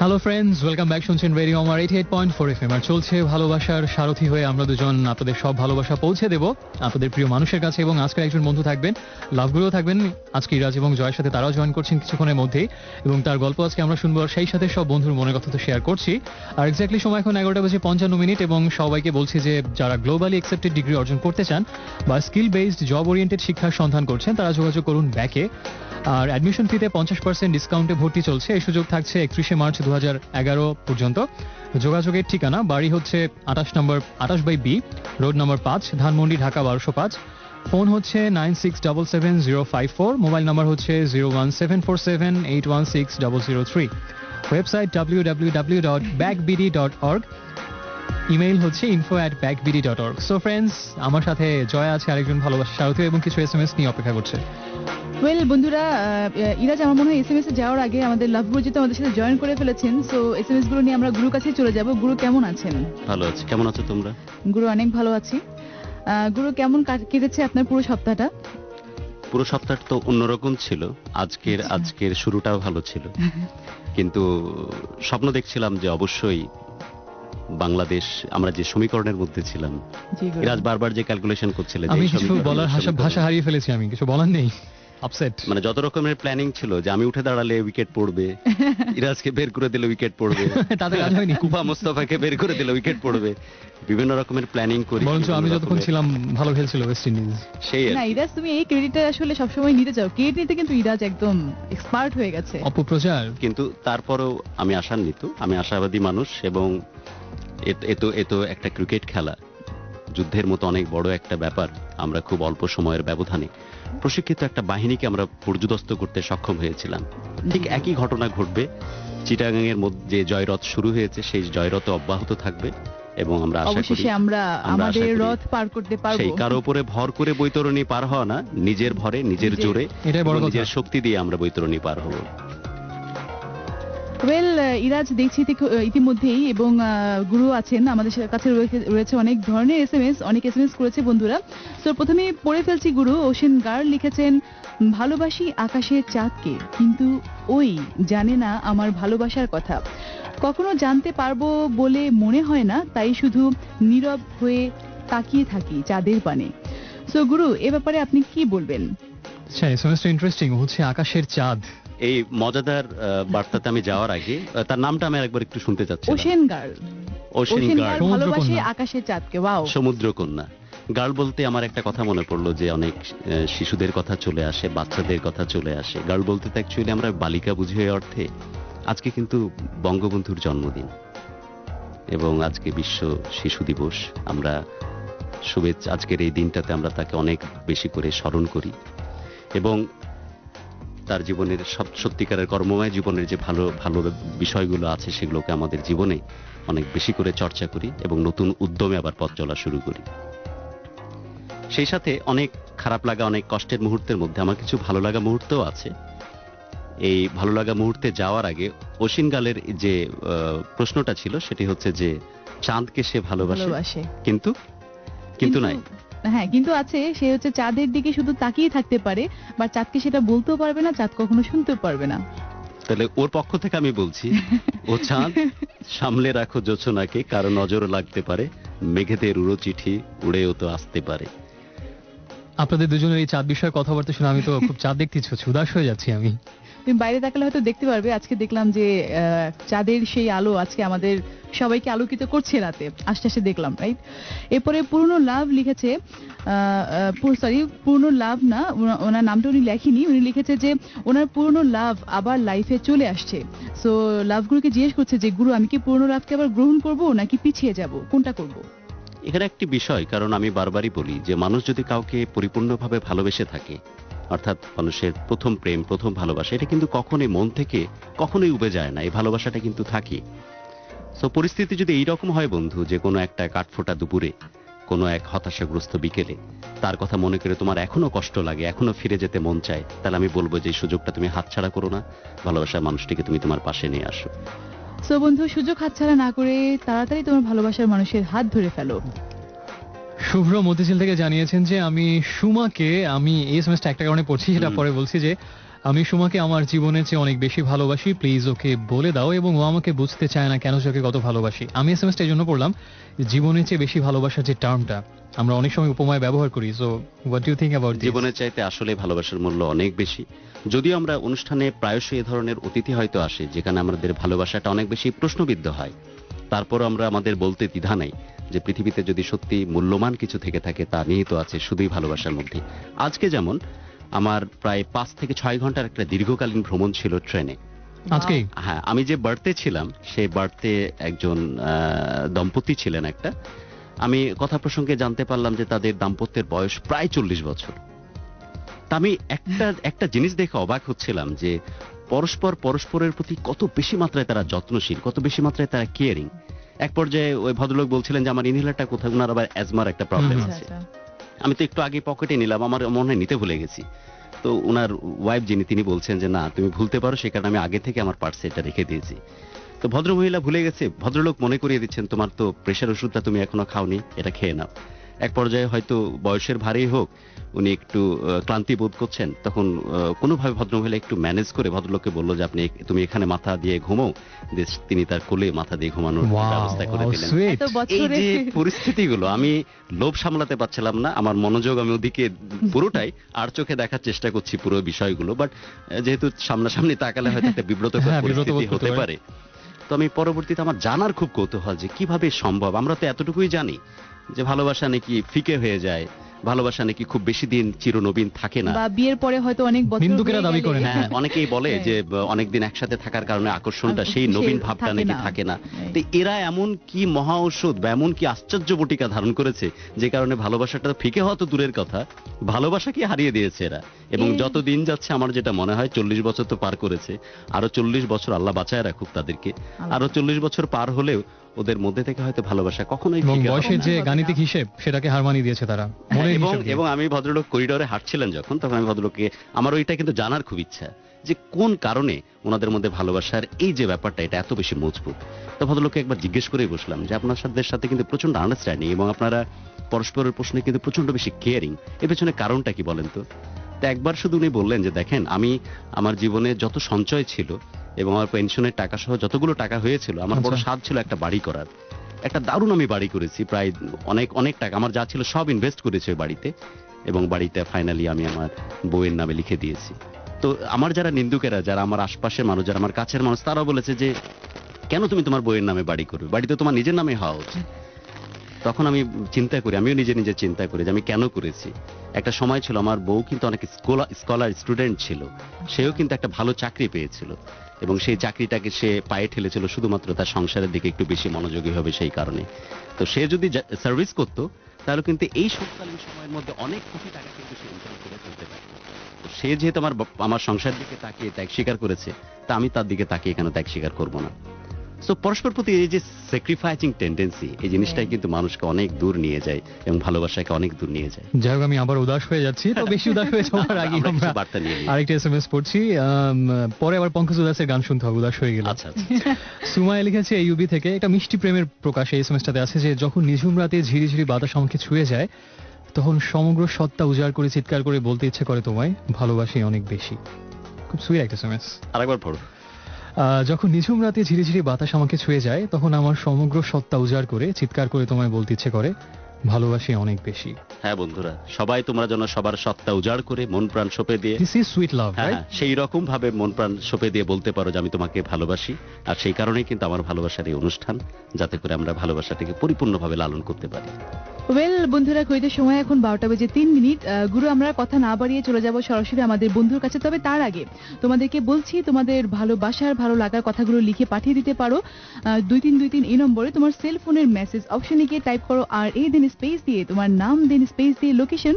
Hello friends, welcome back. শুনছেন radio আমার 88.4 FM আর চলছে ভালোবাসার সারথি হয়ে আমরা দুজন আপনাদের সব ভালোবাসা পৌঁছে দেব আপনাদের প্রিয় মানুষের কাছে। এবং আজকের একজন বন্ধু থাকবেন, লাভগুলো থাকবেন আজকে ইরাজ এবং জয়ের সাথে, তারাও জয়েন করছেন কিছুক্ষণের মধ্যেই এবং তার গল্প আজকে আমরা শুনবো। আর সেই সাথে সব বন্ধুর মনের কথা তো শেয়ার করছি। আর এক্স্যাক্টলি সময় এখন 11:55 এবং সবাইকে বলছি যে যারা গ্লোবালি অ্যাকসেপ্টেড ডিগ্রি অর্জন করতে চান বা স্কিল বেসড জব ওরিয়েন্টেড শিক্ষার সন্ধান করছেন, তারা যোগাযোগ করুন ব্যাকে। আর অ্যাডমিশন ফিতে 50% ডিসকাউন্টে ভর্তি চলছে। এই সুযোগ থাকছে 31শে মার্চ 2011 পর্যন্ত। যোগাযোগের ঠিকানা বাড়ি হচ্ছে 28/B, road number 5, Dhanmondi, Dhaka 1205। Phone হচ্ছে 96777054, মোবাইল নাম্বার হচ্ছে 01747816003। ওয়েবসাইট www.backbd.org, ইমেইল হচ্ছে info@backbd.org। সো ফ্রেন্ডস, আমার সাথে জয় আছে, আরেকজন ভালোবাসা সারথী এবং কিছু SMS নিয়ে অপেক্ষা করছে। ওয়েল বন্ধুরা, ইরাজ আমার মনে হয় এসএমএস এ যাওয়ার আগে আমাদের লাভ গুরু যেহেতু আমাদের সাথে জয়েন করে ফেলেছেন, সো এসএমএস গুলো নিয়ে আমরা গুরুর কাছে চলে যাব। গুরু কেমন আছেন? ভালো আছি, কেমন আছো তোমরা? গুরু অনেক ভালো আছি। গুরু কেমন কেটেছে আপনার পুরো সপ্তাহটা? পুরো সপ্তাহটা তো অন্যরকম ছিল। আজকের শুরুটাও ভালো ছিল, কিন্তু স্বপ্ন দেখছিলাম যে অবশ্যই বাংলাদেশ, আমরা যে সমীকরণের মধ্যে ছিলাম, ইরাজ বারবার যে ক্যালকুলেশন করছিলেন, আমি কিছু বলার ভাষা হারিয়ে ফেলেছি, আমি কিছু বলার নেই, আপসেট। মানে যত রকমের প্ল্যানিং ছিল যে আমি উঠে দাঁড়ালে উইকেট পড়বে, ইরাজকে বের করে দিলে উইকেট পড়বে, তাদের কাজ হয়নি। কুপা মোস্তফাকে বের করে দিলে উইকেট পড়বে, বিভিন্ন রকমের প্ল্যানিং করি। বরঞ্চ আমি যতক্ষণ ছিলাম ভালো খেলছিল ওয়েস্ট ইন্ডিজ। সেই না ইরাজ, তুমি এই ক্রেডিটটা আসলে সবসময় নিতে চাও। ক্রেডিট নিতে কিন্তু ইরাজ একদম এক্সপার্ট হয়ে গেছে, অপপ্রচার। কিন্তু তারপরেও আমি আশান্বিত, আমি আশাবাদী মানুষ। এবং এ তো একটা ক্রিকেট খেলা, যুদ্ধের মতো অনেক বড় একটা ব্যাপার। আমরা খুব অল্প সময়ের ব্যবধানে প্রশিক্ষিত একটা বাহিনীকে আমরা পর্যুদস্ত করতে সক্ষম হয়েছিলাম। ঠিক একই ঘটনা ঘটবে চিটাগাং এর মধ্যে। যে জয়রথ শুরু হয়েছে, সেই জয়রথ অব্যাহত থাকবে এবং আমরা আশা করি অবশেষে আমরা আমাদের রথ পার করতে পারবো। সেই কারো উপরে ভর করে বৈতরণী পার হওয়া না, নিজের ভরে, নিজের জোরে, এটাই বড় কথা। নিজের শক্তি দিয়ে আমরা বৈতরণী পার হব। ওয়েল ইরাজ, দেখছি ইতিমধ্যেই এবং গুরু আছেন আমাদের কাছে, রয়েছে অনেক ধরনের এসএমএস, অনেক এসএমএস করেছে বন্ধুরা। তো প্রথমেই পড়ে ফেলছি। গুরু ওশেন গার্ল লিখেছেন, ভালোবাসি আকাশের চাঁদকে, কিন্তু ওই জানে না আমার ভালোবাসার কথা। কখনো জানতে পারবো বলে মনে হয় না, তাই শুধু নীরব হয়ে তাকিয়ে থাকি চাঁদের পানে। সো গুরু, এ ব্যাপারে আপনি কি বলবেন? আচ্ছা, এসএমএসটা ইন্টারেস্টিং হচ্ছে, আকাশের চাঁদ। এই মজাদার বার্তাতে আমি যাওয়ার আগে তার নামটা আমি একবার একটু শুনতে চাচ্ছি। ওশেন গার্ল, ওশেন গার্ল, ভালোবাসি আকাশের চাঁদকে। ওয়াও, সমুদ্রকন্যা। গার্ল বলতে আমার একটা কথা মনে পড়লো যে অনেক শিশুদের কথা চলে আসে, বাচ্চাদের কথা চলে আসে। গার্ল বলতে তো অ্যাকচুয়ালি আমরা বালিকা বুঝি এই অর্থে। আজকে কিন্তু বঙ্গবন্ধুর জন্মদিন এবং আজকে বিশ্ব শিশু দিবস। আমরা শুভেচ্ছা, আজকের এই দিনটাতে আমরা তাকে অনেক বেশি করে স্মরণ করি এবং তার জীবনের সত্যিকারের কর্মময় জীবনের যে ভালো ভালো বিষয়গুলো আছে, সেগুলোকে আমাদের জীবনে অনেক বেশি করে চর্চা করি এবং নতুন উদ্যমে আবার পথ চলা শুরু করি। সেই সাথে অনেক খারাপ লাগা, অনেক কষ্টের মুহূর্তের মধ্যে আমার কিছু ভালো লাগা মুহূর্তও আছে। এই ভালো লাগা মুহূর্তে যাওয়ার আগে ওশেন গার্লের যে প্রশ্নটা ছিল, সেটি হচ্ছে যে চাঁদকে সে ভালোবাসে, কিন্তু নাই। হ্যাঁ, কিন্তু আছে। সে হচ্ছে চাঁদের দিকে শুধু তাকিয়ে থাকতে পারে, বা চাঁদকে সেটা বলতেও পারবে না, চাঁদ কখনো শুনতেও পারবে না। তাহলে ওর পক্ষ থেকে আমি বলছি, ও চাঁদ, সামলে রাখো জোছনাকে, কারো নজর লাগতে পারে, মেঘেদের উড়ো চিঠি উড়েও তো আসতে পারে। আপনাদের দুজনের এই চাঁদ বিষয়ে কথাবার্তা শুনে আমি তো খুব চাঁদ দেখতে ইচ্ছে হচ্ছে, উদাস হয়ে যাচ্ছি আমি। তুমি বাইরে তাকালে হয়তো দেখতে পারবে, আজকে দেখলাম যে চাঁদের সেই আলো আজকে আমাদের সবাইকে আলোকিত করছে রাতে, আস্তে আস্তে দেখলাম, রাইট? এরপরে পুরনো লাভ লিখেছে, পুরনো লাভ না, ওনার নামটা উনি লেখেনি, উনি লিখেছে যে ওনার পুরনো লাভ আবার লাইফে চলে আসছে। সো লাভ গুরুকে জিজ্ঞেস করছে যে গুরু, আমি কি পুরনো লাভকে আবার গ্রহণ করব নাকি পিছিয়ে যাব, কোনটা করব? এখানে একটি বিষয়, কারণ আমি বারবারই বলি যে মানুষ যদি কাউকে পরিপূর্ণভাবে ভালোবেসে থাকে, অর্থাৎ মানুষের প্রথম প্রেম, প্রথম ভালোবাসা, এটা কিন্তু কখনোই মন থেকে কখনোই উবে যায় না, এই ভালোবাসাটা কিন্তু থাকে। সো পরিস্থিতি যদি এইরকম হয় বন্ধু, যে কোনো একটা কাঠফোঁটা দুপুরে, কোনো এক হতাশাগ্রস্ত বিকেলে তার কথা মনে করে তোমার এখনো কষ্ট লাগে, এখনো ফিরে যেতে মন চায়, তাহলে আমি বলবো যে এই সুযোগটা তুমি হাতছাড়া করো না, ভালোবাসার মানুষটিকে তুমি তোমার পাশে নিয়ে আসো। সো বন্ধু, সুযোগ হাতছাড়া না করে তাড়াতাড়ি তোমার ভালোবাসার মানুষের হাত ধরে ফেলো। শুভ্র মতিঝিল থেকে জানিয়েছেন যে আমি সুমাকে, আমি এই এসএমএসটা একটা কারণে পড়ছি, সেটা পরে বলছি, যে আমি সুমাকে আমার জীবনের চেয়ে অনেক বেশি ভালোবাসি, প্লিজ ওকে বলে দাও, এবং ও আমাকে বুঝতে চায় না কেন ওকে কত ভালোবাসি। আমি এসএমএসটা এই জন্য পড়লাম, জীবনের চেয়ে বেশি ভালোবাসার যে টার্মটা আমরা অনেক সময় উপমায় ব্যবহার করি। So what do you think about জীবনের চাইতে আসলে ভালোবাসার মূল্য অনেক বেশি। যদিও আমরা অনুষ্ঠানে প্রায়শই এ ধরনের অতিথি হয়তো আসে যেখানে আমাদের ভালোবাসাটা অনেক বেশি প্রশ্নবিদ্ধ হয়, তারপরও আমরা আমাদের বলতে দ্বিধা নাই যে পৃথিবীতে যদি সত্যি মূল্যবান কিছু থেকে থাকে তা নিহিত আছে শুধুই ভালোবাসার মধ্যে। আজকে যেমন আমার প্রায় 5 থেকে 6 ঘন্টার একটা দীর্ঘকালীন ভ্রমণ ছিল ট্রেনে। আজকেই? হ্যাঁ, আমি যে বার্থে ছিলাম সেই বার্থে একজন দম্পতি ছিলেন একটা। আমি কথা প্রসঙ্গে জানতে পারলাম যে তাদের দাম্পত্যের বয়স প্রায় 40 বছর। তা আমি একটা জিনিস দেখে অবাক হচ্ছিলাম যে পরস্পরের প্রতি কত বেশি মাত্রায় তারা যত্নশীল, কত বেশি মাত্রায় তারা কেয়ারিং। এক পর্যায়ে ওই ভদ্রলোক বলছিলেন যে আমার ইনহেলারটা কোথায়, ওনার আবার অ্যাজমার একটা প্রবলেম হুম। আছে। আমি তো একটু আগে পকেটে নিলাম, আমার মনে হয় নিতে ভুলে গেছি। তো ওনার ওয়াইফ যিনি তিনি বলছেন যে না তুমি ভুলতে পারো, সে কারণে আমি আগে থেকে আমার পার্সে এটা রেখে দিয়েছি। তো ভদ্রমহিলা ভুলে গেছে, ভদ্রলোক মনে করিয়ে দিচ্ছেন তোমার তো প্রেশার ওষুধটা তুমি এখনো খাওনি, এটা খেয়ে নাও। এক পর্যায়ে হয়তো বয়সের ভারেই হোক উনি একটু ক্লান্তি বোধ করছেন, তখন কোনোভাবে ভদ্রমহিলা একটু ম্যানেজ করে ভদ্রলোককে বললো যে তুমি এখানে মাথা দিয়ে ঘুমাও। তিনি তার কোলে মাথা দিয়ে ঘুমানোর ব্যবস্থা করে দিলেন। সুইট। এই যে পরিস্থিতিগুলো আমি লোভ সামলাতে পারছিলাম না, আমার মনোযোগ আমি ওদিকে পুরোটাই আর চোখে দেখার চেষ্টা করছি পুরো বিষয়গুলো, বাট যেহেতু সামনাসামনি তাকালে হয়তো একটা বিব্রতকর হ্যাঁ, বিব্রত বোধ পরিস্থিতি করতে হতে পারে। তো আমি পরবর্তীতে আমার জানার খুব কৌতূহল যে কিভাবে সম্ভব। আমরা তো এতটুকুই জানি যে ভালোবাসা নাকি ফিকে হয়ে যায়, ভালোবাসা নাকি খুব বেশি দিন চিরনবীন থাকে না। বা বিয়ের পরে হয়তো অনেক বছর হিন্দুকেরা হয়ে দাবি গেলে- করেন। হ্যাঁ, অনেকেই বলে যে অনেকদিন একসাথে থাকার কারণে আকর্ষণটা সেই নবীন ভাবটা থাকে নাকি না। থাকে না। Right. তো এরা এমন কি মহা ঔষধ বা এমন কি আশ্চর্য বটিকা ধারণ করেছে যে কারণে ভালোবাসাটা ফিকে হওয়া তো দূরের কথা, ভালোবাসাকে হারিয়ে দিয়েছে এরা। এবং যত দিন যাচ্ছে আমার যেটা মনে হয় 40 বছর তো পার করেছে, আরো 40 বছর আল্লাহ বাঁচায় রাখুক তাদেরকে। আরো 40 বছর পার হলেও ওদের মধ্যে থেকে হয়তো ভালোবাসা কখনোই এবং ফিকে হবে বয়সের না। যে গাণিতিক হিসেব সেটাকে হার মানিয়ে দিয়েছে তারা মনের এবং হিসেব দিয়ে। এবং আমি ভদ্রলোক করিডোরে হাঁটছিলেন যখন, তখন আমি ভদ্রলোককে আমার ওইটা কিন্তু জানার খুব ইচ্ছা যে কোন কারণে ওনাদের মধ্যে ভালোবাসার এই যে ব্যাপারটা এটা এত বেশি মজবুত। তো ভদ্রলোককে একবার জিজ্ঞেস করেই বসলাম যে আপনার সাথে কিন্তু প্রচন্ড আন্ডারস্ট্যান্ডিং এবং আপনারা পরস্পরের প্রশ্নে কিন্তু প্রচন্ড বেশি কেয়ারিং, এর পেছনে কারণটা কি বলেন তো? তো একবার শুধু উনি বললেন যে দেখেন আমি আমার জীবনে যত সঞ্চয় ছিল এবং আমার পেনশনের টাকা সহ যতগুলো টাকা হয়েছিল, আমার বড় আচ্ছা। স্বাদ ছিল একটা বাড়ি করার। একটা দারুণ আমি বাড়ি করেছি, প্রায় অনেক অনেক টাকা আমার যা ছিল সব ইনভেস্ট করেছি ওই বাড়িতে, এবং বাড়িটা ফাইনালি আমি আমার বউয়ের নামে লিখে দিয়েছি। তো আমার যারা নিন্দুকেরা, যারা আমার আশপাশের মানুষ, যারা আমার কাছের মানুষ, তারাও বলেছে যে কেন তুমি তোমার বউয়ের নামে বাড়ি করবে, বাড়ি তো তোমার নিজের নামে হওয়া উচিত। তখন আমি চিন্তা করি, আমিও নিজে নিজে চিন্তা করি যে আমি কেন করেছি। একটা সময় ছিল আমার বউ কিন্তু অনেক স্কলার স্টুডেন্ট ছিল, সেও কিন্তু একটা ভালো চাকরি পেয়েছিল এবং সেই চাকরিটাকে সে পায়ে ঠেলেছিল শুধুমাত্র তার সংসারের দিকে একটু বেশি মনোযোগী হবে সেই কারণে। তো সে যদি সার্ভিস করতো তাহলে কিন্তু এই শীতকালীন সময়ের মধ্যে অনেক কোটি টাকা কিন্তু সে ইনকাম করে ফেলতে পারত। তো সে যেহেতু আমার সংসারের দিকে তাকিয়ে ত্যাগ স্বীকার করেছে, তা আমি তার দিকে তাকিয়ে কেন ত্যাগ স্বীকার করবো না? সো পরস্পর প্রতি এই যে স্যাক্রিফাইসিং টেন্ডেন্সি, এই জিনিসটাই কিন্তু মানুষকে অনেক দূর নিয়ে যায় এবং ভালোবাসাকে অনেক দূর নিয়ে যায়। যাই হোক, আমি আবার উদাস হয়ে যাচ্ছি, তো বেশি উদাস হয়ে যাওয়ার আগে আমরা আমরা কিছু বার্তা নিয়ে নিই। আরেকটা এসএমএস পড়ছি। পরে আবার পঙ্কজ উদাসের গান শুনতে হবে, উদাস হয়ে গেল। আচ্ছা আচ্ছা। সুমায় লিখেছে ইউবি থেকে, একটা মিষ্টি প্রেমের প্রকাশ এই এসএমএসটাতে আছে যে যখন নিঝুম রাতে ঝিরিঝিরি বাতাস আমাকে ছুঁয়ে যায় তখন সমগ্র সত্তা উজাড় করে চিৎকার করে বলতে ইচ্ছে করে তোমায় ভালোবাসি অনেক বেশি। খুব সুইট একটা এসএমএস। আরেকবার পড়ো। যখন নিঝুম রাতে ঝিরিঝিরি বাতাস আমাকে ছুঁয়ে যায় তখন আমার সমগ্র সত্তা উজাড় করে চিৎকার করে তোমায় বলতে ইচ্ছে করে ভালোবাসি অনেক বেশি। হ্যাঁ বন্ধুরা, সবাই তোমরা যেন সবার সত্তা উজাড় করে মন প্রাণ সঁপে দিয়ে, দিস ইজ সুইট লাভ, হ্যাঁ রাইট? সেই রকম ভাবে মন প্রাণ সঁপে দিয়ে বলতে পারো যে আমি তোমাকে ভালোবাসি। আর সেই কারণেই কিন্তু আমার ভালোবাসার এই অনুষ্ঠান, যাতে করে আমরা ভালোবাসাটাকে পরিপূর্ণভাবে লালন করতে পারি। ওয়েল বন্ধুরা, ঘড়িতে সময় এখন 12:03। গুরু, আমরা কথা না বাড়িয়ে চলে যাব সরাসরি আমাদের বন্ধুর কাছে। তবে তার আগে তোমাদেরকে বলছি, তোমাদের ভালোবাসার ভালো লাগার কথাগুলো লিখে পাঠিয়ে দিতে পারো 2323 এই নম্বরে। তোমার সেল ফোনের মেসেজ অপশনে গিয়ে টাইপ করো আর এই দিন স্পেস দিয়ে তোমার নাম, দেন স্পেস দিয়ে লোকেশন,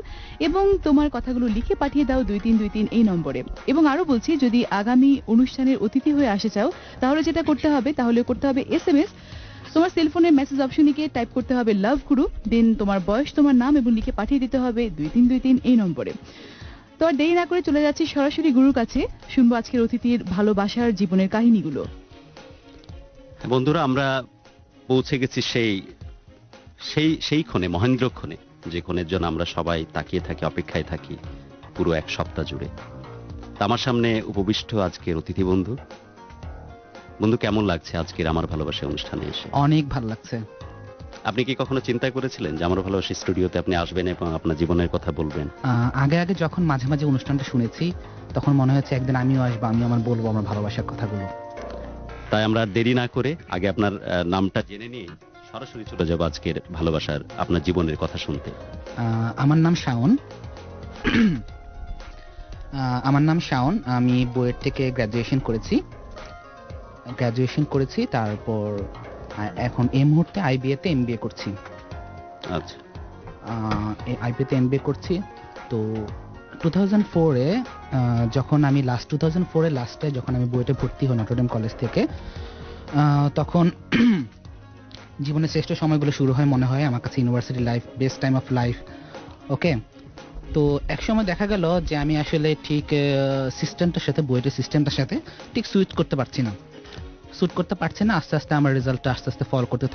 এবং তোমার কথাগুলো লিখে পাঠিয়ে দাও 2323 এই নম্বরে। এবং আরো বলছি, যদি আগামী অনুষ্ঠানের অতিথি হয়ে আসতে চাও তাহলে যেটা করতে হবে এসএমএস। তোমার সেলফোনের মেসেজ অপশনে গিয়ে টাইপ করতে হবে লাভ গুরু, দেন তোমার বয়স, তোমার নাম এবং লিখে পাঠিয়ে দিতে হবে 2323 এই নম্বরে। তো আর দেরি না করে চলে যাচ্ছি সরাসরি গুরুর কাছে, শুনবো আজকের অতিথির ভালোবাসার জীবনের কাহিনীগুলো। বন্ধুরা, আমরা পৌঁছে গেছি সেই ক্ষণে, মহেন্দ্রক্ষণে, যে ক্ষণের জন্য আমরা সবাই তাকিয়ে থাকি, অপেক্ষায় থাকি পুরো এক সপ্তাহ জুড়ে। তা আমার সামনে উপবিষ্ট আজকের অতিথি বন্ধু। বন্ধু, কেমন লাগছে আজকের আমার ভালোবাসা অনুষ্ঠানে এসে? অনেক ভালো লাগছে। আপনি কি কখনো চিন্তা করেছিলেন যে আমার ভালোবাসা স্টুডিওতে আপনি আসবেন এবং আপনার জীবনের কথা বলবেন? আগে আগে যখন মাঝে মাঝে অনুষ্ঠানটা শুনেছি তখন মনে হয়েছে একদিন আমিও আসবো, আমি আমার বলবো আমার ভালোবাসার কথাগুলো। তাই আমরা আর দেরি না করে আগে আপনার নামটা জেনে নিয়ে সরাসরি চলে যাবো আজকের ভালোবাসার আপনার জীবনের কথা শুনতে। আমার নাম শাওন। আমার নাম শাওন। আমি বুয়েট থেকে গ্র্যাজুয়েশন করেছি, তারপর এখন এই মুহূর্তে আইবিএতে এমবিএ করছি। আচ্ছা, আইবিএতে এমবিএ করছি। তো 2004-এ যখন আমি 2004-এ লাস্টে যখন আমি বুয়েটে ভর্তি হই নটরডেম কলেজ থেকে, তখন জীবনের শ্রেষ্ঠ সময়গুলো শুরু হয় মনে হয় আমার কাছে। University life, best time of life. Okay, তো এক সময় দেখা গেল যে আমি আসলে ঠিক সিস্টেমটার সাথে, বুয়েটের সিস্টেমটার সাথে ঠিক সুইচ করতে পারছি না। আস্তে আস্তে আমার রেজাল্টটা আস্তে আস্তে ফল করতে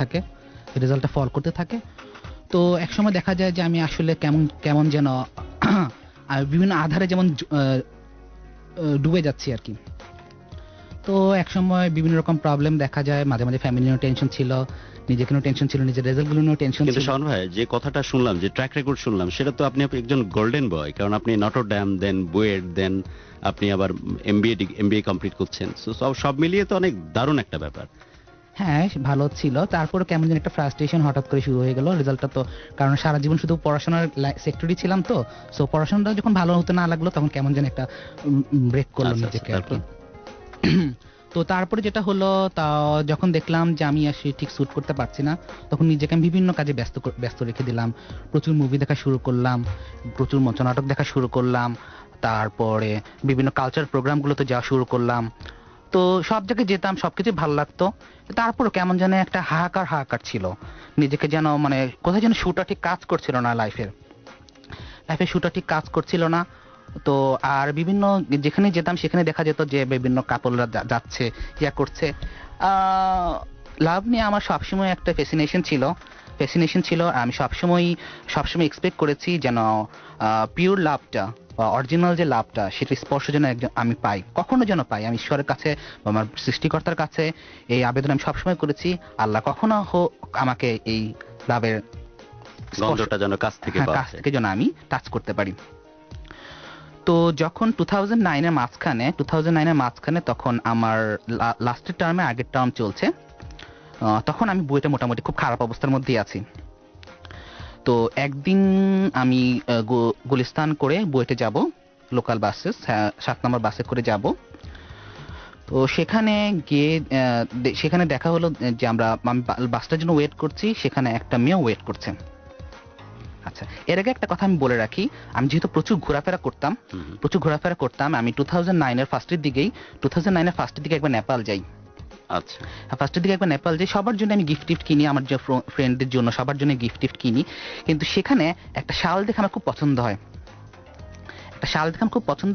থাকে। তো এক সময় দেখা যায় যে আমি আসলে কেমন যেন বিভিন্ন আধারে যেমন ডুবে যাচ্ছি আর কি। তো এক সময় বিভিন্ন রকম প্রবলেম দেখা যায়, মাঝে মাঝে ফ্যামিলি নিয়েও টেনশন ছিল, নিজেকে নিয়েও টেনশন ছিল, নিজের রেজাল্টগুলো নিয়েও টেনশন কিন্তু ছিল। শাওন ভাই, যে কথাটা শুনলাম, যে ট্র্যাক রেকর্ড শুনলাম, সেটা তো আপনি একজন গোল্ডেন বয়, কারণ আপনি নটরডেম, দেন বুয়েট, দেন আপনি আবার এমবিএ কমপ্লিট করছেন। সব মিলিয়ে তো অনেক দারুণ একটা ব্যাপার। হ্যাঁ, ভালো ছিল। তারপরে কেমন যেন একটা ফ্রাস্ট্রেশন হঠাৎ করে শুরু হয়ে গেল রেজাল্টটা। তো কারণ সারা জীবন শুধু পড়াশোনার সেক্টরই ছিলাম, তো সো পড়াশোনাটা যখন ভালো হতে না লাগলো তখন কেমন যেন একটা ব্রেক করলো আচ্ছা, নিজেকে আর কি। তারপর? তো তারপরে যেটা হলো, তা যখন দেখলাম যে আমি আসলে ঠিক স্যুট করতে পারছি না, তখন নিজেকে আমি বিভিন্ন কাজে ব্যস্ত রেখে দিলাম। প্রচুর মুভি দেখা শুরু করলাম, প্রচুর মঞ্চনাটক দেখা শুরু করলাম, তারপরে বিভিন্ন কালচার প্রোগ্রামগুলোতে যাওয়া শুরু করলাম। তো সব জায়গায় যেতাম, সবকিছু ভালো লাগতো। তারপরে কেমন যেন একটা হাহাকার ছিল নিজেকে, যেন মানে কোথায় যেন শুটা ঠিক কাজ করছিল না লাইফে শুটা ঠিক কাজ করছিল না। তো আর বিভিন্ন যেখানে যেতাম সেখানে দেখা যেত যে বিভিন্ন কাপড়রা যাচ্ছে, ইয়া করছে। লাভ নিয়ে আমার সবসময় একটা ফ্যাসিনেশন ছিল। আমি সবসময় এক্সপেক্ট করেছি যেন পিওর লাভটা, অরিজিনাল যে লাভটা, সেটা স্পর্শ যেন আমি পাই, কখনো যেন পাই। আমি ঈশ্বরের কাছে, আমার সৃষ্টিকর্তার কাছে এই আবেদন আমি সবসময় করেছি, আল্লাহ কখনো হোক আমাকে এই লাভের গন্ধটা যেন কাছ থেকে কাছ পাওয়া যায়। থেকে যেন আমি টাচ করতে পারি। তো যখন 2009-এর মাঝখানে তখন আমার লাস্টের টার্মে, আগের টার্ম চলছে, তখন আমি বুয়েটে মোটামুটি খুব খারাপ অবস্থার মধ্যেই আছি। তো একদিন আমি গুলিস্তান করে বুয়েটে যাব, লোকাল বাসে, 7 নম্বর বাসে করে যাব। তো সেখানে গিয়ে সেখানে দেখা হলো যে আমি বাসটার জন্য ওয়েট করছি, সেখানে একটা মেয়ে ওয়েট করছে। আচ্ছা, এর আগে একটা কথা আমি বলে রাখি, আমি যেহেতু প্রচুর ঘোরাফেরা করতাম, আমি 2009-এর ফার্স্টের দিকে একবার নেপাল যাই। আচ্ছা, ফার্স্টের দিকে একবার নেপাল যাই, সবার জন্য আমি গিফট কিনি, আমার যে ফ্রেন্ডদের জন্য সবার জন্য গিফট কিনি। কিন্তু সেখানে একটা শাল দেখে আমার খুব পছন্দ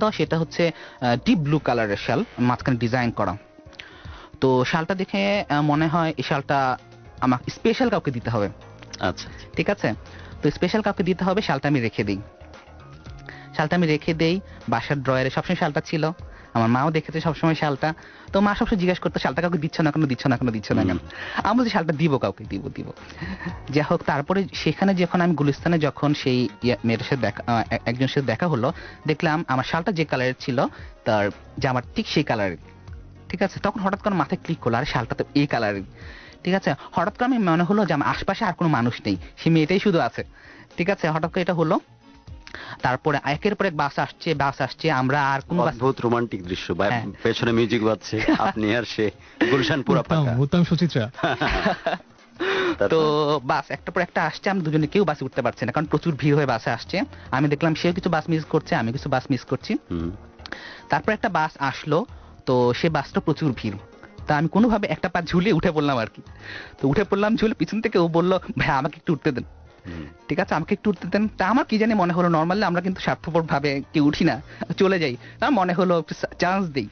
হয়, সেটা হচ্ছে ডিপ ব্লু কালারের শাল, মাঝখানে ডিজাইন করা। তো শালটা দেখে মনে হয় এই শালটা আমার স্পেশাল কাউকে দিতে হবে। আচ্ছা, ঠিক আছে, তো স্পেশাল কাউকে দিতে হবে, শালটা আমি রেখে দেই বাসার ড্রয়ারে। সবসময় শালটা ছিল, আমার মাও দেখেছে সবসময় শালটা। তো মা সবসময় জিজ্ঞাসা করতো, শালটা কাউকে দিচ্ছ না কেন? আমি বলছি শালটা দিব কাউকে, দিব। যাই হোক, তারপরে সেখানে যখন আমি গুলিস্তানে যখন সেই মেয়েটার সাথে একজনের সাথে দেখা হলো, দেখলাম আমার শালটা যে কালারের ছিল তার জামার ঠিক সেই কালারের। ঠিক আছে, তখন হঠাৎ করে মাথায় ক্লিক করলো, আরে শালটা তো এই কালারের। ঠিক আছে, হঠাৎ করে আমি মনে হলো যে আমার আশপাশে আর কোনো মানুষ নেই, সে মেয়েটাই শুধু আছে। ঠিক আছে, হঠাৎ করে এটা হলো। তারপরে একের পর এক বাস আসছে, আমরা আর কোনো অদ্ভুত রোমান্টিক দৃশ্য, হ্যাঁ। পেছনে মিউজিক বাজছে, আপনি আর সে, গুলশান পুরা ফাঁকা। উত্তম সুচিত্রা। তো বাস একটার পর একটা আসছে, আমি দুজনে কেউ বাসে উঠতে পারছে না, কারণ প্রচুর ভিড় হয়ে বাসে আসছে। আমি দেখলাম সেও কিছু বাস মিস করছে, আমি কিছু বাস মিস করছি। তারপর একটা বাস আসলো, তো সে বাসটা প্রচুর ভিড়। তা আমি কোনোভাবে একটা পা ঝুলিয়ে উঠে পড়লাম আর কি। তো উঠে পড়লাম, ঝুলে পিছন থেকে ও বললো, ভাই আমাকে একটু উঠতে দেন। ঠিক আছে, আমাকে একটু উঠতে দেন। তা আমার কি জানি মনে হলো, নর্মালি আমরা কিন্তু স্বার্থপর ভাবে কেউ উঠি না, চলে যাই। তার মনে হলো চান্স দিই।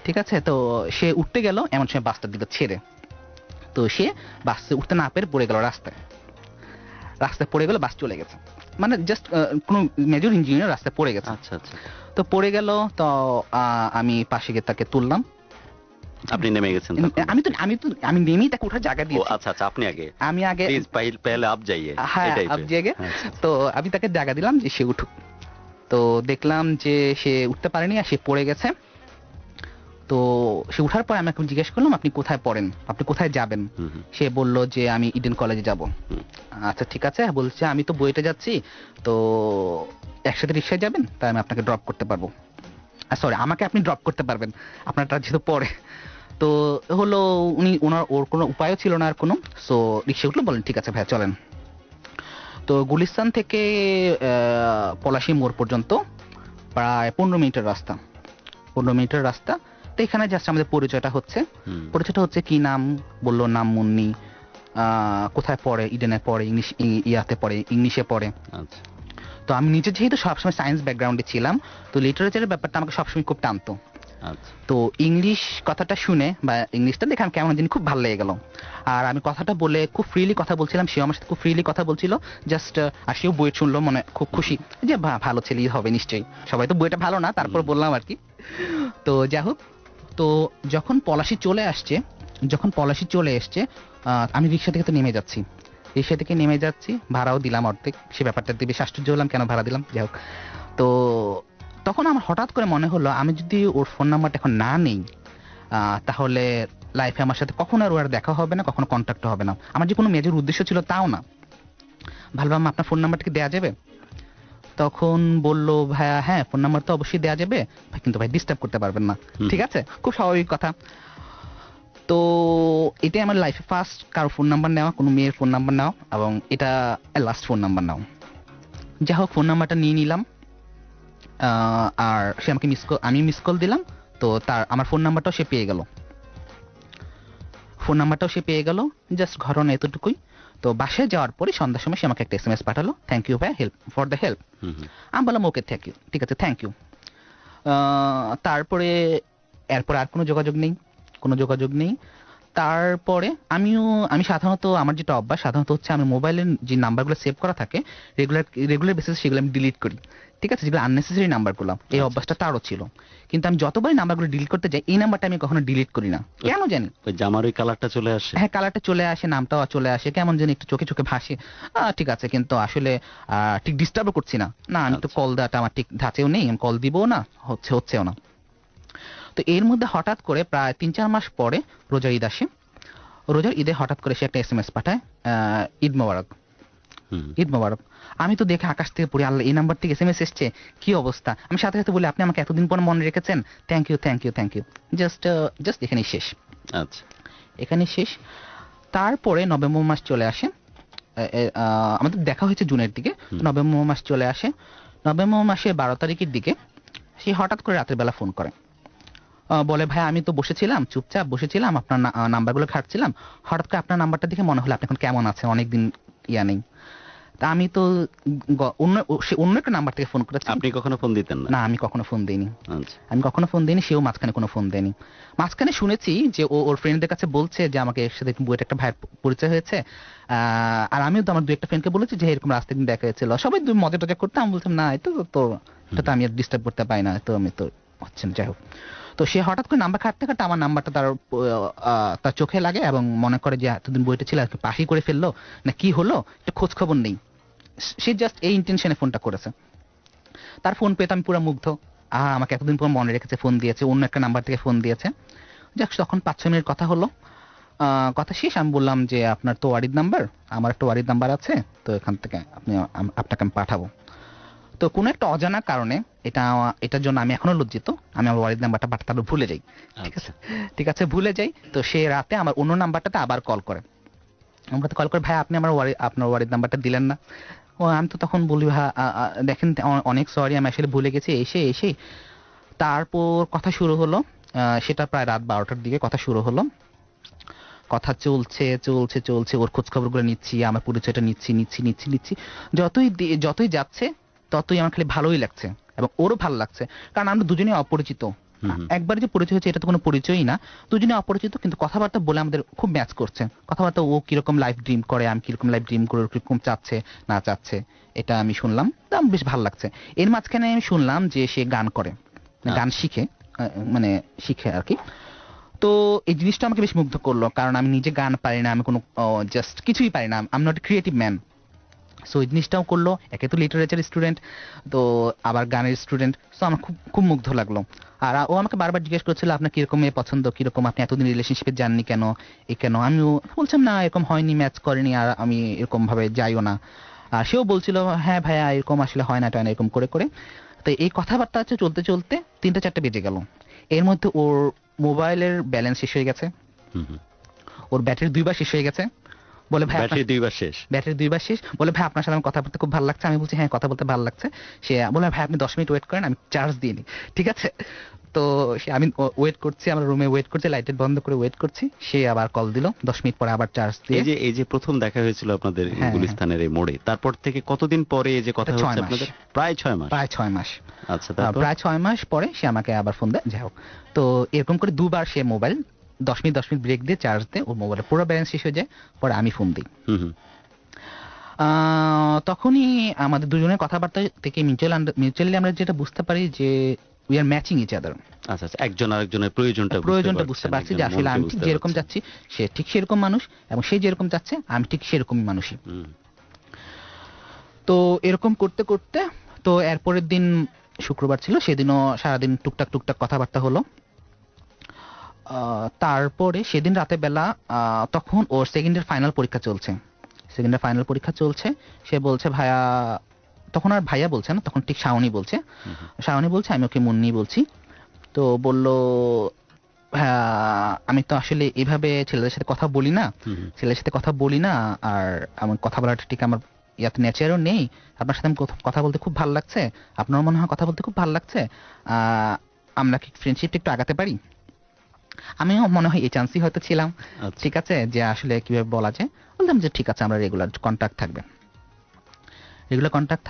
ঠিক আছে, তো সে উঠতে গেল, এমন সময় বাসটা দিল ছেড়ে। তো সে বাসে উঠতে না পেরে পড়ে গেল রাস্তায় পড়ে গেল, বাস চলে গেছে। মানে জাস্ট কোনো মেজর ইঞ্জিনিয়ার রাস্তায় পড়ে গেছে। আচ্ছা, আচ্ছা। তো তো পড়ে গেল। তো আমি পাশে গিয়ে তাকে তুললাম। আপনি নেমে গেছেন তখন? আমি নেমেই তাকে ওঠার জায়গা ও দিয়েছি। আচ্ছা আচ্ছা, আপনি আগে আমি আগে প্লিজ পহলে আপ যাইয়ে হ্যাঁ এই টাইপের। আপ জায়গায়। আচ্ছা। তো আমি তাকে জায়গা দিলাম যে সে উঠুক। তো দেখলাম যে সে উঠতে পারেনি আর সে পড়ে গেছে। তো সে উঠার পর আমি এখন জিজ্ঞেস করলাম আপনি কোথায় পড়েন, আপনি কোথায় যাবেন? হুম, হুম, সে বলল যে আমি ইডেন কলেজে যাব। হুম। আচ্ছা ঠিক আছে, বলছে আমি তো বুয়েটে যাচ্ছি, তো একসাথে রিক্সায় যাবেন, তাই আমি আপনাকে ড্রপ করতে পারবো। সরি, আমাকে আপনি ড্রপ করতে পারবেন, আপনারটা যেহেতু পড়ে। তো হলো ওর কোনো উপায়ও ছিল না আর কোনো। সো রিক্সা উঠলো, বলেন ঠিক আছে ভাইয়া চলেন। তো গুলিস্তান থেকে পলাশী মোড় পর্যন্ত প্রায় 15 মিনিটের রাস্তা। 15 মিনিটের রাস্তা। তো এখানে জাস্ট আমাদের পরিচয়টা হচ্ছে। হুম। পরিচয়টা হচ্ছে কি নাম বললো, নাম মুন্নি। কোথায় পড়ে? ইডেনে পড়ে, ইয়াতে পড়ে, ইংলিশে পড়ে। আচ্ছা। তো আমি নিজে যেহেতু সবসময় সায়েন্স ব্যাকগ্রাউন্ডে ছিলাম, তো লিটারেচারের ব্যাপারটা আমাকে সবসময় খুব টানতো। আচ্ছা। তো ইংলিশ কথাটা শুনে বা ইংলিশটা দেখে আমি কেমন জানি খুব ভালো লেগে গেল। আর আমি কথাটা বলে খুব ফ্রিলি কথা বলছিলাম, সেও আমার সাথে খুব ফ্রিলি কথা বলছিল। জাস্ট আর সেও বই শুনলো, মনে খুব খুশি যে ভালো ছেলেই হবে নিশ্চয়ই। সবাই তো বইটা ভালো না, তারপর বললাম আর কি। তো যাই হোক, তো যখন পলাশী চলে এসছে, আমি রিক্সা থেকে তো নেমে যাচ্ছি। রিক্সা থেকে নেমে যাচ্ছি, ভাড়াও দিলাম অর্ধেক। সে ব্যাপারটা দিয়ে বেশ আশ্চর্য হলাম, কেন ভাড়া দিলাম। যাই হোক, তো তখন আমার হঠাৎ করে মনে হলো আমি যদি ওর ফোন নাম্বারটা এখন না নেই, তাহলে লাইফে আমার সাথে কখনো আর ওর দেখা হবে না, কখনো কন্ট্যাক্ট হবে না। আমার যে কোনো মেজর উদ্দেশ্য ছিল তাও না। ভাবলাম আপনার ফোন নাম্বারটা কি দেওয়া যাবে? তখন বললো ভাইয়া হ্যাঁ ফোন নাম্বার তো অবশ্যই দেওয়া যাবে ভাই, কিন্তু ভাই ডিস্টার্ব করতে পারবেন না। ঠিক আছে, খুব স্বাভাবিক কথা। তো এটাই আমার লাইফে ফার্স্ট কারো ফোন নাম্বার নেওয়া, কোনো মেয়ের ফোন নাম্বার নেওয়া, এবং এটা লাস্ট ফোন নাম্বার নেওয়া। যাই হোক, ফোন নাম্বারটা নিয়ে নিলাম। আর সে আমাকে আমি মিস কল দিলাম। তো আমার ফোন নাম্বারটাও সে পেয়ে গেল। জাস্ট ঘটনা এতটুকুই। তো বাসায় যাওয়ার পরে সন্ধ্যার সময় সে আমাকে একটা SMS পাঠালো, থ্যাংক ইউ ভাই ফর দ্য হেল্প। হুম, হুম। আমি বললাম ওকে থ্যাংক ইউ, ঠিক আছে থ্যাংক ইউ। তারপরে এরপর আর কোনো যোগাযোগ নেই। তারপরে আমি সাধারণত আমার যেটা অভ্যাস সাধারণত হচ্ছে, আমি মোবাইলের যে নাম্বারগুলো সেভ করা থাকে রেগুলার বেসিসে সেগুলো আমি ডিলিট করি। ঠিক আছে, যেগুলো আননেসেসারি নাম্বারগুলো, এই অভ্যাসটা তারও ছিল। কিন্তু আমি যতবারই নাম্বারগুলো ডিলিট করতে যাই, এই নাম্বারটা আমি কখনো ডিলিট করি না, কেন জানি। ওই জামার ওই কালারটা চলে আসে। হ্যাঁ, কালারটা চলে আসে, নামটাও চলে আসে, কেমন জানি একটু চোখে চোখে ভাসে। ঠিক আছে, কিন্তু আসলে ঠিক ডিস্টার্বও করছি না। আমি তো কল দেওয়াটা আমার ঠিক ধাঁচেও নেই, আমি কল দিবও না, হচ্ছেও না। তো এর মধ্যে হঠাৎ করে প্রায় 3-4 মাস পরে রোজার ঈদ আসে। রোজার ঈদে হঠাৎ করে সে একটা SMS পাঠায়, ঈদ মোবারক। হুম। ঈদ মোবারক। আমি তো দেখে আকাশ থেকে পড়ি, আল্লাহ এই নাম্বার থেকে SMS এসছে, কি অবস্থা। আমি সাথে সাথে বলি আপনি আমাকে এতদিন পর মনে রেখেছেন, থ্যাংক ইউ। জাস্ট এখানেই আচ্ছা। শেষ। তারপরে নভেম্বর মাস চলে আসে। আমাদের দেখা হয়েছে জুনের দিকে, নভেম্বর মাস চলে আসে। নভেম্বর মাসের 12 তারিখের দিকে সে হঠাৎ করে রাতের বেলা ফোন করে, বলে ভাই আমি তো বসেছিলাম, চুপচাপ বসেছিলাম, আপনার নাম্বারগুলো ঘাটছিলাম, হঠাৎ করে আপনার নাম্বারটা দেখে মনে হলো আপনি এখন কেমন আছেন, অনেকদিন নেই। তা আমি তো অন্য একটা নাম্বার থেকে ফোন করেছি। আপনি কখনো ফোন দিতেন না? না, আমি কখনো ফোন দিইনি। আচ্ছা। সেও মাঝখানে কোনো ফোন দেয়নি। মাঝখানে শুনেছি যে ওর ফ্রেন্ডদের কাছে বলছে যে আমাকে এর সাথে বুয়েট একটা ভাইয়ের পরিচয় হয়েছে। আর আমিও তো আমার 2-1 ফ্রেন্ডকে বলেছি যে এরকম রাস্তায় দিন দেখা হয়েছিল। সবাই মজা টজা করতাম, বলতাম না এটা তো আমি আর ডিস্টার্ব করতে পারি না, তো আমি তো হচ্ছে না। যাই হোক, তো সে হঠাৎ করে নাম্বার কাটতে আমার নাম্বারটা তার চোখে লাগে এবং মনে করে যে এতদিন বইটা ছিল পাশি করে ফেললো না কি হলো, একটা খোঁজ খবর নেই। সে জাস্ট এই ইন্টেনশনে ফোনটা করেছে। তার ফোন পেয়ে আমি পুরো মুগ্ধ। আমাকে এতদিন পর মনে রেখেছে, ফোন দিয়েছে, অন্য একটা নাম্বার থেকে ফোন দিয়েছে। যাক, তখন 5-6 মিনিট কথা হলো। কথা শেষ, আমি বললাম যে আপনার তো ওয়ারিদ নাম্বার, আমার একটা ওয়ারিদ নাম্বার আছে, তো এখান থেকে আপনাকে আমি পাঠাবো। তো কোনো একটা অজানা কারণে এটার জন্য আমি এখনো লজ্জিত, আমি আমার ওয়ারিদ নাম্বারটা পাঠাতে ভুলে যাই। ঠিক আছে, ভুলে যাই। তো সে রাতে আমার অন্য নাম্বারটাতে আবার কল করে। ভাই আপনি আপনার ওয়ারিদ নাম্বারটা দিলেন না। আমি তো তখন বলি দেখেন অনেক সরি, আমি আসলে ভুলে গেছি এসে। তারপর কথা শুরু হলো, সেটা প্রায় রাত 12টার দিকে কথা শুরু হলো। কথা চলছে, ওর খোঁজ খবরগুলো নিচ্ছি, আমার পরিচয়টা নিচ্ছি। যতই যাচ্ছে ততই আমার খালি ভালোই লাগছে এবং ওরও ভালো লাগছে, কারণ আমরা দুজনেই অপরিচিত। হুম হুম। একবার যে পরিচয় হয়েছে এটা তো কোনো পরিচয়ই না, দুজনে অপরিচিত কিন্তু কথাবার্তা বলে আমাদের খুব ম্যাচ করছে। কথাবার্তা, ও কিরকম লাইফ ড্রিম করে, আমি কিরকম লাইফ ড্রিম করে, ও কিরকম চাচ্ছে না চাচ্ছে, এটা আমি শুনলাম, তা আমার বেশ ভালো লাগছে। এর মাঝখানে আমি শুনলাম যে সে গান করে, গান আচ্ছা। শিখে, মানে শিখে আর কি। তো এই জিনিসটা আমাকে বেশ মুগ্ধ করলো, কারণ আমি নিজে গান পারি না, আমি কোনো জাস্ট কিছুই পারি না, I am not creative man. So এই জিনিসটাও করলো, একে তো লিটারেচার স্টুডেন্ট, তো আবার গানের স্টুডেন্ট, সো আমার খুব খুব মুগ্ধ লাগলো। আর ও আমাকে বারবার জিজ্ঞেস করছিল আপনার কিরকম মেয়ে পছন্দ, কিরকম, আপনি এতদিন রিলেশনশিপে যাননি কেন, এ কেন। আমিও বলছিলাম না এরকম হয়নি, ম্যাচ করেনি, আর আমি এরকম ভাবে যাইও না। আর সেও বলছিল হ্যাঁ ভাইয়া এরকম আসলে হয় না টায় না, এরকম করে করে। তো এই কথাবার্তা হচ্ছে চলতে চলতে 3টা 4টা বেজে গেল। এর মধ্যে ওর মোবাইলের ব্যালেন্স শেষ হয়ে গেছে, হুম হুম। ওর ব্যাটারি 2বার শেষ হয়ে গেছে। বলে ভাই ব্যাটারি 2বার শেষ। ব্যাটারি 2বার শেষ, বলে ভাই আপনার সাথে আমার কথা বলতে খুব ভালো লাগছে। আমি বলছি হ্যাঁ কথা বলতে ভালো লাগছে। সে বলে ভাই আপনি 10 মিনিট ওয়েট করেন, আমি চার্জ দিয়ে নিই। ঠিক আছে, তো সে আমি ওয়েট করছি, আমার রুমে ওয়েট করছি, লাইটের বন্ধ করে ওয়েট করছি। সে আবার কল দিল 10 মিনিট পরে, আবার চার্জ দিয়ে। এই যে প্রথম দেখা হয়েছিল আপনাদের হ্যাঁ, গুলিস্তানের এই মোড়ে, তারপর থেকে কতদিন পরে এই যে কথা এটা 6 হচ্ছে মাস। আপনাদের? প্রায় 6 মাস। প্রায় 6 মাস। আচ্ছা, তারপর? প্রায় 6 মাস পরে সে আমাকে আবার ফোন দেয়। যাই হোক, তো এরকম করে 2বার সে মোবাইল 10 মিনিট ব্রেক দিয়ে চার্জ দিয়ে, ওর মোবাইলে পুরো ব্যালেন্স শেষ হয়ে যায়। পরে আমি ফোন দিই। হুম হুম। তখনই আমাদের দুজনের কথাবার্তা থেকে মিউচুয়ালি আমরা যেটা বুঝতে পারি যে we are matching each other. আচ্ছা আচ্ছা, একজন আরেকজনের প্রয়োজনটা বুঝতে পারছি যে একজনের আসলে মনকে আমি ঠিক বুঝতে যেরকম পারছেন। চাচ্ছি সে ঠিক সেরকম মানুষ, এবং সে যেরকম চাচ্ছে আমি ঠিক সেরকমই মানুষই। হুম। তো এরকম করতে করতে, তো এরপরের দিন শুক্রবার ছিল, সেদিনও সারাদিন টুকটাক টুকটাক কথাবার্তা হলো। তারপরে সেদিন রাতে বেলা, তখন ওর সেকেন্ডের ফাইনাল পরীক্ষা চলছে। সে বলছে ভাইয়া, তখন আর ভাইয়া বলছে না, তখন ঠিক শাওনি বলছে। হুম হুম। শাওনি বলছে, আমি ওকে মুন্নি বলছি। তো বলল ভাইয়া আমি তো আসলে এভাবে ছেলেদের সাথে কথা বলি না, হুম হুম। আর আমার কথা বলাটা ঠিক আমার ইয়াতে নেচারও নেই। আপনার সাথে আমি কথা বলতে খুব ভালো লাগছে, আপনার মনে হয় কথা বলতে খুব ভালো লাগছে, আমরা কি ফ্রেন্ডশিপটা একটু আগাতে পারি? আমিও মনে হয় এই চান্সই হয়তো ছিলাম। আচ্ছা। ঠিক আছে, যে আসলে কিভাবে বলা যায়, বললাম যে ঠিক আছে আমরা রেগুলার কন্টাক্ট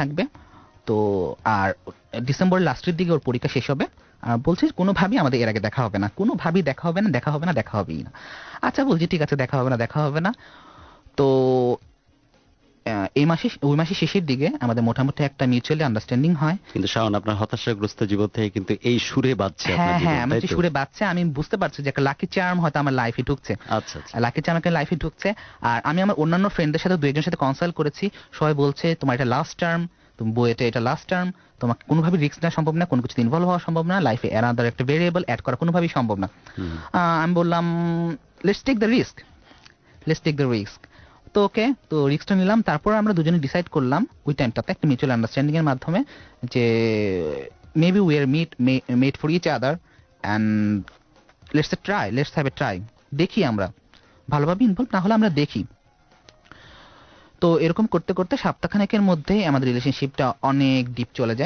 থাকবে। তো আর ডিসেম্বরের লাস্টের দিকে ওর পরীক্ষা শেষ হবে। আর বলছে কোনোভাবেই আমাদের এর আগে দেখা হবে না, দেখা হবেই না। আচ্ছা বলছি ঠিক আছে, দেখা হবে না। তো ওই মাসের শেষের দিকে আমাদের মোটামুটি একটা মিউচুয়ালি আন্ডারস্ট্যান্ডিং হয়। কিন্তু শাওন, আপনার হতাশাগ্রস্ত জীবন থেকে কিন্তু এই সুরে বাজছে আপনার হ্যাঁ জীবন, আমার তাই যে তো? সুরে বাচ্চা, আমি বুঝতে পারছি যে একটা লাকি চার্ম হয়তো আমার লাইফে ঢুকছে। আচ্ছা আচ্ছা। লাইফে ঢুকছে। আর আমি আমার অন্যান্য ফ্রেন্ডদের সাথে 2-1 সাথে কনসাল্ট করেছি, সবাই বলছে তোমার এটা লাস্ট টার্ম, তুমি বইয়েতে এটা লাস্ট টার্ম, তোমাকে কোনোভাবে রিস্ক নেওয়া সম্ভব না, কোনো কিছু ইনভলভ হওয়া সম্ভব না, লাইফে অ্যানাদার একটা ভেরিয়েবল অ্যাড করা কোনোভাবেই সম্ভব না। হুম। আমি বললাম লেটস টেক দ্য রিস্ক। তো ওকে, তো রিস্কটা নিলাম। তারপর আমরা দুজনে ডিসাইড করলাম ওই টাইমটাতে একটা মিউচুয়াল আন্ডারস্ট্যান্ডিং এর মাধ্যমে যে maybe we are made for each other, and let's have a try. দেখি আমরা ভালোভাবে ইনভলভ না হলে আমরা দেখি। তো এরকম করতে করতে সপ্তাহখানেকের মধ্যে আমাদের রিলেশনশিপটা অনেক ডিপ চলে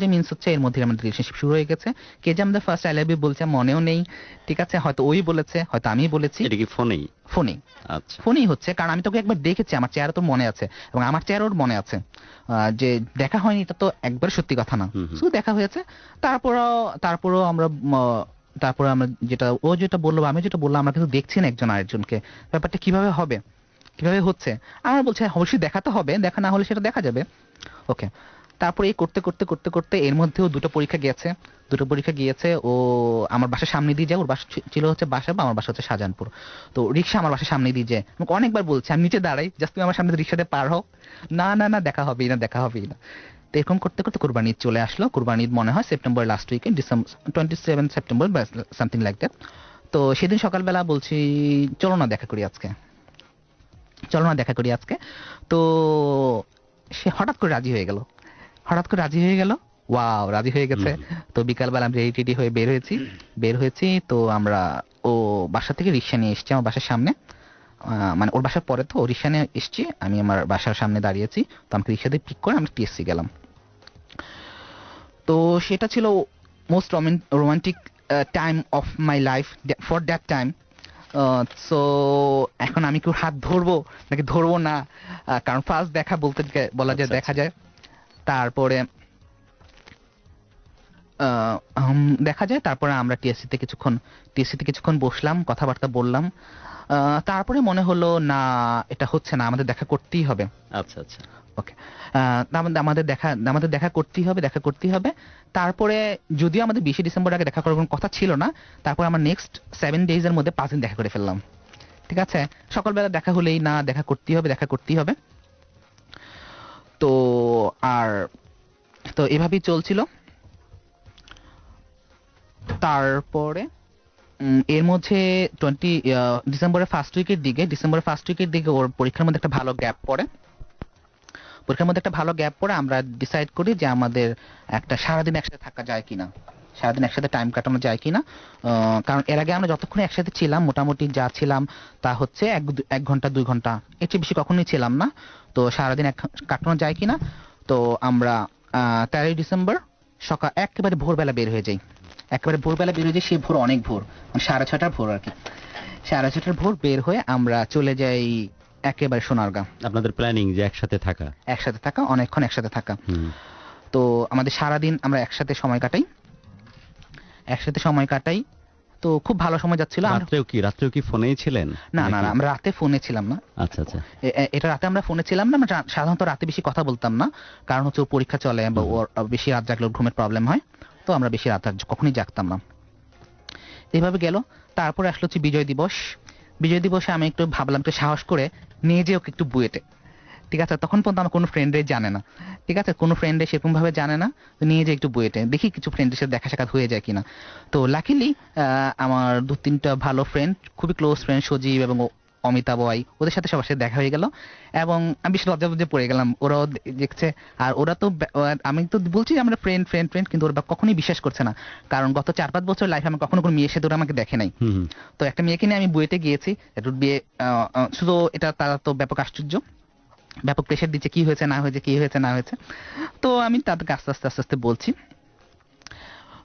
যায় মিন্স হচ্ছে এর মধ্যে আমাদের রিলেশনশিপ শুরু হয়ে গেছে। কে যে আমাদের ফার্স্ট আই লাভ ইউ বলছে মনেও নেই। ঠিক আছে, হয়তো ওই বলেছে, হয়তো আমি বলেছি। এটা কি ফোনেই? আচ্ছা। ফোনেই হচ্ছে, কারণ আমি তোকে একবার দেখেছি, আমার চেহারা তোর মনে আছে এবং আমার চেহারা ওর মনে আছে। যে দেখা হয়নি এটা তো একবার সত্যি কথা না, হুম হুম। শুধু দেখা হয়েছে। তারপরও আমরা যেটা বললো আমি যেটা বললাম, আমরা কিন্তু দেখছি না একজন আরেকজনকে, ব্যাপারটা কিভাবে হচ্ছে। আমার বলছে অবশ্যই দেখা তো হবে, দেখা না হলে সেটা দেখা যাবে। ওকে, তারপরে এই করতে এর মধ্যেও দুটো পরীক্ষা গিয়েছে। ও আমার বাসার সামনে দিয়ে যায়, ওর বাসা ছিল হচ্ছে বা আমার বাসা হচ্ছে শাহজাহানপুর। তো রিক্সা আমার বাসার সামনে দিয়ে যায়, আমাকে অনেকবার বলছে আমি নিচে দাঁড়াই, জাস্ট তুমি আমার সামনে রিক্সাতে পার হও, না দেখা হবেই না। তো এরকম করতে কোরবানি ঈদ চলে আসলো। কোরবানি ঈদ মনে হয় সেপ্টেম্বর লাস্ট উইকে, 27 সেপ্টেম্বর বা সামথিং লাইক দ্যাট। তো সেদিন সকালবেলা বলছি চলো না দেখা করি আজকে। তো সে হঠাৎ করে রাজি হয়ে গেল। ওয়াও, রাজি হয়ে গেছে। তো বিকালবেলা আমি রেডি হয়ে বের হয়েছি। তো ও বাসা থেকে রিক্সা নিয়ে এসেছি আমার বাসার সামনে, মানে ওর বাসার পরে, তো রিক্সা নিয়ে এসেছি, আমি আমার বাসার সামনে দাঁড়িয়েছি। তো আমাকে রিক্সা দিয়ে পিক করে আমরা টিএসসি গেলাম। তো সেটা ছিল most romantic time of my life for that time. So এখন আমি কেউ হাত ধরবো নাকি ধরবো না, কারণ ফার্স্ট দেখা বলা যায়, আচ্ছা, দেখা যায়। তারপরে দেখা যায়। তারপরে আমরা টিএসসিতে কিছুক্ষণ বসলাম, কথাবার্তা বললাম। তারপরে মনে হলো না, এটা হচ্ছে না, আমাদের দেখা করতেই হবে। আচ্ছা আচ্ছা। ওকে, আমাদের দেখা করতেই হবে। তারপরে যদিও আমাদের 20 ডিসেম্বর আগে দেখা করার কোনো কথা ছিল না, তারপর আমরা নেক্সট 7 ডেজের মধ্যে 5 দিন দেখা করে ফেললাম। ঠিক আছে, সকালবেলা দেখা হলেই না, দেখা করতেই হবে। তো আর তো এভাবেই চলছিল। তারপরে এর মধ্যে ডিসেম্বরের ফার্স্ট উইকের দিকে ওর পরীক্ষার মধ্যে একটা ভালো গ্যাপ পড়ে আমরা ডিসাইড করি যে আমাদের একটা সারাদিন একসাথে থাকা যায় কিনা, সারাদিন একসাথে টাইম কাটানো যায় কিনা। কারণ এর আগে আমরা যতক্ষণ একসাথে ছিলাম, মোটামুটি যা ছিলাম তা হচ্ছে 1 ঘন্টা 2 ঘন্টা, এর চেয়ে বেশি কখনোই ছিলাম না। তো সারাদিন কাটানো যায় কিনা। তো আমরা 13 ডিসেম্বর সকাল একেবারে ভোরবেলা বের হয়ে যাই। সে ভোর, অনেক ভোর, মানে 6:30 ভোর আর কি। 6:30 ভোর বের হয়ে আমরা চলে যাই একেবারে সোনারগাঁ। আপনাদের প্ল্যানিং যে একসাথে থাকা? অনেকক্ষণ একসাথে থাকা। হুম। তো আমাদের সারাদিন আমরা একসাথে সময় কাটাই। তো খুব ভালো সময় যাচ্ছিল। রাত্রেও কি ফোনেই ছিলেন? না, আমরা রাতে ফোনে ছিলাম না। আচ্ছা আচ্ছা। এটা রাতে আমরা ফোনে ছিলাম না। আমরা সাধারণত রাতে বেশি কথা বলতাম না, কারণ হচ্ছে ওর পরীক্ষা চলে বা ওর বেশি রাত জাগলে ওর ঘুমের প্রবলেম হয়। তো আমরা বেশি রাত কখনোই জাগতাম না। এইভাবে গেল। তারপরে আসলো হচ্ছে বিজয় দিবসে আমি একটু ভাবলাম, একটু সাহস করে নিয়ে যে ওকে একটু বুয়েটে। ঠিক আছে, তখন পর্যন্ত আমার কোনো ফ্রেন্ডে জানে না। ঠিক আছে, কোনো ফ্রেন্ডে সেরকম ভাবে জানে না। তো নিয়ে যে একটু বুয়েটে দেখি কিছু ফ্রেন্ডের সাথে দেখা সাক্ষাৎ হয়ে যায় কিনা। তো লাকিলি আমার 2-3টা ভালো ফ্রেন্ড, খুবই ক্লোজ ফ্রেন্ড, সজীব এবং অমিতা বয়, ওদের সাথে সবার সাথে দেখা হয়ে গেল। এবং আমি বেশ লজ্জাবজ্জে পড়ে গেলাম। ওরাও দেখছে, আর ওরা তো আমি তো বলছি যে আমরা ফ্রেন্ড, কিন্তু ওরা কখনোই বিশ্বাস করছে না, কারণ গত 4-5 বছর লাইফে আমি কখনো কোনো মেয়ের সাথে ওরা আমাকে দেখে নাই। হুম হুম। তো একটা মেয়েকে নিয়ে আমি বুয়েটে গিয়েছি, একটু বিয়ে, শুধু এটা তারা তো ব্যাপক আশ্চর্য, ব্যাপক প্রেশার দিচ্ছে কি হয়েছে না হয়েছে। তো আমি তাদেরকে আস্তে আস্তে বলছি।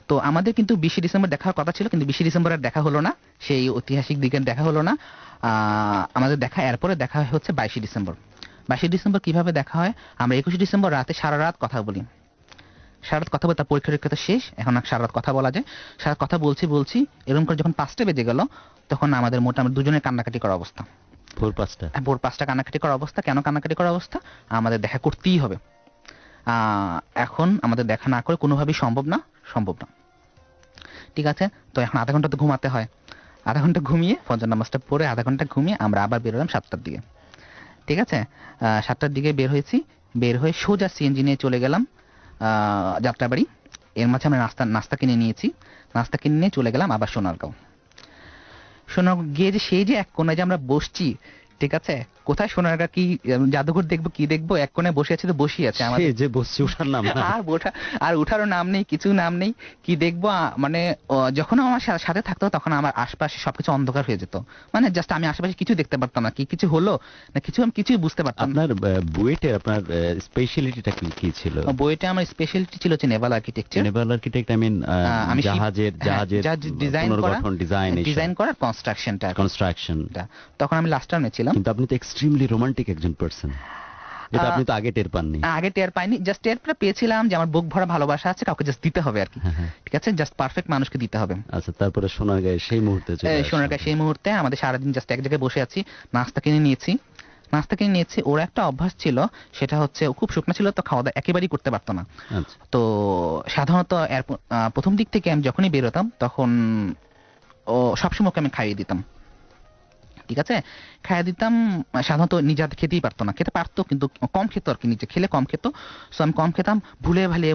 তো আমাদের কিন্তু 20 ডিসেম্বর দেখার কথা ছিল, কিন্তু 20 ডিসেম্বর আর দেখা হলো না, সেই ঐতিহাসিক দিকে দেখা হলো না। আমাদের এরপরে দেখা হচ্ছে 22 ডিসেম্বর। কিভাবে দেখা হয়? আমরা 21 ডিসেম্বর রাতে সারা রাত কথা বলি। তার পরীক্ষা তো শেষ, এখন আর সারা রাত কথা বলা যায়। সারা রাত কথা বলছি, এরকম করে যখন 5টা বেজে গেল, তখন আমাদের মোটামুটি দুজনের কান্নাকাটি করার অবস্থা। ভোর 5টা? ভোর 5টা কান্নাকাটি করার অবস্থা। কেন কান্নাকাটি করার অবস্থা? আমাদের দেখা করতেই হবে। এখন আমাদের দেখা না করে কোনোভাবেই সম্ভব না। ঠিক আছে, তো এখন আধা ঘন্টা তো ঘুমাতে হয়। আধা ঘন্টা ঘুমিয়ে, ফজর নামাজটা পড়ে আধা ঘন্টা ঘুমিয়ে আমরা আবার বেরোলাম 7টার দিকে। ঠিক আছে, 7টার দিকে বের হয়ে সোজা সিএনজি নিয়ে চলে গেলাম যাত্রাবাড়ি। এর মাঝে আমরা নাস্তা কিনে নিয়ে চলে গেলাম আবার সোনারগাঁও গিয়ে যে সেই যে এক কোণায় যে আমরা বসছি। ঠিক আছে, কোথায় সোনারগাঁ কি জাদুঘর দেখবো, কি দেখবো, এক কোণায় বসে আছে, তো বসি আছে আমাদের যে বসছি, ওঠার নাম না। আর ওঠারও নাম নেই, কিছু নাম নেই। কি দেখবো, মানে যখন আমার সাথে থাকতো তখন আমার আশপাশে সবকিছু অন্ধকার হয়ে যেত। মানে জাস্ট আমি আশেপাশে কিছু দেখতে পারতাম না, কি কিছু হলো না কিছু, আমি কিছুই বুঝতে পারতাম না। আপনার বুয়েটে আপনার স্পেশালিটিটা কি ছিল? বুয়েটে আমার স্পেশালিটি ছিল হচ্ছে নেভাল আর্কিটেকচার। আই মিন আমি জাহাজের ডিজাইন করার কনস্ট্রাকশন। তখন আমি লাস্ট টার্মে ছিলাম। কিন্তু আপনি তো এক্সট্রিমলি রোমান্টিক একজন পারসন, এটা আপনি তো আগে টের পাননি। আগে টের পাইনি, জাস্ট টেরটা পেয়েছিলাম যে আমার বুক ভরা ভালোবাসা আছে, কাউকে জাস্ট দিতে হবে আর কি। ঠিক আছে, জাস্ট পারফেক্ট মানুষকে দিতে হবে। আচ্ছা, তারপরে সোনারগাঁয়ে সেই মুহূর্তে আমাদের সারাদিন জাস্ট এক জায়গায় বসে আছি। নাস্তা কিনে নিয়েছি। ওর একটা অভ্যাস ছিল, সেটা হচ্ছে ও খুব শুকনো ছিল, তো খাওয়া দাওয়া একেবারেই করতে পারতো না। তো সাধারণত প্রথম দিক থেকে আমি যখনই বেরোতাম, তখন ও সবসময় ওকে আমি খাইয়ে দিতাম। ঠিক আছে, খাইয়ে দিতাম। সাধারণত নিজে হাতে খেতেই পারতো না, খেতে পারতো কিন্তু কম খেত আর কি, নিজে খেলে কম খেত। সো আমি কম খেতাম, ভুলে ভালে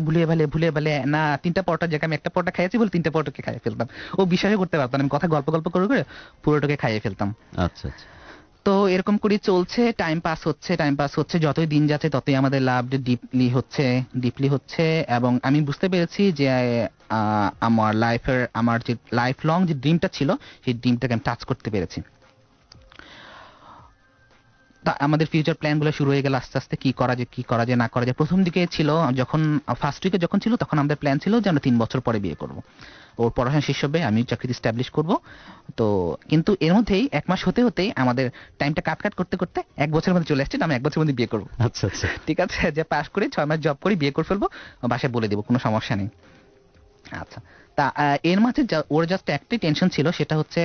না 3টা পরোটার জায়গায় আমি একটা পরোটা খাইয়েছি বলে 3টা পরোটাকে খাইয়ে ফেলতাম। ও বিশ্বাসই করতে পারতো না, আমি কথা গল্প করে পুরোটাকে খাইয়ে ফেলতাম। আচ্ছা আচ্ছা। তো এরকম করে চলছে, টাইম পাস হচ্ছে। যতই দিন যাচ্ছে ততই আমাদের লাভ ডিপলি হচ্ছে। এবং আমি বুঝতে পেরেছি যে আমার যে লাইফ লং যে ড্রিমটা ছিল, সেই ড্রিমটাকে আমি টাচ করতে পেরেছি। আমাদের ফিউচার প্ল্যান গুলো শুরু হয়ে গেল আস্তে আস্তে, কি করা যায় না করা যায়। প্রথম দিকে ছিল, যখন ফার্স্ট উইকে যখন ছিল, তখন আমাদের প্ল্যান ছিল যে আমরা 3 বছর পরে বিয়ে করব। ওর পড়াশোনা শেষ হবে, আমি চাকরিতে এস্টাবলিশ করব। তো কিন্তু এর মধ্যেই 1 মাস হতেই আমাদের টাইমটা কাট করতে 1 বছরের মধ্যে চলে আসছে, আমি 1 বছরের মধ্যে বিয়ে করবো। আচ্ছা আচ্ছা। ঠিক আছে, যে পাস করে 6 মাস জব করে বিয়ে করে ফেলবো, বাসায় বলে দেবো, কোনো সমস্যা নেই। আচ্ছা, তা এর মাঝে ওর জাস্ট একটাই টেনশন ছিল, সেটা হচ্ছে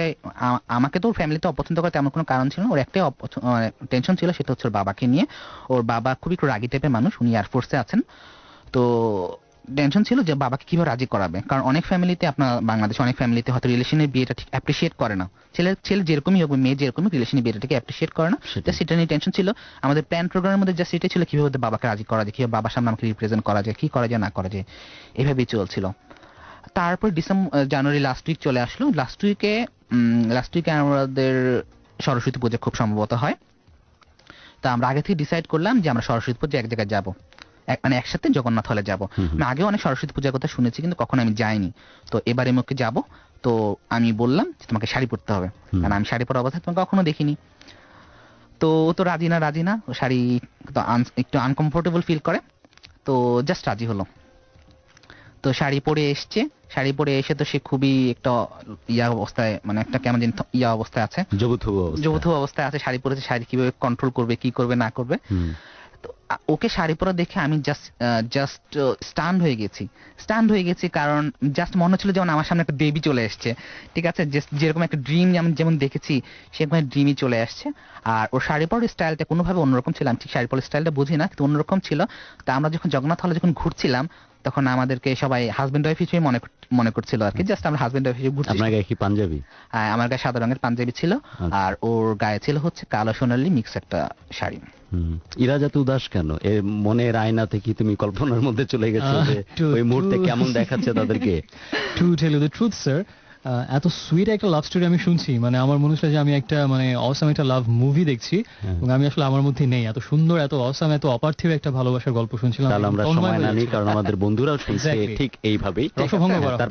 আমাকে তো ওর ফ্যামিলিতে অপছন্দ করে তেমন কোনো কারণ ছিল না, ওর একটাই টেনশন ছিল, সেটা হচ্ছে ওর বাবাকে নিয়ে। ওর বাবা খুবই একটু রাগী টাইপের মানুষ, উনি এয়ারফোর্সে আছেন। তো টেনশন ছিল যে বাবাকে কিভাবে রাজি করাবে, কারণ অনেক ফ্যামিলিতে, আপনার বাংলাদেশে অনেক ফ্যামিলিতে হয়তো রিলেশনের বিয়েটা ঠিক অ্যাপ্রিসিয়েট করে না, ছেলে ছেলে যেরকমই হোক মেয়ে যেরকমই রিলেশনের বিয়েটাকে অ্যাপ্রিসিয়েট করে না। সেটাই। জাস্ট সেটা নিয়ে টেনশন ছিল। আমাদের প্ল্যান প্রোগ্রামের মধ্যে জাস্ট এটা ছিল কিভাবে ওদের বাবাকে রাজি করা যায়, কিভাবে বাবার সামনে আমাকে রিপ্রেজেন্ট করা যায়, কি করা যায় না করা যায়, এভাবেই চলছিল। তারপর জানুয়ারি লাস্ট উইক চলে আসলো। লাস্ট উইকে আমাদের সরস্বতী পূজা খুব সম্ভবত হয়। তা আমরা আগে থেকে ডিসাইড করলাম যে আমরা সরস্বতী পূজা এক জায়গায় যাবো, মানে একসাথে জগন্নাথ হলে যাবো। হুম হুম। আমি আগেও অনেক সরস্বতী পূজার কথা শুনেছি, কিন্তু কখনো আমি যাইনি। তো এবারে আমি ওকে যাবো। তো আমি বললাম যে তোমাকে শাড়ি পরতে হবে, হুম। কারণ আমি শাড়ি পরা অবস্থায় তোমাকে কখনো দেখিনি। তো ও তো রাজি না, ও শাড়ি তো একটু আনকমফোর্টেবল ফিল করে। তো জাস্ট রাজি হলো। তো শাড়ি পরে এসে তো সে খুবই একটা ইয়া অবস্থায়, মানে একটা কেমন যেন ইয়া অবস্থায় আছে, যৌথ অবস্থা। যৌথ অবস্থায় আছে। শাড়ি পরেছে, শাড়ি কিভাবে কন্ট্রোল করবে, কি করবে না করবে। হুম। তো ওকে শাড়ি পরা দেখে আমি জাস্ট স্টান্ড হয়ে গেছি, কারণ জাস্ট মনে হচ্ছিল যেমন আমার সামনে একটা দেবী চলে এসছে। ঠিক আছে, যেরকম একটা ড্রিম আমি যেমন দেখেছি, সেরকম ড্রিমই চলে আসছে। আর ওর শাড়ি পরার স্টাইলটা কোনোভাবে অন্যরকম ছিল, আমি ঠিক শাড়ি পরার স্টাইলটা বুঝি না, কিন্তু অন্যরকম ছিল। তা আমরা যখন জগন্নাথ হলে যখন ঘুরছিলাম, তখন আমাদেরকে সবাই হাজবেন্ড ওয়াইফ হিসেবে মনে করছিল আর কি, জাস্ট আমরা হাজবেন্ড ওয়াইফ হিসেবে ঘুরছি। আপনার গায়ে কি পাঞ্জাবি? আমার গায়ে সাদা রঙের পাঞ্জাবি ছিল, আচ্ছা। আর ওর গায়ে ছিল হচ্ছে কালো সোনালী মিক্স একটা শাড়ি। হুম। ইরা যাতে উদাস কেন? এর মনের আয়নাতে কি তুমি কল্পনার মধ্যে চলে গেছো যে ওই মুহূর্তে কেমন দেখাচ্ছে তাদেরকে? To tell you the truth sir, এত সুইট একটা লাভ স্টোরি আমি শুনছি, মানে আমার মনে হচ্ছে যে আমি একটা মানে অসাম একটা লাভ মুভি দেখছি, হ্যাঁ। এবং আমি আসলে আমার মধ্যে নেই। এত সুন্দর, এত অসাম, এত অপার্থিব একটা ভালোবাসার গল্প শুনছিলাম। তাহলে আমরা তন্ময় সময় হয়ে না নিই, যাচ্ছি। কারণ আমাদের বন্ধুরাও শুনছে Exactly. ঠিক এইভাবেই। রসভঙ্গ করা হবে।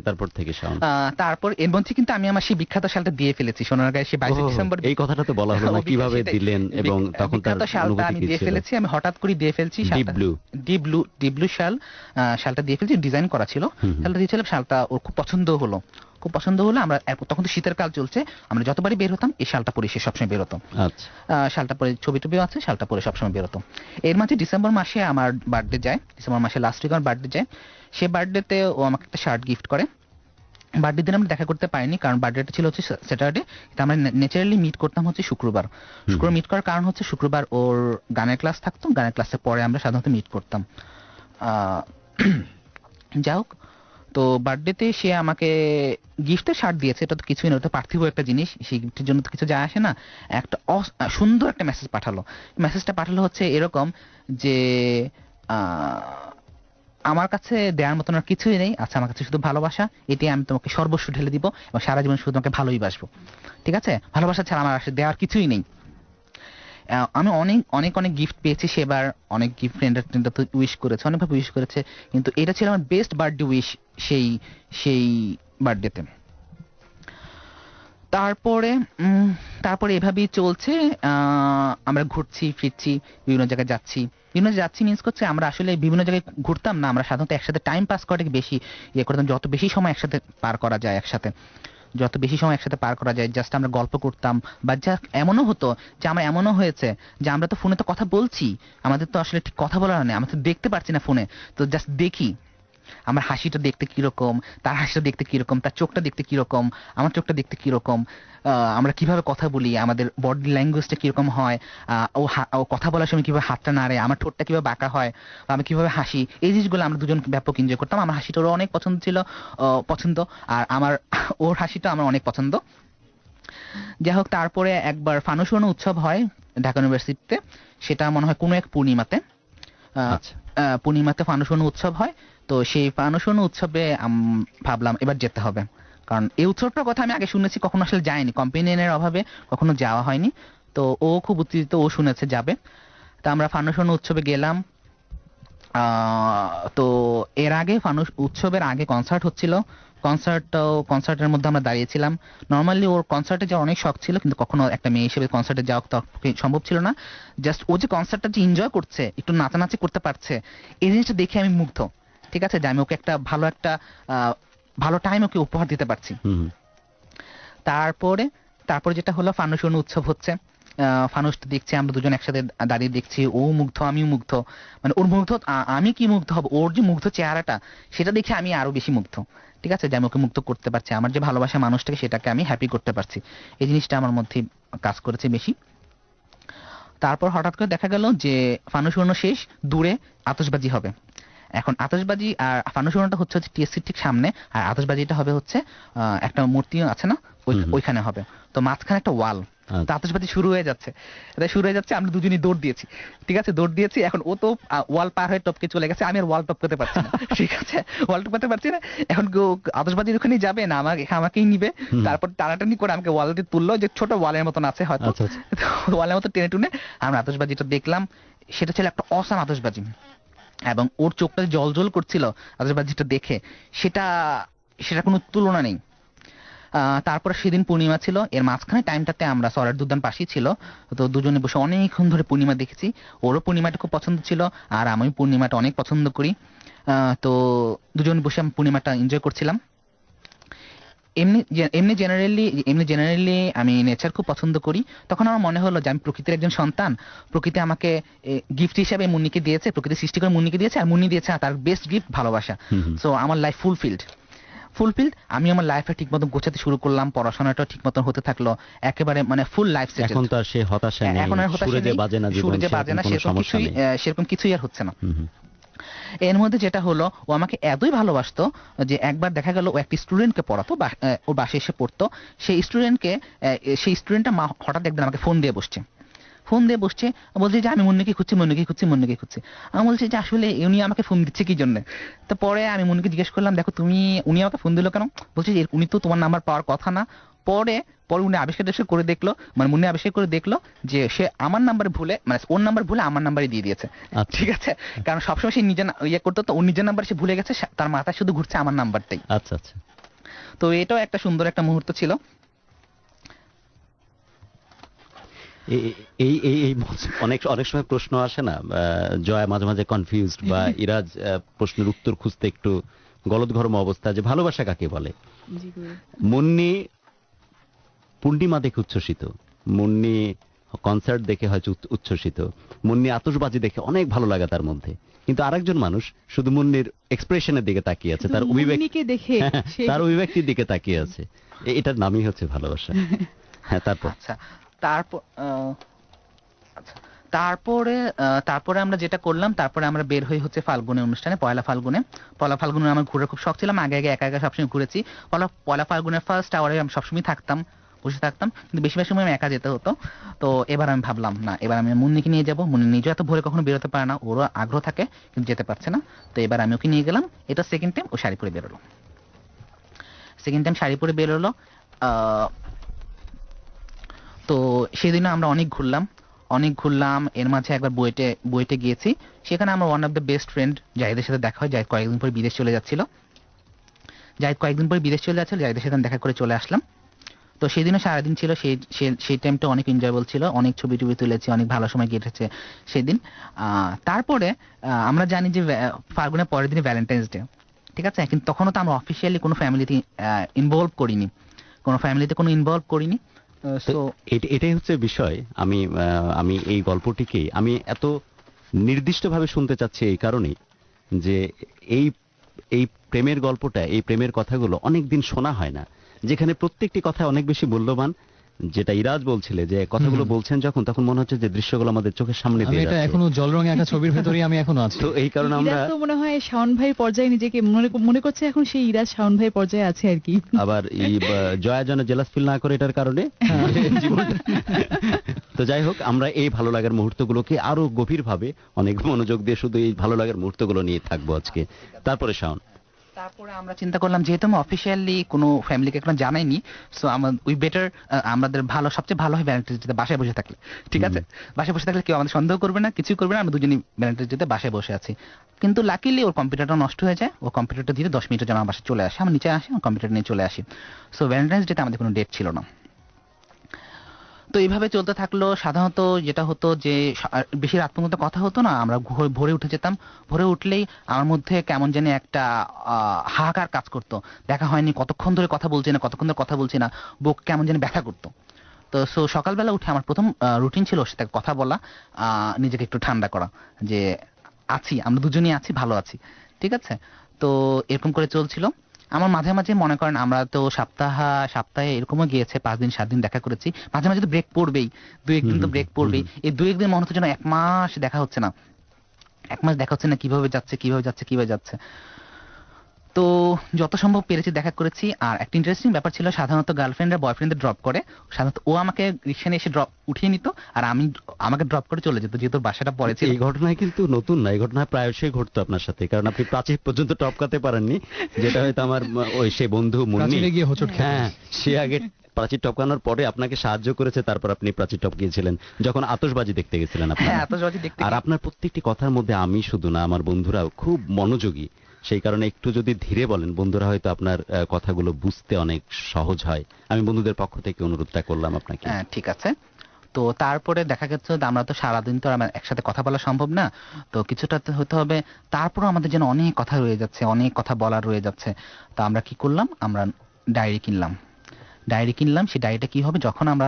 তারপর থেকে শাওন। তারপর এর মধ্যে কিন্তু আমি আমার সেই বিখ্যাত শালটা দিয়ে ফেলেছি, সোনারগাঁয়ে সেই 22 ওহ, ডিসেম্বর। এই কথাটা তো বলা হলো না, কিভাবে সেটাই। দিলেন এবং তখন তার বিখ্যাত শালটা অনুভূতি আমি কি দিয়ে ছিল? ফেলেছি, আমি হঠাৎ করে দিয়ে ফেলছি। Deep blue। ডিপ ব্লু শালটা দিয়ে ফেলছি, ডিজাইন করা ছিল। হুম হুম। শালটা দিয়েছিলাম, শালটা ওর খুব পছন্দ হলো। আমরা তখন তো শীতের কাল চলছে, আমরা যতবারই বের হতাম এই শালটা পরে সে সবসময় বের হতো। আচ্ছা। শালটা পরে ছবি টবিও আছে, শালটা পরে সবসময় বেরোতো। এর মাঝে ডিসেম্বর মাসে আমার বার্থডে যায়, ডিসেম্বর মাসে লাস্ট উইক আমার বার্থডে যায়। সে বার্থডেতে ও আমাকে একটা শার্ট গিফট করে। বার্থডে দিন আমরা দেখা করতে পারিনি, কারণ বার্থডেটা ছিল হচ্ছে স্যাটারডে। আমরা ন্যাচারালি মিট করতাম হচ্ছে শুক্রবার। মিট করার কারণ হচ্ছে শুক্রবার ওর গানের ক্লাস থাকতো, গানের ক্লাসের পরে আমরা সাধারণত মিট করতাম। যাই হোক, তো বার্থডেতে সে আমাকে গিফটের শার্ট দিয়েছে, এটা তো কিছুই না, ওটা পার্থিব একটা জিনিস, সেই গিফটের জন্য তো কিছু যায় আসে না। একটা সুন্দর একটা মেসেজ পাঠালো। মেসেজটা পাঠালো হচ্ছে এরকম যে আমার কাছে দেওয়ার মতন আর কিছুই নেই, আচ্ছা আমার কাছে শুধু ভালোবাসা, এটি আমি তোমাকে সর্বস্ব ঢেলে দিব এবং সারা জীবন শুধু তোমাকে ভালোই বাসবো। ঠিক আছে, ভালোবাসা ছাড়া আমার আসলে দেওয়ার কিছুই নেই। আমি অনেক অনেক অনেক গিফট পেয়েছি সেবার, অনেক গিফট ফ্রেন্ডরা তো উইশ করেছে, অনেকভাবে উইশ করেছে, কিন্তু এটা ছিল আমার বেস্ট বার্থডে উইশ সেই সেই বার্থডেতে। তারপরে এভাবেই চলছে। আমরা ঘুরছি ফিরছি, বিভিন্ন জায়গায় যাচ্ছি মিন্স করছে আমরা আসলে বিভিন্ন জায়গায় ঘুরতাম না, আমরা সাধারণত একসাথে টাইম পাস করাটাকে বেশি ইয়ে করতাম, যত বেশি সময় একসাথে পার করা যায় জাস্ট আমরা গল্প করতাম। বা যা এমনও হতো যে এমনও হয়েছে যে আমরা তো ফোনে তো কথা বলছি, আমাদের তো আসলে ঠিক কথা বলার নেই, আমরা তো দেখতে পারছি না ফোনে, তো জাস্ট দেখি আমার হাসিটা দেখতে কিরকম, তার হাসিটা দেখতে কিরকম, তার চোখটা দেখতে কিরকম, আমার চোখটা দেখতে কিরকম, আমরা কিভাবে কথা বলি, আমাদের বডি ল্যাঙ্গুয়েজটা কিরকম হয়, ও কথা বলার সময় কিভাবে হাতটা নাড়ে, আমার ঠোঁটটা কিভাবে বাঁকা হয়, বা আমি কিভাবে হাসি, এই জিনিসগুলো আমরা দুজন ব্যাপক এনজয় করতাম। আমার হাসিটা ওর অনেক পছন্দ, আর ওর হাসিটা আমার অনেক পছন্দ। যাই হোক, তারপরে একবার ফানুস উড়ানো উৎসব হয় ঢাকা ইউনিভার্সিটিতে, সেটা মনে হয় কোনো এক পূর্ণিমাতে। আচ্ছা। পূর্ণিমাতে ফানুস উড়ানো উৎসব হয়। তো সেই ফানুস উড়ানো উৎসবে ভাবলাম এবার যেতে হবে, কারণ এই উৎসবটার কথা আমি আগে শুনেছি, কখনো আসলে যাইনি, কম্পেনিয়নের অভাবে কখনো যাওয়া হয়নি। তো ও খুব উত্তেজিত, ও শুনেছে যাবে। তা আমরা ফানুস উড়ানো উৎসবে গেলাম। তো এর আগে ফানুস উৎসবের আগে কনসার্ট হচ্ছিল, কনসার্টের মধ্যে আমরা দাঁড়িয়েছিলাম। নর্মালি ওর কনসার্টে যাওয়ার অনেক শখ ছিল, কিন্তু কখনো একটা মেয়ে হিসেবে কনসার্টে যাওয়া তো সম্ভব ছিল না। জাস্ট ও যে কনসার্টটা যে এনজয় করছে, একটু নাচানাচি করতে পারছে, এই জিনিসটা দেখে আমি মুগ্ধ। ঠিক আছে, যে আমি ওকে একটা ভালো টাইম ওকে উপহার দিতে পারছি। হুম হুম। তারপরে যেটা হলো, ফানুস উড়ানো উৎসব হচ্ছে, ফানুসটা দেখছি, আমরা দুজন একসাথে দাঁড়িয়ে দেখছি, ও মুগ্ধ আমিও মুগ্ধ, মানে ওর মুগ্ধ আমি কি মুগ্ধ হব, ওর যে মুগ্ধ চেহারাটা সেটা দেখে আমি আরো বেশি মুগ্ধ। ঠিক আছে, যে আমি ওকে মুক্ত করতে পারছি, আমার যে ভালোবাসা মানুষটাকে সেটাকে আমি হ্যাপি করতে পারছি, এই জিনিসটা আমার মধ্যে কাজ করেছে বেশি। তারপর হঠাৎ করে দেখা গেল যে ফানুস উড়ানো শেষ, দূরে আতশবাজি হবে। এখন আতশবাজি আর ফানুস উড়ানোটা হচ্ছে টিএসসির ঠিক সামনে, আর আতশবাজিটা হবে হচ্ছে একটা মূর্তি আছে না, ওইখানে হবে। তো মাঝখানে একটা ওয়াল, তো আতশবাজি শুরু হয়ে যাচ্ছে, এটা শুরু হয়ে যাচ্ছে, আমরা দুজনই দৌড় দিয়েছি। ঠিক আছে, দৌড় দিয়েছি, এখন ও তো ওয়াল পার হয়ে টপকে চলে গেছে, আমি আর ওয়াল টপকাতে পারছি না। ঠিক আছে, ওয়াল টপকাতে পারছি না, এখন আতশবাজির ওখানেই যাবে না, আমাকেই নিবে। তারপর টানাটানি করে আমাকে ওয়ালটি তুললো, যে ছোট ওয়ালের মতন আছে হয়তো, ওয়ালের মতো টেনে টুনে আমরা আতশবাজিটা দেখলাম। সেটা ছিল একটা অসাম আতশবাজি, এবং ওর চোখটা জল জল করছিল আতশবাজিটা দেখে, সেটা সেটা কোনো তুলনা নেই। তারপরে সেদিন পূর্ণিমা ছিল, এর মাঝখানে টাইমটাতে আমরা সরার দুদান পাশেই ছিল, তো দুজনে বসে অনেকক্ষণ ধরে পূর্ণিমা দেখেছি। ওরও পূর্ণিমাটা খুব পছন্দ ছিল, আর আমি পূর্ণিমাটা অনেক পছন্দ করি। তো দুজন বসে আমি পূর্ণিমাটা এনজয় করছিলাম। এমনি জেনারেলি আমি নেচার খুব পছন্দ করি। তখন আমার মনে হলো যে আমি প্রকৃতির একজন সন্তান, প্রকৃতি আমাকে গিফট হিসাবে মুন্নিকে দিয়েছে, প্রকৃতি সৃষ্টি করে মুন্নিকে দিয়েছে, আর মুন্নি দিয়েছে তার বেস্ট গিফট ভালোবাসা। সো আমার লাইফ ফুলফিল্ড। আমি আমার লাইফে ঠিক মতো গোছাতে শুরু করলাম, পড়াশোনাটা ঠিক মতো হতে থাকলো, একেবারে মানে ফুল লাইফ সেটেল। এখন তো আর সে হতাশা নেই, এখন আর হতাশা সুরে যে নেই, বাজে না জীবন, সুরে যে বাজে না, সেরকম কিছুই আর হচ্ছে না। এর মধ্যে যেটা হলো, ও আমাকে এতই ভালোবাসতো যে একবার দেখা গেল ও একটি স্টুডেন্টকে পড়াতো, ওর বাসায় এসে পড়তো, সেই স্টুডেন্টটা হঠাৎ একদিন আমাকে ফোন দিয়ে বসছে, বলছে যে আমি মুন্নিকে খুঁজছি। আমি বলছি যে আসলে উনি আমাকে ফোন দিচ্ছে কি জন্য। তো পরে আমি মুন্নিকে জিজ্ঞেস করলাম, দেখো উনি আমাকে ফোন দিল কেন? বলছে যে উনি তো তোমার নাম্বার পাওয়ার কথা না। পরে উনি আবিষ্কার করে দেখলো, মানে মুন্নি আবিষ্কার করে দেখলো যে সে আমার নাম্বার ভুলে, মানে ওর নাম্বার ভুলে আমার নাম্বারে দিয়ে দিয়েছে। ঠিক আছে, কারণ সবসময় সে নিজে করতো, তো ওর নিজের নাম্বার সে ভুলে গেছে, তার মাথায় শুধু ঘুরছে আমার নাম্বারটাই। আচ্ছা আচ্ছা। তো এটাও একটা সুন্দর একটা মুহূর্ত ছিল। এই অনেক সময় প্রশ্ন আসে না, জয় মাঝে মাঝে কনফিউজড, বা ইরাজ প্রশ্নের উত্তর খুঁজতে একটু গলদঘর্ম অবস্থা, যে ভালোবাসা কাকে বলে। মুন্নি পূর্ণিমা দেখে উচ্ছ্বসিত, মুন্নি কনসার্ট দেখে হয়তো উচ্ছ্বসিত, মুন্নি আতশবাজি দেখে অনেক ভালো লাগা তার মধ্যে, কিন্তু আরেকজন মানুষ শুধু মুন্নির এক্সপ্রেশনের দিকে তাকিয়ে আছে, তার অভিব্যক্তির দিকে তাকিয়ে আছে। এটার নামই হচ্ছে ভালোবাসা। হ্যাঁ, তারপরে আমরা যেটা করলাম, তারপরে আমরা বের হই হচ্ছে ফাল্গুনের অনুষ্ঠানে, পয়লা ফাল্গুনে আমার ঘুরে খুব শখ ছিলাম, আগে একা সবসময় ঘুরেছি। পয়লা ফাল্গুনের ফার্স্ট আওয়ারে আমি সবসময় বসে থাকতাম, কিন্তু বেশিরভাগ সময় আমি একা যেতে হতো। তো এবার আমি ভাবলাম, না, এবার আমি মুন্নিকে নিয়ে যাবো। মুন্নি নিজেও এত ভোরে কখনো বেরোতে পারে না, ওরও আগ্রহ থাকে কিন্তু যেতে পারছে না। তো এবার আমি ওকে নিয়ে গেলাম। এটা সেকেন্ড টাইম ও শাড়ি পরে বেরোলো। তো সেদিনও আমরা অনেক ঘুরলাম। এর মাঝে একবার বুয়েটে গিয়েছি, সেখানে আমার one of the best friend জাহিদের সাথে দেখা হয়। জাহিদ কয়েকদিন পরে বিদেশ চলে যাচ্ছিল, জাহিদের সাথে দেখা করে চলে আসলাম। তো সেদিনও সারাদিন ছিল, সেই টাইমটা অনেক এনজয়েবল ছিল, অনেক ছবি তুলেছি, অনেক ভালো সময় কেটেছে সেদিন। তারপরে আমরা জানি যে ফাল্গুনের পরের দিনে ভ্যালেন্টাইন্স ডে। ঠিক আছে, কিন্তু তখনও তো আমরা অফিসিয়ালি কোনো ফ্যামিলিতে ইনভলভ করিনি। এটাই হচ্ছে বিষয়। আমি এই গল্পটিকে আমি এত নির্দিষ্টভাবে শুনতে চাচ্ছি এই কারণে যে এই প্রেমের গল্পটা, এই প্রেমের কথাগুলো অনেকদিন শোনা হয় না, যেখানে প্রত্যেকটি কথা অনেক বেশি মূল্যবান। যেটা ইরাজ বলছিলে, যে কথাগুলো বলছেন যখন, তখন মনে হচ্ছে যে দৃশ্যগুলো আমাদের চোখের সামনে দিয়ে যাচ্ছে। এটা এখনো জল রঙে আঁকা ছবির ভেতরেই আমি এখনো আছি। তো এই কারণে আমরা তো মনে হয় শাওন ভাইয়ের পর্যায়ে নিজেকে মনে করছে এখন সেই ইরাজ শাওন ভাইয়ের পর্যায়ে আছে আর কি। আবার এই জয়া যেন জেলাস ফিল না করে এটার কারণে জীবনটা। তো যাই হোক, আমরা এই ভালো লাগার মুহূর্তগুলোকে আরো গভীরভাবে অনেক মনোযোগ দিয়ে শুধু এই ভালো লাগার মুহূর্তগুলো নিয়ে থাকবো আজকে। তারপরে শাওন, তারপরে আমরা চিন্তা করলাম, যেহেতু আমি অফিসিয়ালি কোনো ফ্যামিলিকে এখন জানাইনি, সো আমাদের সবচেয়ে ভালো হয় ভ্যালেন্টাইন্স ডেতে বাসায় বসে থাকলে। ঠিক আছে, বাসায় বসে থাকলে কেউ আমাদের সন্দেহ করবে না, কিছুই করবে না, আমরা দুজনই ভ্যালেন্টাইন্স ডেতে বাসায় বসে আছি। কিন্তু লাকিলি ওর কম্পিউটারটা নষ্ট হয়ে যায়, ও কম্পিউটারটা দিয়ে 10 মিনিটের জন্য আমার বাসায় চলে আসে, আমি নিচে আসি, আমার কম্পিউটার নিয়ে চলে আসি। সো ভ্যালেন্টাইন্স ডেতে আমাদের কোনো ডেট ছিল না। তো এইভাবে চলতে থাকলো। সাধারণত যেটা হতো যে বেশি রাত পর্যন্ত কথা হতো না, আমরা ভোরে উঠে যেতাম। ভোরে উঠলেই আমার মধ্যে কেমন জানি একটা হাহাকার কাজ করতো, দেখা হয়নি, কতক্ষণ ধরে কথা বলছি না, বুক কেমন জানি ব্যথা করতো। তো সকালবেলা উঠে আমার প্রথম রুটিন ছিল ওর সাথে কথা বলা, নিজেকে একটু ঠান্ডা করা, যে আছি, আমরা দুজনেই আছি, ভালো আছি, ঠিক আছে। তো এরকম করে চলছিল। আমার মাঝে মাঝে মনে করেন আমরা তো সপ্তাহে এরকমও গিয়েছে 5 দিন 7 দিন দেখা করেছি, মাঝে মাঝে তো ব্রেক পড়বেই, 2-1 দিন তো ব্রেক পড়বেই। এই 2-1 দিন মনে হচ্ছে যেন 1 মাস দেখা হচ্ছে না, 1 মাস দেখা হচ্ছে না, কিভাবে যাচ্ছে। তো যত সম্ভব পেরেছি দেখা করেছি। আর একটা ইন্টারেস্টিং ব্যাপার ছিল, সাধারণত গার্লফ্রেন্ড আর বয়ফ্রেন্ডদের ড্রপ করে, সাধারণত ও আমাকে রিক্সা নিয়ে এসে উঠিয়ে নিত, আর আমাকে ড্রপ করে চলে যেত, যেহেতু ওর বাসাটা পরে ছিল। এই ঘটনায় কিন্তু নতুন না, এই ঘটনা প্রায়শই ঘটতো আপনার সাথে, কারণ আপনি প্রাচীর পর্যন্ত টপকাতে পারেননি, যেটা হয়তো আমার ওই সে বন্ধু মুন্নি, প্রাচীরে গিয়ে হোঁচট খেতে হ্যাঁ, সে আগে প্রাচীর টপকানোর পরে আপনাকে সাহায্য করেছে, তারপর আপনি প্রাচীর টপকিয়েছিলেন যখন আতশবাজি দেখতে গেছিলেন হ্যাঁ, আপনারা। আতশবাজি দেখতে আর আপনার প্রত্যেকটি কথার মধ্যে আমি শুধু না, আমার বন্ধুরাও খুব মনোযোগী, সেই কারণে একটু যদি ধীরে বলেন বন্ধুরা হয়তো আপনার কথাগুলো বুঝতে অনেক সহজ হয়। আমি বন্ধুদের পক্ষ থেকে অনুরোধটা করলাম আপনাকে। হ্যাঁ, ঠিক আছে। তো তারপরে দেখা গেছে যে আমরা তো সারাদিন তো আর আমার একসাথে কথা বলা সম্ভব না, তো কিছুটা তো হতে হবে। তারপরও আমাদের যেন অনেক কথা রয়ে যাচ্ছে, অনেক কথা বলার রয়ে যাচ্ছে। তো আমরা কি করলাম, আমরা ডায়েরি কিনলাম। সেই ডায়েরিটা কি হবে, যখন আমরা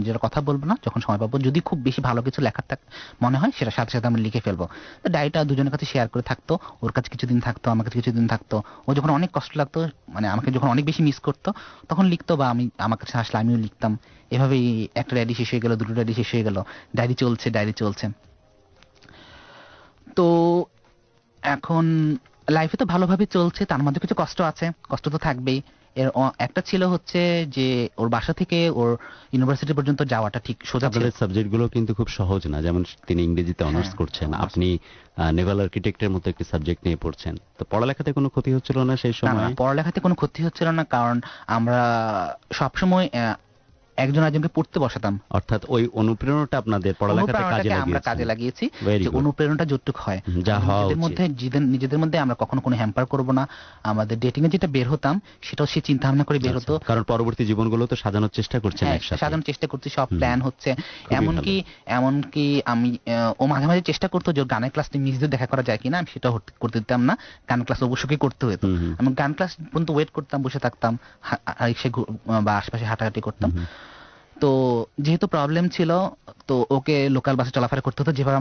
নিজের কথা বলবো না, যখন সময় পাবো, যদি খুব বেশি ভালো কিছু লেখার মনে হয়, সেটা সাথে সাথে আমরা লিখে ফেলবো। তো ডায়েরিটা দুজনের কাছে শেয়ার করে থাকতো, ওর কাছে কিছুদিন থাকতো, আমার কাছে কিছুদিন থাকতো। ও যখন অনেক কষ্ট লাগতো, মানে আমাকে যখন অনেক বেশি মিস করতো, তখন লিখতো, বা আমার কাছে আসলে আমিও লিখতাম। এভাবেই একটা ডায়েরি শেষ হয়ে গেল, দুটো ডায়েরি শেষ হয়ে গেল, ডায়েরি চলছে। তো এখন লাইফে তো ভালোভাবে চলছে, তার মধ্যে কিছু কষ্ট আছে, কষ্ট তো থাকবেই। একটা ছিল হচ্ছে যে ওর বাসা থেকে ওর ইউনিভার্সিটি পর্যন্ত যাওয়াটা ঠিক সোজা ছিল। আপনাদের সাবজেক্ট গুলো কিন্তু খুব সহজ না, যেমন তিনি ইংরেজিতে অনার্স হ্যাঁ, করছেন, honours। আপনি নেভাল আর্কিটেক্টের মতো একটি সাবজেক্ট নিয়ে পড়ছেন, তো পড়ালেখাতে কোনো ক্ষতি হচ্ছিল না সেই না, সময়? পড়ালেখাতে কোনো ক্ষতি হচ্ছিল না, কারণ আমরা সবসময় একজন একজনকে পড়তে বসাতাম। অর্থাৎ ওই অনুপ্রেরণাটা আপনাদের পড়ালেখাতে কাজে অনুপ্রেরণাটাকে আমরা কাজে লাগিয়েছেন। লাগিয়েছি, Very যে good. অনুপ্রেরণাটা যতটুকু হয়, যা আমরা হওয়া নিজেদের উচিত। মধ্যে নিজেদের মধ্যে আমরা কখনো কোনো হ্যাম্পার করব না। আমাদের ডেটিং এ যেটা বের হতাম, সেটাও সে চিন্তা ভাবনা করে বের হতো। আচ্ছা, কারণ পরবর্তী জীবনগুলো তো সাজানোর চেষ্টা করছেন হ্যাঁ, একসাথে। সাজানোর চেষ্টা করছি, সব হুম। প্ল্যান হচ্ছে। খুবই এমনকি আমি ও মাঝে মাঝে চেষ্টা করতো যে ওর গানের ক্লাসটা নিজেদের দেখা করা যায় কিনা, আমি সেটা করতে দিতাম না। গানের ক্লাস অবশ্যই করতে হতো। হুম, হুম। আমি গান ক্লাস পর্যন্ত ওয়েট করতাম, বসে থাকতাম, রিক্সায় বা আশপাশে হাঁটাহাঁটি করতাম। হুম, তো যেহেতু প্রবলেম ছিল, তো ওকে লোকাল বাসে চলাফেরা করতে হতো, যেভাবে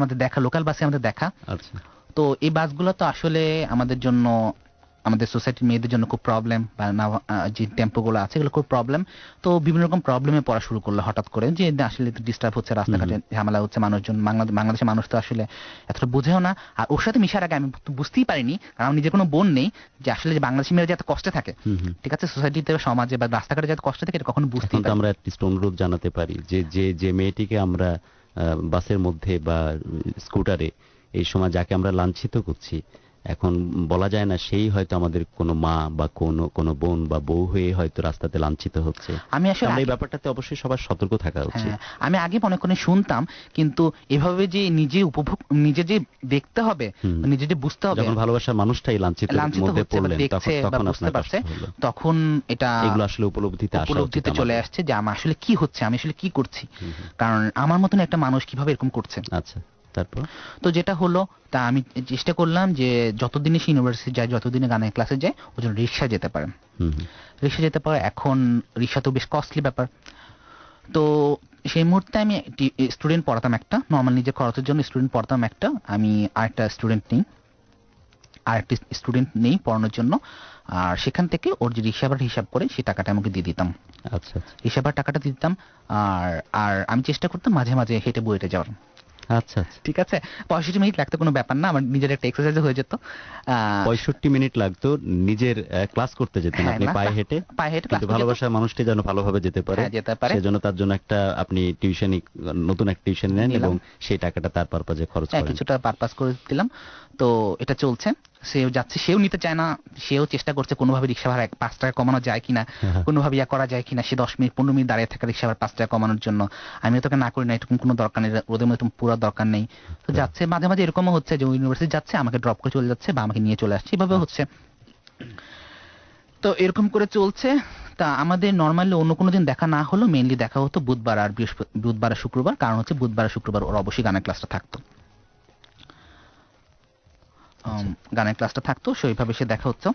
লোকাল বাসে আমাদের দেখা। আচ্ছা। তো এই বাসগুলো তো আসলে আমাদের জন্য, আমাদের সোসাইটির মেয়েদের জন্য খুব প্রবলেম, বা যে টেম্পোগুলো আছে এগুলো খুব প্রবলেম। তো বিভিন্ন রকম প্রবলেমে পড়া শুরু করলো হঠাৎ করে, যে আসলে ডিস্টার্ব হচ্ছে, রাস্তাঘাটে ঝামেলা হচ্ছে, মানুষজন, বাংলাদেশের মানুষ তো আসলে এতটা বোঝেও না। আর ওর সাথে মিশার আগে আমি তো বুঝতেই পারিনি, কারণ আমার নিজের কোনো বোন নেই, যে আসলে যে বাংলাদেশি মেয়েরা যে এত কষ্টে থাকে, হুম, হুম। ঠিক আছে, সোসাইটিতে, সমাজে বা রাস্তাঘাটে যে এত কষ্টে থাকে, এটা কখনো এখন বুঝতেই তো পারি। আমরা অ্যাটলিস্ট অনুরোধ জানাতে পারি যে যে মেয়েটিকে আমরা বাসের মধ্যে বা স্কুটারে এই সময় যাকে আমরা লাঞ্ছিত করছি, এখন বলা যায় না সেই হয়তো আমাদের কোনো মা বা কোনো বোন বা বউ হয়ে হয়তো রাস্তাতে লাঞ্ছিত হচ্ছে। আমি আসলে আমরা এই ব্যাপারটাতে অবশ্যই সবার সতর্ক থাকা উচিত। হ্যাঁ, আমি আগে মনে করে শুনতাম, কিন্তু এভাবে যে নিজে যে দেখতে হবে, হুম। নিজে যে বুঝতে হবে, যখন ভালোবাসার মানুষটাই লাঞ্ছিত মধ্যে হচ্ছে বা পড়লেন, দেখছে বা তখন বুঝতে আপনার পারছে, কষ্ট হলো। তখন এটা এগুলো আসলে উপলব্ধিতে আসা উচিত উপলব্ধিতে চলে আমাদের। আসছে যে আমার আসলে কি হচ্ছে, আমি আসলে কি করছি। হুম, হুম। কারণ আমার মতন একটা মানুষ কিভাবে এরকম করছে। আচ্ছা, তারপর? তো যেটা হলো, তা আমি চেষ্টা করলাম যে যতদিনে সে ইউনিভার্সিটি যায়, যতদিনে গানের ক্লাসে যায়, ও যেন রিক্সা যেতে পারে। হুম, হুম। রিক্সা যেতে পারে, এখন রিক্সা তো বেশ কস্টলি ব্যাপার। তো সেই মুহূর্তে আমি স্টুডেন্ট পড়াতাম একটা, নর্মাল নিজের খরচের জন্য স্টুডেন্ট পড়াতাম একটা, আমি আরেকটা স্টুডেন্ট নেই পড়ানোর জন্য। আর সেখান থেকে ওর যে রিক্সা ভাড়ার হিসাব করে সেই টাকাটা আমাকে দিয়ে দিতাম, আচ্ছা, আচ্ছা, রিক্সা ভাড়ার টাকাটা দিয়ে দিতাম। আর আর আমি চেষ্টা করতাম মাঝে মাঝে হেঁটে বইতে যাওয়ার। আচ্ছা, আচ্ছা। ঠিক আছে, 65 মিনিট লাগতো, কোনো ব্যাপার না, আমার নিজের একটা এক্সারসাইজ হয়ে যেত। 65 মিনিট লাগতো নিজের ক্লাস করতে যেতেন হ্যাঁ, আপনি না, পায়ে হেঁটে? পায়ে হেঁটে ক্লাস কিন্তু করতে যেত। ভালোবাসার মানুষটি যেন ভালোভাবে যেতে পারে, হ্যাঁ, যেতে পারে। সেজন্য তার জন্য একটা আপনি নতুন একটা টিউশন নেন নিলাম। এবং সেই টাকাটা তার পারপাজে খরচ হ্যাঁ, করেন। কিছুটা পারপাস করে দিলাম। তো এটা চলছে, সেও যাচ্ছে, সেও নিতে চায় না, সেও চেষ্টা করছে কোনোভাবে রিক্সা ভাড়া 5 টাকা কমানো যায় কিনা, কোনোভাবে ইয়া করা যায় কিনা, সে 10 মিনিট 15 মিনিট দাঁড়িয়ে থাকা রিক্সা ভাড়া 5 টাকা কমানোর জন্য। আমিও তোকে না করি না, এরকম কোনো দরকার নেই, ওদের মধ্যে পুরো দরকার নেই। তো যাচ্ছে, মাঝে মাঝে এরকমও হচ্ছে যে ইউনিভার্সিটি যাচ্ছে, আমাকে ড্রপ করে চলে যাচ্ছে বা আমাকে নিয়ে চলে আসছে, এভাবে হচ্ছে। তো এরকম করে চলছে। তা আমাদের নর্মালি অন্য কোনো দিন দেখা না হলো, মেইনলি দেখা হতো বুধবার আর শুক্রবার, কারণ হচ্ছে বুধবার আর শুক্রবার ওর অবশ্যই গানের ক্লাসটা থাকতো। গানের ক্লাসটা থাকতো, সেইভাবে সে দেখা হচ্ছে।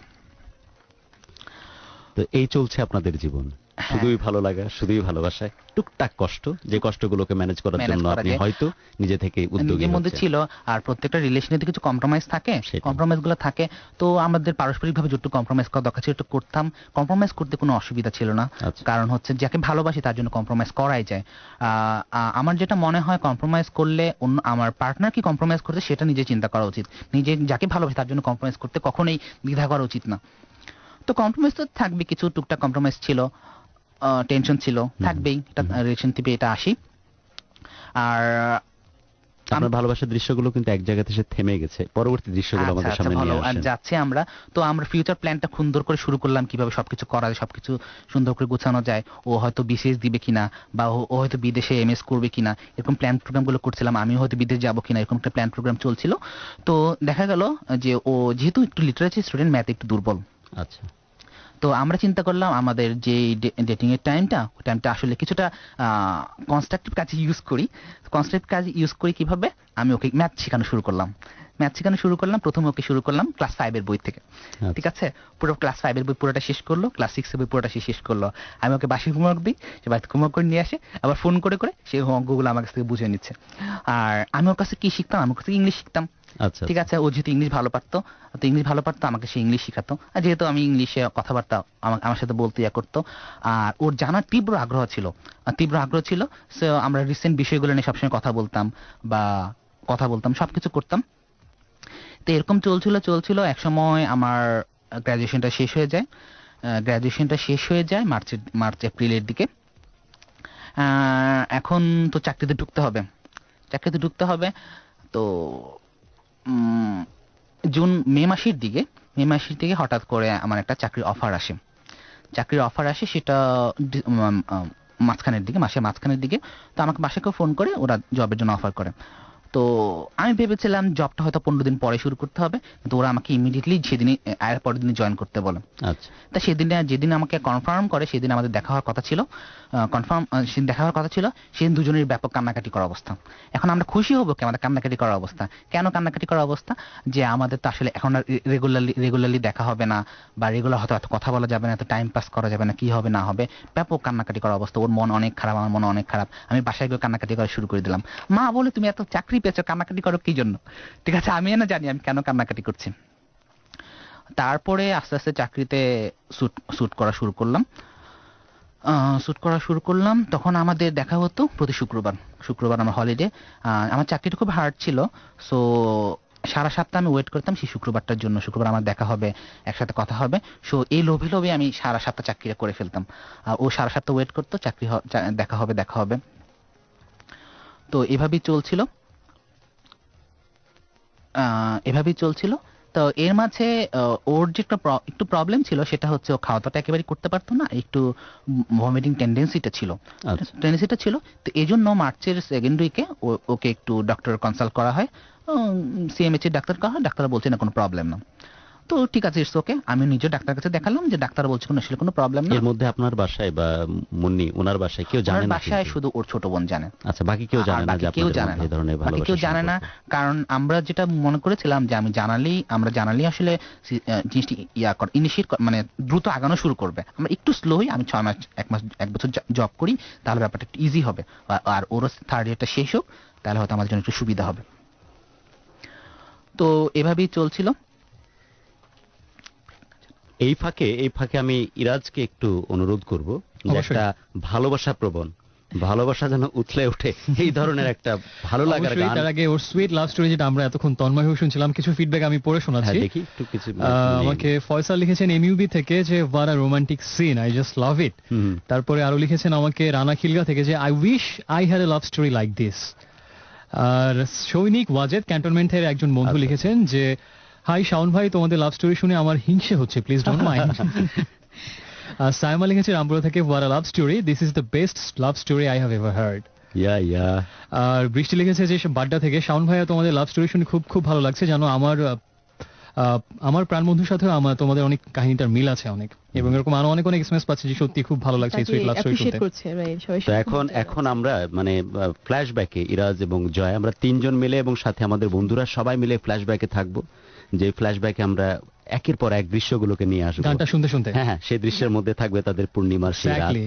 তো এই চলছে আপনাদের জীবন। শুধুই ভালো লাগা, শুধুই ভালোবাসা, টুকটাক কষ্ট, যে কষ্টগুলোকে ম্যানেজ করার Manage জন্য করা আপনি যায়। হয়তো নিজে থেকে উদ্যোগী নিজের মধ্যে হচ্ছেন। ছিল। আর প্রত্যেকটা রিলেশনে কিছু কম্প্রোমাইজ থাকে, সেটাই। কম্প্রোমাইজ গুলো থাকে। তো আমাদের পারস্পরিকভাবে যতটুকু কম্প্রোমাইজ করা দরকার ছিল একটু করতাম। কম্প্রোমাইজ করতে কোনো অসুবিধা ছিল না। আচ্ছা। কারণ হচ্ছে যাকে ভালোবাসি তার জন্য কম্প্রোমাইজ করাই যায়। আমার যেটা মনে হয় কম্প্রোমাইজ করলে অন্য আমার পার্টনার কি কম্প্রোমাইজ করছে সেটা নিজে চিন্তা করা উচিত। নিজে যাকে ভালোবাসি তার জন্য কম্প্রোমাইজ করতে কখনোই দ্বিধা করা উচিত না। তো কম্প্রোমাইজ তো থাকবে, কিছু টুকটাক কম্প্রোমাইজ ছিল, টেনশন ছিল, থাকবেই, এটা রিলেশনশিপে এটা আসি। আর আপনার ভালোবাসার দৃশ্যগুলো কিন্তু এক জায়গাতে এসে থেমে গেছে, পরবর্তী দৃশ্যগুলো আমাদের সামনে ভালো। নিয়ে আর আসেন। যাচ্ছি আমরা, তো আমরা ফিউচার প্ল্যানটা সুন্দর করে শুরু করলাম, কিভাবে সবকিছু করা যায়, সবকিছু সুন্দর করে গোছানো যায়। ও হয়তো বিসিএস দিবে কিনা, বা ও হয়তো বিদেশে এমএস করবে কিনা, এরকম প্ল্যান প্রোগ্রাম গুলো করছিলাম। আমি হয়তো বিদেশ যাবো কিনা, এরকম একটা প্ল্যান প্রোগ্রাম চলছিল। তো দেখা গেল যে ও যেহেতু একটু লিটারেচার স্টুডেন্ট, ম্যাথ একটু দুর্বল। আচ্ছা। তো আমরা চিন্তা করলাম আমাদের যে ডেটিং এর টাইমটা, ওই টাইমটা আসলে কিছুটা কনস্ট্রাকটিভ কাজে ইউজ করি। কনস্ট্রাকটিভ কাজে ইউজ করি কিভাবে, আমি ওকে ম্যাথ শেখানো শুরু করলাম। প্রথমে ওকে শুরু করলাম ক্লাস 5 এর বই থেকে। আচ্ছা। ঠিক আছে, পুরো ক্লাস 5 এর বই পুরোটা শেষ করলো, ক্লাস 6 এর বই পুরোটা সে শেষ করলো। আমি ওকে বাসি হোমওয়ার্ক দিই, সে বাড়িতে হোমওয়ার্ক করে নিয়ে আসে, আবার ফোন করে করে সেই হোমওয়ার্কগুলো আমার কাছ থেকে বুঝে নিচ্ছে। আর আমি ওর কাছে কি শিখতাম, আমি ওর কাছে ইংলিশ শিখতাম। আচ্ছা। ঠিক আছে, ও যেহেতু ইংলিশ ভালো পারতো, তো ইংলিশ ভালো পারতো, আমাকে সে ইংলিশ শেখাতো। আর যেহেতু আমি ইংলিশে কথাবার্তা আমার সাথে বলতে ইয়া করতো, আর ওর জানার তীব্র আগ্রহ ছিল। সো আমরা রিসেন্ট বিষয়গুলো নিয়ে সবসময় কথা বলতাম, সবকিছু করতাম। তো এরকম চলছিল। এক সময় আমার গ্রাজুয়েশনটা শেষ হয়ে যায় মার্চ এপ্রিলের দিকে। এখন তো চাকরিতে ঢুকতে হবে। তো মে মাসের দিকে হঠাৎ করে আমার একটা চাকরির অফার আসে। সেটা মাসের মাঝখানের দিকে। তো আমাকে বাসায় কেউ ফোন করে, ওরা জবের জন্য অফার করে। তো আমি ভেবেছিলাম জবটা হয়তো 15 দিন পরে শুরু করতে হবে, কিন্তু ওরা আমাকে ইমিডিয়েটলি সেদিনই এর পরের দিনই জয়েন করতে বলে। আচ্ছা। তা যেদিন আমাকে কনফার্ম করে, সেদিন আমাদের দেখা হওয়ার কথা ছিল। সেদিন দুজনের ব্যাপক কান্নাকাটি করার অবস্থা। এখন আমরা খুশি হবো কি, আমাদের কান্নাকাটি করার অবস্থা। কেন কান্নাকাটি করার অবস্থা? যে আমাদের তো আসলে এখন আর রেগুলারলি দেখা হবে না, বা রেগুলার হয়তো এত কথা বলা যাবে না, এত টাইম পাস করা যাবে না, কি হবে না হবে, ব্যাপক কান্নাকাটি করার অবস্থা। ওর মন অনেক খারাপ, আমার মন অনেক খারাপ। আমি বাসায় গিয়ে কান্নাকাটি করা শুরু করে দিলাম। মা বলে, তুমি এত চাকরি পেয়েছো, কান্নাকাটি করো কি জন্য? ঠিক আছে, আমি না জানি আমি কেন কান্নাকাটি করছি। তারপরে আস্তে আস্তে চাকরিতে শুট করা শুরু করলাম। তখন আমাদের দেখা হতো প্রতি শুক্রবার আমার হলিডে। আমার চাকরিটা খুব হার্ড ছিল। সো সারা সপ্তাহ আমি ওয়েট করতাম সেই শুক্রবারটার জন্য, শুক্রবার আমার দেখা হবে, একসাথে কথা হবে। সো এই লোভে আমি সারা সপ্তাহ চাকরিটা করে ফেলতাম। ও সারা সপ্তাহ ওয়েট করতো, দেখা হবে। তো এভাবেই চলছিল। তো এর মাঝে ওর যে একটু প্রবলেম ছিল, সেটা হচ্ছে ও খাওয়া দাওয়াটা একেবারে করতে পারতো না, একটু ভমিটিং টেন্ডেন্সিটা ছিল। তো এই জন্য মার্চের সেকেন্ড উইকে ওকে একটু ডক্টর কনসাল্ট করা হয়, সিএমএইচ এর ডাক্তার বলছে না কোনো প্রবলেম না। তো ঠিক আছে, ইটস ওকে। আমি নিজে ডাক্তার কাছে দেখালাম, যে ডাক্তার বলছে আসলে কোনো প্রবলেম না। এর মধ্যে আপনার বাসায় বা মুন্নি ওনার বাসায় কেউ জানে না? বাসায় শুধু ওর ছোট বোন জানে। আচ্ছা, বাকি কেউ জানে না যে আপনাদের মধ্যে এই ধরনের ভালোবাসা? কেউ জানে না, কারণ আমরা যেটা মনে করেছিলাম যে আমরা জানালেই আসলে জিনিসটি ইনিশিয়েট মানে দ্রুত আগানো শুরু করবে। আমরা একটু স্লো হই, আমি 6 মাস 1 বছর জব করি, তাহলে ব্যাপারটা একটু ইজি হবে। আর ওর থার্ড ইয়ারটা শেষ হোক, তাহলে হয়তো আমাদের জন্য একটু সুবিধা হবে। তো এভাবেই চলছিল। এই ফাঁকে আমি ইরাজকে একটু অনুরোধ করব যে অবশ্যই। একটা ভালোবাসা যেন উথলে ওঠে, এই ধরনের একটা ভালো লাগার অবশ্যই। গান। তার আগে ওর সুইট লাভ স্টোরি যেটা আমরা এতক্ষণ তন্ময় হয়ে শুনছিলাম, কিছু ফিডব্যাক আমি পড়ে হ্যাঁ, শোনাচ্ছি। দেখি একটু কিছু। আমাকে ফয়সাল লিখেছেন এমইউবি থেকে যে what a romantic scene, I just love it. হুম। তারপরে আরো লিখেছেন আমাকে রানা খিলগা থেকে যে I wish I had a love story like this. আর সৈনিক ওয়াজেদ ক্যান্টনমেন্টের একজন বন্ধু আচ্ছা। লিখেছেন যে হাই শাওন ভাই, তোমাদের লাভ স্টোরি শুনে আমার হিংসে হচ্ছে, প্লিজ ডোন্ট মাইন্ড। আর সায়মা লিখেছে রামপুরা থেকে what a love story, this is the best love story I have ever heard. Yeah আর বৃষ্টি লিখেছে যে বাড্ডা থেকে শাওন ভাইয়া, তোমাদের লাভ স্টোরি শুনে খুব খুব ভালো লাগছে, জানো আমার প্রাণ বন্ধুর সাথে তোমাদের অনেক কাহিনীটার মিল আছে অনেক, এবং এরকম আরো অনেক এসএমএস পাচ্ছি যে সত্যি খুব ভালো লাগছে এই সুইট লাভ স্টোরি শুনতে। তো এখন আমরা মানে ফ্ল্যাশব্যাকে ইরাজ এবং জয়, আমরা 3 জন মিলে এবং সাথে আমাদের বন্ধুরা সবাই মিলে ফ্ল্যাশব্যাকে থাকবো। যে ফ্ল্যাশব্যাকে আমরা একের পর এক দৃশ্যগুলোকে নিয়ে আসবো। গানটা শুনতে শুনতে হ্যাঁ হ্যাঁ, সেই দৃশ্যের মধ্যে থাকবে তাদের পূর্ণিমার সেই রাত, Exactly.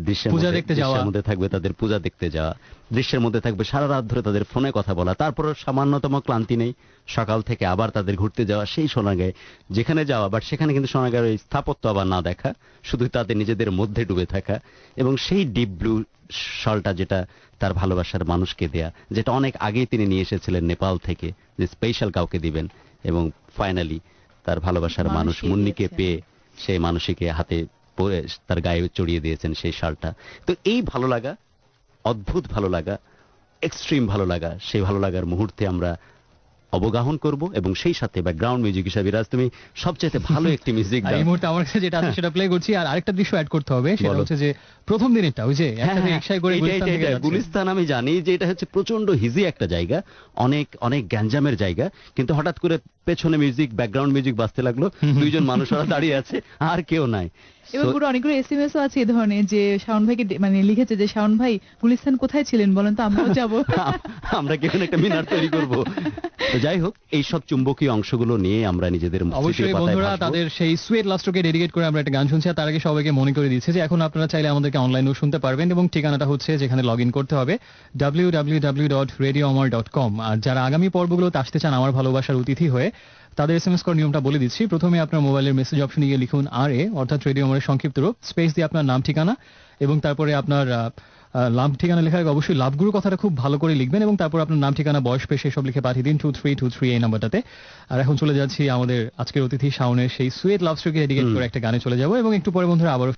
দৃশ্যের পূজা মধ্যে- দেখতে যাওয়া। দৃশ্যের মধ্যে থাকবে তাদের পূজা দেখতে যাওয়া, দৃশ্যের মধ্যে থাকবে সারা রাত ধরে তাদের ফোনে কথা বলা, তারপর সামান্যতম ক্লান্তি নেই, সকাল থেকে আবার তাদের ঘুরতে যাওয়া সেই সোনাগাঁয়ে, যেখানে যাওয়া বাট সেখানে কিন্তু সোনাগাঁয়ের ওই স্থাপত্য আবার না দেখা, শুধু তাদের নিজেদের মধ্যে ডুবে থাকা, এবং সেই ডিপ ব্লু শলটা যেটা তার ভালোবাসার মানুষকে দেয়া, যেটা অনেক আগেই তিনি নিয়ে এসেছিলেন নেপাল থেকে, যে স্পেশাল কাউকে দিবেন, এবং ফাইনালি তার ভালোবাসার মানুষ মানুষকে মুন্নিকে দিয়েছেন। পেয়ে সেই মানুষকে হাতে পরে তার গায়ে চড়িয়ে দিয়েছেন সেই শালটা। তো এই ভালো লাগা, অদ্ভুত ভালো লাগা, এক্সট্রিম ভালো লাগা, সেই ভালো লাগার মুহূর্তে আমরা অবগাহন করব, এবং সেই সাথে ব্যাকগ্রাউন্ড মিউজিক হিসাবে রাজ তুমি সবচেয়ে ভালো একটি মিউজিক আর এই মুহূর্তে আমার কাছে যেটা আছে সেটা প্লে করছি। আর আরেকটা দৃশ্য অ্যাড করতে হবে, সেটা বলো। হচ্ছে যে প্রথম দিনেরটা, ওই যে একটা রিকশায় করে গুলিস্তান থেকে যাচ্ছে। গুলিস্তান আমি জানি যে এটা হচ্ছে প্রচন্ড হিজি একটা জায়গা, অনেক অনেক গ্যাঞ্জামের জায়গা, কিন্তু হঠাৎ করে পেছনে মিউজিক, ব্যাকগ্রাউন্ড মিউজিক বাজতে লাগলো, দুইজন মানুষ ওরা দাঁড়িয়ে আছে, আর কেউ নাই। এবং So, গুরু অনেকগুলো এসএমএস ও আছে এই ধরনের, যে শাওন ভাইকে মানে লিখেছে যে শাওন ভাই গুলিস্তান কোথায় ছিলেন বলেন তো, আমরাও যাব। আমরা কি এখানে একটা মিনার তৈরি করব? তো যাই হোক, এই সব চুম্বকীয় অংশগুলো নিয়ে আমরা নিজেদের অবশ্যই স্মৃতির পাতায় বন্ধুরা ভাসবো। তাদের সেই সুয়েট লাস্টকে ডেডিকেট করে আমরা একটা গান শুনছি। আর তার আগে সবাইকে মনে করে দিচ্ছে যে এখন আপনারা চাইলে আমাদেরকে অনলাইনেও শুনতে পারবেন, এবং ঠিকানাটা হচ্ছে যেখানে লগ ইন করতে হবে www.radioamar.com। আর যারা আগামী পর্বগুলোতে আসতে চান আমার ভালোবাসার অতিথি হয়ে, তাদের এসএমএস করার নিয়মটা বলে দিচ্ছি। প্রথমে আপনার মোবাইলের মেসেজ অপশনে গিয়ে লিখুন RA, অর্থাৎ রেডিও আমারের সংক্ষিপ্ত রূপ, স্পেস দিয়ে আপনার নাম ঠিকানা, এবং তারপরে আপনার নাম ঠিকানা লেখার আগে অবশ্যই লাভগুরু কথাটা খুব ভালো করে লিখবেন, এবং তারপর আপনার নাম ঠিকানা বয়স পেশে সব লিখে পাঠিয়ে দিন 2323 এই নাম্বারটাতে। আর এখন চলে যাচ্ছি আমাদের আজকের অতিথি শাওনের সেই সুয়েট লাভ স্টোরিকে ডেডিকেট করে একটা গানে চলে যাবো, এবং একটু পরে বন্ধুরা আবারও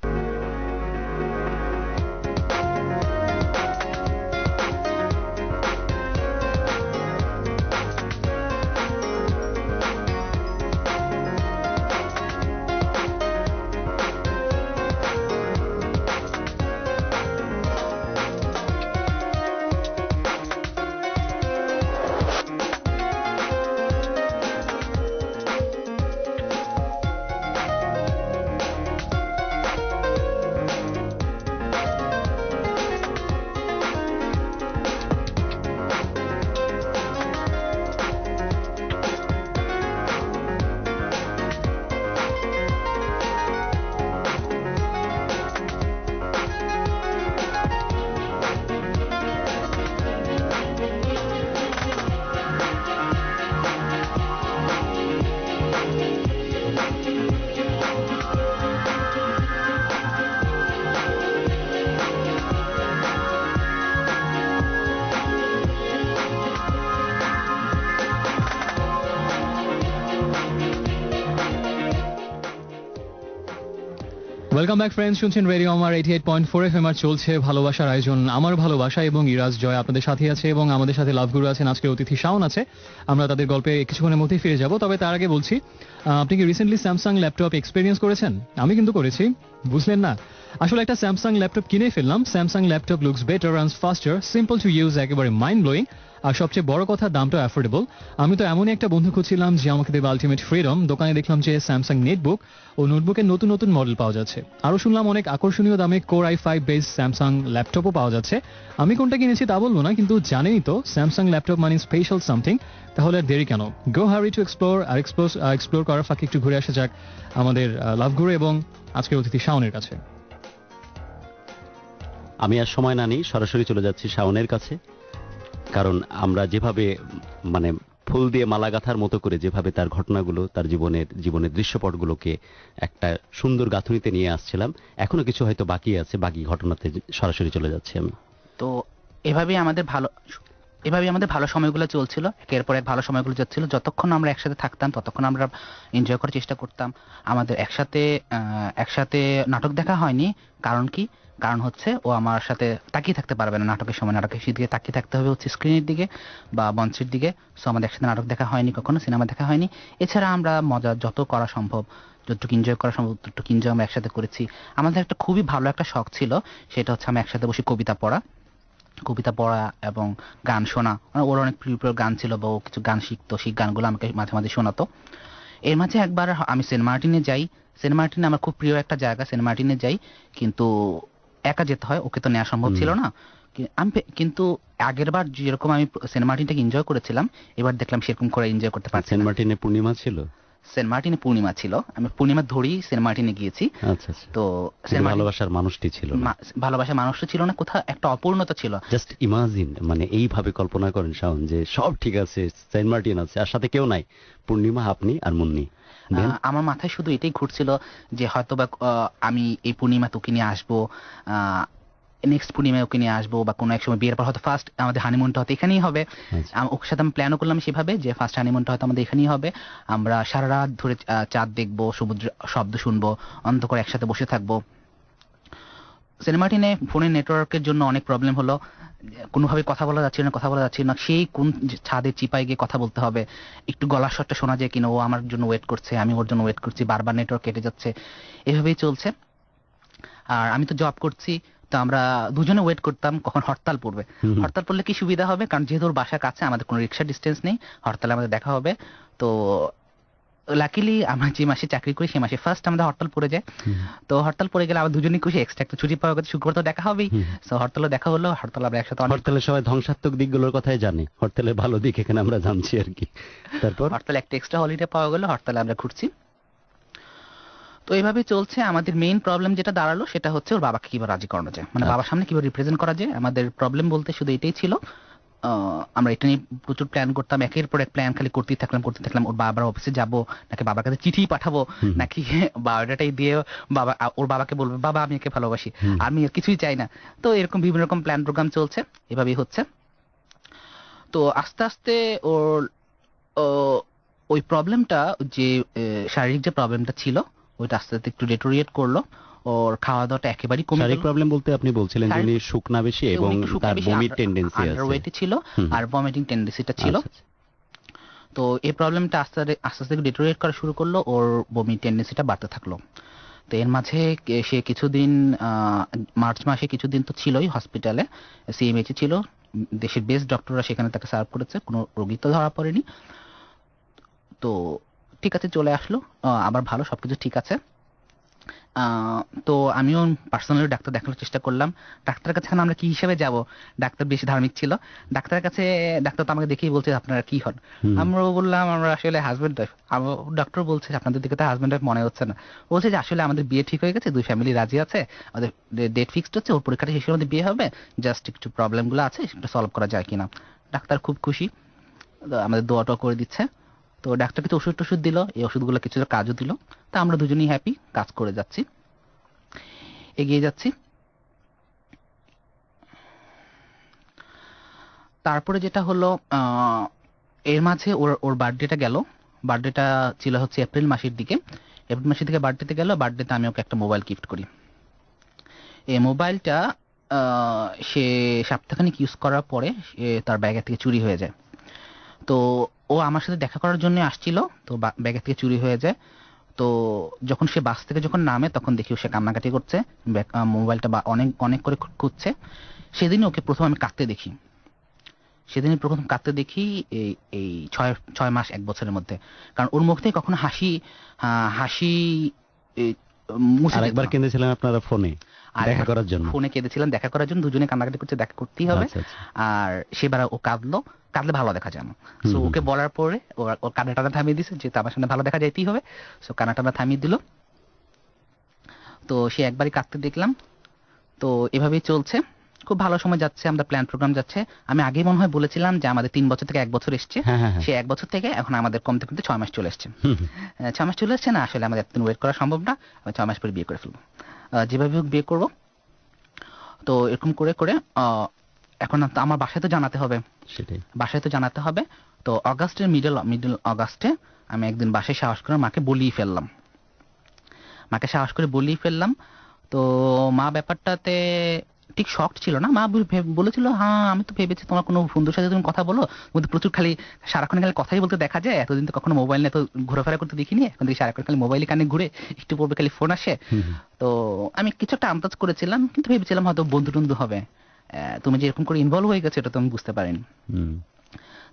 ওয়েলকাম ব্যাক ফ্রেন্ডস, শুনছেন রেডিও আমার 88.4 FM। আর চলছে ভালোবাসার আয়োজন আমার ভালোবাসা, এবং ইরাজ জয় আপনাদের সাথে আছে, এবং আমাদের সাথে লাভগুরু আছেন, আজকের অতিথি শাওন আছে। আমরা তাদের গল্পে কিছুক্ষণের মধ্যেই ফিরে যাব। তবে তার আগে বলছি, আপনি কি রিসেন্টলি স্যামসাং ল্যাপটপ এক্সপেরিয়েন্স করেছেন? আমি কিন্তু করেছি, বুঝলেন না? আসলে একটা স্যামসাং ল্যাপটপ কিনে ফেললাম। Samsung laptop looks better, runs ফাস্টার, simple to use, একেবারে মাইন্ড ব্লোয়িং, আর সবচেয়ে বড় কথা দামটা অ্যাফোর্ডেবল। আমি তো এমনই একটা বন্ধু খুঁজছিলাম যে আমাকে দেবে আলটিমেট ফ্রিডম। দোকানে দেখলাম যে স্যামসাং নেটবুক ও নোটবুকের নতুন নতুন মডেল পাওয়া যাচ্ছে। আরও শুনলাম অনেক আকর্ষণীয় দামে কোর i5 বেস স্যামসাং ল্যাপটপও পাওয়া যাচ্ছে। আমি কোনটা কিনেছি তা বলবো না, কিন্তু জানেনই তো স্যামসাং ল্যাপটপ মানে স্পেশাল সামথিং। তাহলে আর দেরি কেন? গো hurry to explore. R explore করার ফাঁকে একটু ঘুরে আসা যাক আমাদের লাভগুরু এবং আজকের অতিথি শাওনের কাছে। আমি আর সময় না নিই, সরাসরি চলে যাচ্ছি শাওনের কাছে, কারণ আমরা যেভাবে মানে ফুল দিয়ে মালা গাঁথার মতো করে যেভাবে তার ঘটনাগুলো, তার জীবনের দৃশ্যপটগুলোকে একটা সুন্দর গাঁথুনিতে নিয়ে আসছিলাম, এখনো কিছু হয়তো বাকি আছে, বাকি ঘটনাতে সরাসরি চলে যাচ্ছি আমি। তো এভাবেই আমাদের ভালো সময়গুলো চলছিল, একের পর এক ভালো সময়গুলো যাচ্ছিল। যতক্ষণ আমরা একসাথে থাকতাম ততক্ষণ আমরা এনজয় করার চেষ্টা করতাম। আমাদের একসাথে নাটক দেখা হয়নি। কারণ কি? কারণ হচ্ছে ও আমার সাথে তাকিয়ে থাকতে পারবে না নাটকের সময়। নাটকের দিকে তাকিয়ে থাকতে হবে হচ্ছে স্ক্রিনের দিকে বা মঞ্চের দিকে। সো আমাদের একসাথে নাটক দেখা হয়নি, কখনো সিনেমা দেখা হয়নি। এছাড়া আমরা মজা যত করা সম্ভব, যতটুকু এনজয় করা সম্ভব ততটুকু এনজয় আমরা একসাথে করেছি। আমাদের একটা খুবই ভালো একটা শখ ছিল, সেটা হচ্ছে আমরা একসাথে বসে কবিতা পড়া এবং গান শোনা। মানে ওর অনেক প্রিয় প্রিয় গান ছিল বা ও কিছু গান শিখতো, সেই গানগুলো আমাকে মাঝে মাঝে শোনাতো। এর মাঝে একবার আমি সেন্ট মার্টিনে যাই। সেন্ট মার্টিনে আমার খুব প্রিয় একটা জায়গা, সেন্ট মার্টিনে যাই, কিন্তু একা যেতে হয়, ওকে তো নেওয়া সম্ভব ছিল না। কিন্তু আগের বার যেরকম আমি সেন্ট মার্টিনটাকে এনজয় করেছিলাম, এবার দেখলাম সেরকম করে এনজয় করতে পারছি সেন্ট না। মার্টিনে পূর্ণিমা ছিল? সেন্ট মার্টিনে পূর্ণিমা ছিল, আমি পূর্ণিমা ধরেই সেন্ট মার্টিনে গিয়েছি। আচ্ছা আচ্ছা। তো কিন্তু সেন্ট মার্টিন ভালোবাসার মানুষটি ছিল না। ভালোবাসার মানুষটা ছিল না, কোথাও একটা অপূর্ণতা ছিল। জাস্ট ইমাজিন, মানে এইভাবে কল্পনা করেন শাওন, যে সব ঠিক আছে, সেন্ট মার্টিন আছে, আর সাথে কেউ নাই, পূর্ণিমা, আপনি আর মুন্নি। Then? আমার মাথায় শুধু এটাই ঘুরছিল যে হয়তো বা আমি এই পূর্ণিমা তোকে নিয়ে আসবো, নেক্সট পূর্ণিমায় ওকে নিয়ে আসবো, বা কোনো এক সময় বিয়ের পর হয়তো ফার্স্ট আমাদের হানিমুনটা হয়তো এখানেই হবে। আচ্ছা। ওর সাথে আমি প্ল্যানও করলাম সেভাবে যে ফার্স্ট হানিমুনটা হয়তো আমাদের এখানেই হবে, আমরা সারা রাত ধরে চাঁদ দেখবো, সমুদ্র শব্দ শুনবো, অন্ধকারে একসাথে বসে থাকবো। সেন্ট মার্টিনে ফোনের নেটওয়ার্কের জন্য অনেক প্রবলেম হলো, কোনোভাবে কথা বলা যাচ্ছে না, সেই কোন ছাদের চিপায় গিয়ে কথা বলতে হবে, একটু গলার স্বরটা শোনা যায় কিনা, ও আমার জন্য ওয়েট করছে, আমি ওর জন্য ওয়েট করছি, বারবার নেটওয়ার্ক কেটে যাচ্ছে, এভাবেই চলছে। আর আমি তো জব করছি, তো আমরা দুজনে ওয়েট করতাম কখন হরতাল পড়বে। হরতাল পড়লে কি সুবিধা হবে, কারণ যেহেতু ওর বাসা কাছে, আমাদের কোনো রিক্সা ডিস্টেন্স নেই, হরতালে আমাদের দেখা হবে। তো লাকিলি আমরা যে মাসে চাকরি করি সেই মাসে ফার্স্ট আমাদের হরতাল পড়ে যায়। তো হরতাল পড়ে গেলে আবার দুজনেই খুশি, এক্সট্রা একটা ছুটি পাওয়া গেছে, শুক্রবার তো দেখা হবেই। সো হরতালও দেখা হলো, হরতাল আমরা একসাথে হরতালের সবাই ধ্বংসাত্মক দিকগুলোর কথাই জানে, হরতালের ভালো দিক এখানে আমরা জানছি আর কি। তারপর হরতালে একটা এক্সট্রা হলিডে পাওয়া গেল, হরতালে আমরা ঘুরছি। তো এইভাবে চলছে। আমাদের মেইন প্রবলেম যেটা দাঁড়ালো সেটা হচ্ছে ওর বাবাকে কিভাবে রাজি করানো যায়, মানে বাবার সামনে কিভাবে রিপ্রেজেন্ট করা যায়। আমাদের প্রবলেম বলতে শুধু এটাই ছিল। আমরা এটা নিয়ে প্রচুর প্ল্যান করতাম, একের পর এক প্ল্যান খালি করতেই থাকলাম। ওর বাবার অফিসে যাব, নাকি বাবার কাছে চিঠি পাঠাবো, নাকি বায়োডাটাই দিয়ে ওর বাবাকে বলবো বাবা আমি একে ভালোবাসি, আমি আর কিছুই চাই না। তো এরকম বিভিন্ন রকম প্ল্যান প্রোগ্রাম চলছে, এভাবেই হচ্ছে। তো আস্তে আস্তে ওর ওই প্রবলেমটা, যে শারীরিক যে প্রবলেমটা ছিল, ওইটা আস্তে আস্তে একটু ডেটোরিয়েট করলো। ওর খাওয়া দাওয়াটা একেবারেই কমে শারীরিক গেল। প্রবলেম বলতে আপনি বলছিলেন যে উনি শুকনা বেশি এবং তার বমির টেন্ডেন্সি আছে, আন্ডারওয়েটে ছিল, আর ভমিটিং টেন্ডেন্সিটা ছিল। আচ্ছা, আচ্ছা। তো এই প্রবলেমটা আস্তে আস্তে ডেটোরিয়েট করা শুরু করলো, ওর বমি টেন্ডেন্সিটা বাড়তে থাকলো। তো এর মাঝে সে কিছুদিন মার্চ মাসে কিছুদিন তো ছিলই হসপিটালে, সিএমএইচে ছিল, দেশের বেস্ট ডক্টররা সেখানে তাকে সার্ভ করেছে, কোনো রোগী তো ধরা পড়েনি। তো ঠিক আছে, চলে আসলো, আবার ভালো, সবকিছু ঠিক আছে। তো আমিও পার্সোনালি ডাক্তার দেখানোর চেষ্টা করলাম। ডাক্তারের কাছে আমরা কি হিসেবে যাব, ডাক্তার বেশি ধার্মিক ছিল। ডাক্তারের কাছে ডাক্তার তো আমাকে দেখেই বলছে আপনারা কি হন। আমরাও বললাম আমরা আসলে হাজবেন্ড ওয়াইফ। ডক্টর বলছে আপনাদের দিকে তো হাজবেন্ড ওয়াইফ মনে হচ্ছে না। বলছে যে আসলে আমাদের বিয়ে ঠিক হয়ে গেছে, দুই ফ্যামিলি রাজি আছে, আমাদের ডেট ফিক্সড হচ্ছে, ওর পরীক্ষাটা শেষে আমাদের বিয়ে হবে, জাস্ট একটু প্রবলেম গুলো আছে সেটা সলভ করা যায় কিনা। ডাক্তার খুব খুশি, আমাদের দোয়াটা করে দিচ্ছে। তো ডাক্তার কিছু ওষুধ টষুধ দিল, এই ওষুধগুলো কিছু কাজও দিল। তা আমরা দুজনেই হ্যাপি, কাজ করে যাচ্ছি, এগিয়ে যাচ্ছি। তারপরে যেটা হলো, এর মাঝে ওর বার্থডেটা গেল। বার্থডেটা ছিল হচ্ছে এপ্রিল মাসের দিকে বার্থডেতে গেল। বার্থডেতে আমি ওকে একটা মোবাইল গিফট করি। এই মোবাইলটা সে সপ্তাহখানিক ইউজ করার পরে তার ব্যাগের থেকে চুরি হয়ে যায়। তো ও আমার সাথে দেখা করার জন্য আসছিল, তো ব্যাগের থেকে চুরি হয়ে যায়। তো যখন সে বাস থেকে যখন নামে তখন দেখি সে কান্নাকাটি করছে, মোবাইলটা অনেক অনেক করে খুঁজছে। সেদিনই ওকে প্রথম আমি কাঁদতে দেখি, এই এই 6 মাস 1 বছরের মধ্যে। কারণ ওর মুখ থেকে কখনো হাসি মুছে যেত না। আরেকবার কেঁদেছিলেন আপনারা ফোনে দেখা করার জন্য? ফোনে কেঁদেছিলাম দেখা করার জন্য, দুজনে কান্নাকাটি করছে, দেখা করতেই হবে। আচ্ছা, আচ্ছা। আর সেবার ও কাঁদলে ভালো দেখা যায় না। সো ওকে বলার পরে ওর কান্না টানা থামিয়ে দিছে, যেহেতু আমার সামনে ভালো দেখা যাইতেই হবে। সো কান্না টানা থামিয়ে দিল। তো সে একবারই কাঁদতে দেখলাম। তো এভাবেই চলছে, খুব ভালো সময় যাচ্ছে, আমরা প্ল্যান প্রোগ্রাম যাচ্ছে। আমি আগে মনে হয় বলেছিলাম যে আমাদের 3 বছর থেকে 1 বছর এসছে। হ্যাঁ, হ্যাঁ, হ্যাঁ। সে 1 বছর থেকে এখন আমাদের কমতে কমতে 6 মাস চলে এসছে। 6 মাস চলে এসছে না, আসলে আমাদের এতদিন ওয়েট করা সম্ভব না, আমি 6 মাস পরে বিয়ে করে ফেলবো, যেভাবে হোক বিয়ে করবো। তো এরকম করে করে এখন তো আমার বাসায় তো জানাতে হবে। তো অগাস্টের মিডল অগাস্টে আমি একদিন বাসায় সাহস করে মাকে বলিয়ে ফেললাম। তো মা ব্যাপারটাতে ঠিক শকড ছিল না। মা বলেছিল হ্যাঁ আমি তো ভেবেছি তোমার কোনো বন্ধুর সাথে তুমি কথা বলো, কিন্তু প্রচুর সারাক্ষণ খালি কথাই বলতে দেখা যায়, এতদিন তো কখনো মোবাইল নিয়ে তো ঘোরাফেরা করতে দেখিনি, এখন দেখি সারাক্ষণ খালি মোবাইলে কানে ঘুরে, একটু পড়বে খালি ফোন আসে। তো আমি কিছু একটা আন্দাজ করেছিলাম, কিন্তু ভেবেছিলাম হয়তো বন্ধু টন্ধু হবে। তুমি যে এরকম করে ইনভলভ হয়ে গেছে এটা তো আমি বুঝতে পারিনি।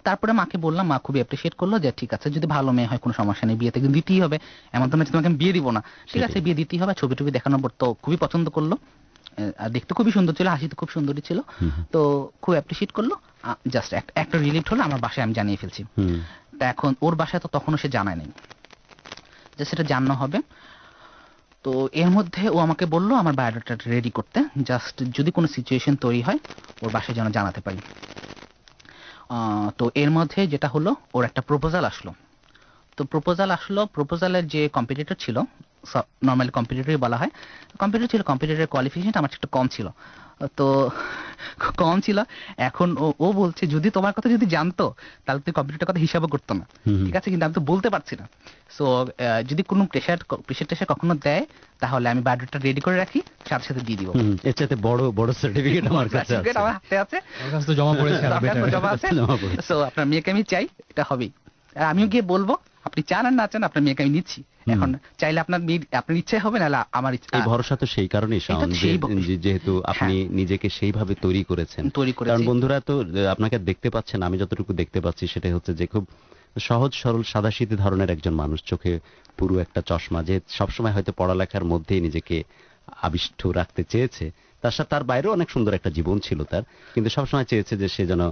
তারপরে মাকে বললাম, মা খুবই অ্যাপ্রিসিয়েট করলো যে ঠিক আছে যদি ভালো মেয়ে হয় কোনো সমস্যা নেই, বিয়েতে কিন্তু দিতেই হবে, এমন তো না তোমাকে আমি বিয়ে দিব না, ঠিক আছে বিয়ে দিতেই হবে। ছবি টবি দেখানোর পর তো খুবই পছন্দ করলো, আর দেখতে খুবই সুন্দর ছিল, হাসি তো খুব সুন্দরই ছিল। তো খুব অ্যাপ্রিসিয়েট করলো। জাস্ট একটা রিলিফ হলো, আমার বাসায় আমি জানিয়ে ফেলছি। তা এখন ওর বাসায় তো তখনও সে জানায় নাই। সেটা জানানো হবে। তো এর মধ্যে ও আমাকে বললো আমার বায়োডাটা রেডি করতে, জাস্ট যদি কোনো সিচুয়েশন তৈরি হয় ওর বাসায় যেন জানাতে পারি। তো এর মধ্যে যেটা হলো, ওর একটা প্রপোজাল আসলো। তো প্রপোজালের যে কম্পিটিটর ছিল, নর্মালি কম্পিটিটরই বলা হয়, কম্পিটিটর ছিল, কম্পিটিটরের কোয়ালিফিকেশনটা আমার একটু কম ছিল। তো কম ছিল। এখন ও বলছে যদি তোমার কথা যদি জানতো তাহলে তুই কম্পিটিটরের কথা হিসাবও করতো না। ঠিক আছে, কিন্তু আমি তো বলতে পারছি না। সো যদি কোনো প্রেশার কখনো দেয় তাহলে আমি বায়োডাটা রেডি করে রাখি, সাথে সাথে দিয়ে দিব। এর চাইতে বড় বড় সার্টিফিকেট আমার কাছে আছে। সার্টিফিকেট আমার হাতে আছে, আমার কাছে তো জমা পড়েছে আর আপনার better। তো জমা আছে। জমা পড়েছে। সো আপনার মেয়েকে আমি চাই, এটা হবেই। আর আমিও গিয়ে বলবো আপনি চান আর না চান আপনার মেয়েকে আমি নিচ্ছি। এখন চাইলে আপনার মেয়ে আপনার ইচ্ছে হবে, নাহলে আমার ইচ্ছা। এই ভরসা তো সেই কারণেই শাওন, এটা সেই যেহেতু আপনি নিজেকে সেইভাবে তৈরি করেছেন। কারণ বন্ধুরা তো আপনাকে দেখতে পাচ্ছেন, আমি যতটুকু দেখতে পাচ্ছি সেটা হচ্ছে যে খুব সহজ সরল সাদাসিধে ধরনের একজন মানুষ, চোখে পুরো একটা চশমা, যে সবসময় হয়তো পড়ালেখার মধ্যেই নিজেকে আবিষ্ট রাখতে চেয়েছে। তার সাথে তার বাইরেও অনেক সুন্দর একটা জীবন ছিল তার, কিন্তু সবসময় চেয়েছে যে সে যেন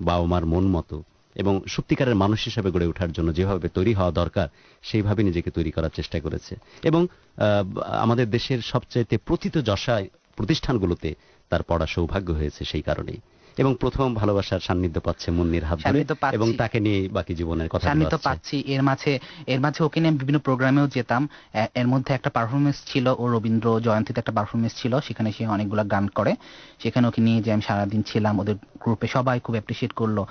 বাবা মার মন মতো এবং সত্যিকারের মানুষ হিসেবে গড়ে ওঠার জন্য যেভাবে তৈরি হওয়া দরকার সেইভাবে নিজেকে তৈরি করার চেষ্টা করেছে। এবং আমাদের দেশের সবচাইতে প্রথিতযশা প্রতিষ্ঠানগুলোতে তার পড়া সৌভাগ্য হয়েছে সেই কারণেই। এবং প্রথম ভালোবাসার সান্নিধ্য পাচ্ছে মুন্নির হাত ধরে, এবং তাকে নিয়ে বাকি জীবনের কথা সান্নিধ্য পাচ্ছি। এর মাঝে ওকে নিয়ে বিভিন্ন প্রোগ্রামেও যেতাম। এর মধ্যে একটা পারফরমেন্স ছিল, ও রবীন্দ্র জয়ন্তীতে একটা পারফরমেন্স ছিল, সেখানে সে অনেকগুলো গান করে। সেখানে ওকে নিয়ে যে আমি সারাদিন ছিলাম, ওদের গ্রুপে সবাই খুব অ্যাপ্রিসিয়েট করলো।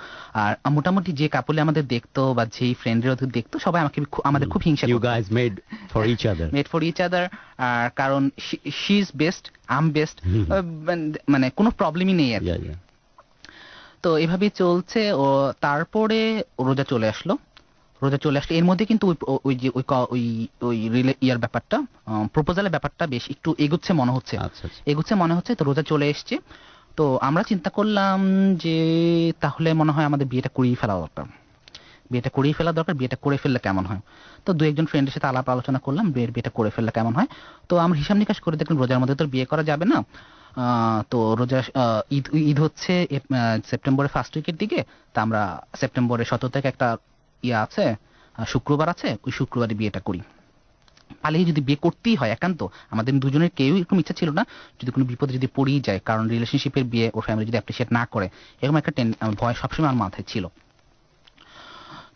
আর মোটামুটি যে কাপলে আমাদের দেখতো বা যেই ফ্রেন্ডরা ওদের দেখতো, সবাই আমাদের খুব হিংসা ইউ করতো। Guys made for each other. আর কারণ she is best, I am best, মানে কোনো প্রবলেমই নেই আর কি। তো এভাবেই চলছে। ও তারপরে রোজা চলে আসলো। এর মধ্যে কিন্তু ইয়ার ব্যাপারটা, প্রপোজালের ব্যাপারটা বেশ একটু এগুচ্ছে মনে হচ্ছে। তো রোজা চলে এসছে। তো আমরা চিন্তা করলাম যে তাহলে মনে হয় আমাদের বিয়েটা করেই ফেলা দরকার। বিয়েটা করে ফেললে কেমন হয়। তো দু একজন ফ্রেন্ডের সাথে আলাপ আলোচনা করলাম, বিয়েটা করে ফেললে কেমন হয়। তো আমরা হিসাব নিকাশ করে দেখলাম রোজার মধ্যে তো বিয়ে করা যাবে না। তো রোজা ঈদ হচ্ছে সেপ্টেম্বরের ফার্স্ট উইকের দিকে। তা আমরা সেপ্টেম্বরের 17 তারিখে একটা আছে, শুক্রবার আছে, ওই শুক্রবারে বিয়েটা করি। পালিয়ে যদি বিয়ে করতেই হয় একান্ত, আমাদের দুজনের কেউই এরকম ইচ্ছা ছিল না, যদি কোনো বিপদে যদি পড়েই যায়, কারণ রিলেশনশিপের বিয়ে ওর ফ্যামিলি যদি অ্যাপ্রিসিয়েট না করে, এরকম একটা ভয় সবসময় আমার মাথায় ছিল।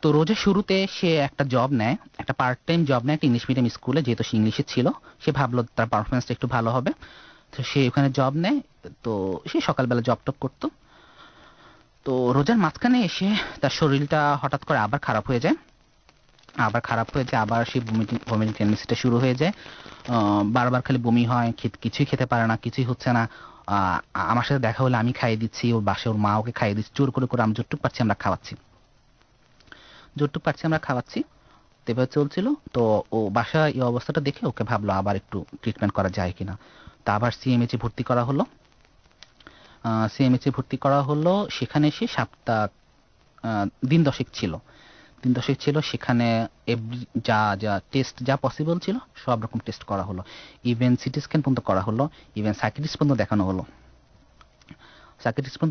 তো রোজার শুরুতে সে একটা জব নেয়, একটা পার্ট টাইম জব নেয় একটা ইংলিশ মিডিয়াম স্কুলে, যেহেতু সে ইংলিশে ছিল। সে ভাবলো তার পারফরমেন্সটা একটু ভালো হবে, তো সে ওখানে জব নেয়। তো সে সকালবেলা জব টপ করতো। তো রোজার মাঝখানে এসে তার শরীরটা হঠাৎ করে আবার খারাপ হয়ে যায়। আবার সেই বমিটিং টেন্ডেন্সিটা শুরু হয়ে যায়। বারবার খালি বমি হয়, কিছুই খেতে পারে না, কিছুই হচ্ছে না। আমার সাথে দেখা হলে আমি খাইয়ে দিচ্ছি, ওর বাসায় ওর মা ওকে খাইয়ে দিচ্ছি, জোর করে করে আমি যতটুকু পারছি আমরা খাওয়াচ্ছি। তো এভাবে চলছিল। তো ও বাসায় এই অবস্থাটা দেখে ওকে ভাবলো আবার একটু ট্রিটমেন্ট করা যায় কিনা। তা আবার সিএমএইচে ভর্তি করা হলো। সেখানে সে দিন দশেক ছিল। সেখানে যা টেস্ট যা পসিবল ছিল সব রকম টেস্ট করা হলো, ইভেন সিটি স্ক্যান পর্যন্ত করা হলো, ইভেন সাইকিয়াট্রিস্ট পর্যন্ত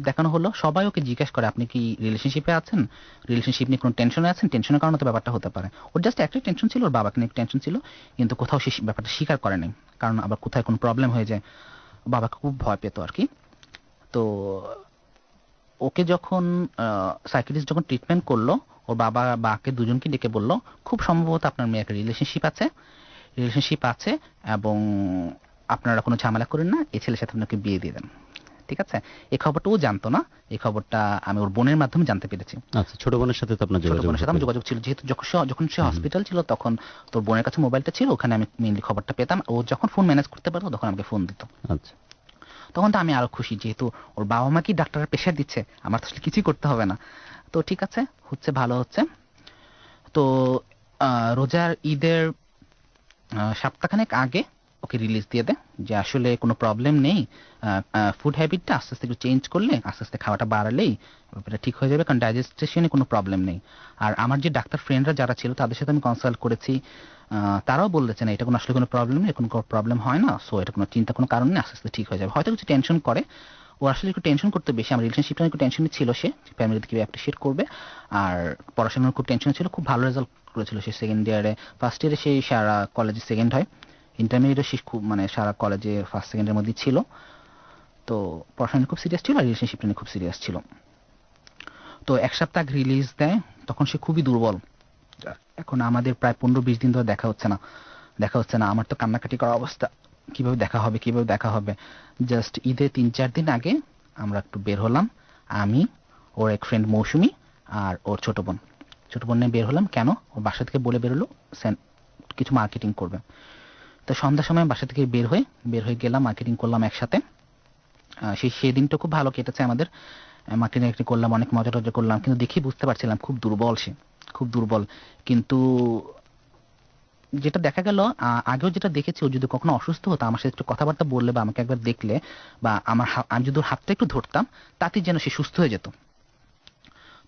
দেখানো হলো। সবাই ওকে জিজ্ঞেস করে আপনি কি রিলেশনশিপে আছেন, রিলেশনশিপ নিয়ে কোনো টেনশনে আছেন, টেনশনের কারণে তো ব্যাপারটা হতে পারে। ওর জাস্ট একটাই টেনশন ছিল, ওর বাবাকে নিয়ে টেনশন ছিল, কিন্তু কোথাও সে ব্যাপারটা স্বীকার করে নাই, কারণ আবার কোথায় কোনো প্রবলেম হয়ে যায়, বাবাকে খুব ভয় পেত আর কি। তো ওকে যখন সাইকিয়াট্রিস্ট যখন ট্রিটমেন্ট করলো, ওর বাবাকে দুজনকে ডেকে বললো খুব সম্ভবত আপনার মেয়ে একটা রিলেশনশিপ আছে এবং আপনারা কোনো ঝামেলা করেন না, এই ছেলের সাথে আপনাকে বিয়ে দিয়ে দেন। ঠিক আছে, এই খবরটা ও জানতো না, এই খবরটা আমি ওর বোনের মাধ্যমে জানতে পেরেছি। আচ্ছা, ছোট বোনের সাথে তো আপনার যোগাযোগ ছিল, যেহেতু যখন সে হসপিটাল ছিল তখন তোর বোনের কাছে মোবাইলটা ছিল, ওখানে আমি মেইনলি খবরটা পেতাম। ও যখন ফোন ম্যানেজ করতে পারতো তখন আমাকে ফোন দিত। আচ্ছা, তখন তো আমি আরো খুশি, যেহেতু ওর বাবা মা কি ডাক্তারের প্রেশার দিচ্ছে, আমার তো আসলে কিছুই করতে হবে না। তো ঠিক আছে, ভালো হচ্ছে। তো রোজার ঈদের সপ্তাহখানেক আগে ওকে রিলিজ দিয়ে দেয় যে আসলে কোনো প্রবলেম নেই, ফুড হ্যাবিটটা আস্তে আস্তে একটু চেঞ্জ করলে, আস্তে আস্তে খাওয়াটা বাড়ালেই ব্যাপারটা ঠিক হয়ে যাবে, কারণ ডাইজেস্টেশনে কোনো প্রবলেম নেই। আর আমার যে ডাক্তার ফ্রেন্ডরা যারা ছিল তাদের সাথে আমি কনসাল্ট করেছি, তারাও বলেছেন এটা কোনো আসলে কোনো প্রবলেম নেই, কোনো প্রবলেম হয় না, সো এটা কোনো চিন্তা কোনো কারণ নেই, আস্তে আস্তে ঠিক হয়ে যাবে। হয়তো কিছু টেনশন করে, ও আসলে একটু টেনশন করতে বেশি, আমার রিলেশনশিপটা একটু টেনশনই ছিল, সে ফ্যামিলিতে কিভাবে অ্যাপ্রিশিয়েট করবে, আর পড়াশোনার খুব টেনশন ছিল। খুব ভালো রেজাল্ট করেছিল সে সেকেন্ড ইয়ারে, ফার্স্ট ইয়ারে সে সারা কলেজে সেকেন্ড হয়, ইন্টারমিডিয়েটে সে খুব মানে সারা কলেজে ফার্স্ট সেকেন্ডের মধ্যেই ছিল। তো পড়াশোনা নিয়ে খুব সিরিয়াস ছিল আর রিলেশনশিপটা নিয়ে খুব সিরিয়াস ছিল। তো এক সপ্তাহ রিলিজ দেয়, তখন সে খুবই দুর্বল। এখন আমাদের প্রায় 15-20 দিন ধরে দেখা হচ্ছে না, আমার তো কান্নাকাটি করার অবস্থা, কিভাবে দেখা হবে, জাস্ট ঈদে 3-4 দিন আগে আমরা একটু বের হলাম, আমি, ওর এক ফ্রেন্ড মৌসুমী আর ওর ছোট বোন নিয়ে বের হলাম। কেন? ও বাসা থেকে বলে বেরোলো কিছু মার্কেটিং করবে। তো সন্ধ্যার সময় বাসা থেকে বের হয়ে গেলাম, মার্কেটিং করলাম একসাথে। সেই দিনটা খুব ভালো কেটেছে আমাদের, মার্কেটিং করলাম, অনেক মজা টজা করলাম, কিন্তু দেখি বুঝতে পারছিলাম খুব দুর্বল সে, খুব দুর্বল। কিন্তু যেটা দেখা গেল, আগেও যেটা দেখেছি, ও যদি কখনো অসুস্থ হতো আমার সাথে একটু কথাবার্তা বললে বা আমাকে একবার দেখলে বা আমি যদি ওর হাতটা একটু ধরতাম, তাতেই যেন সে সুস্থ হয়ে যেত।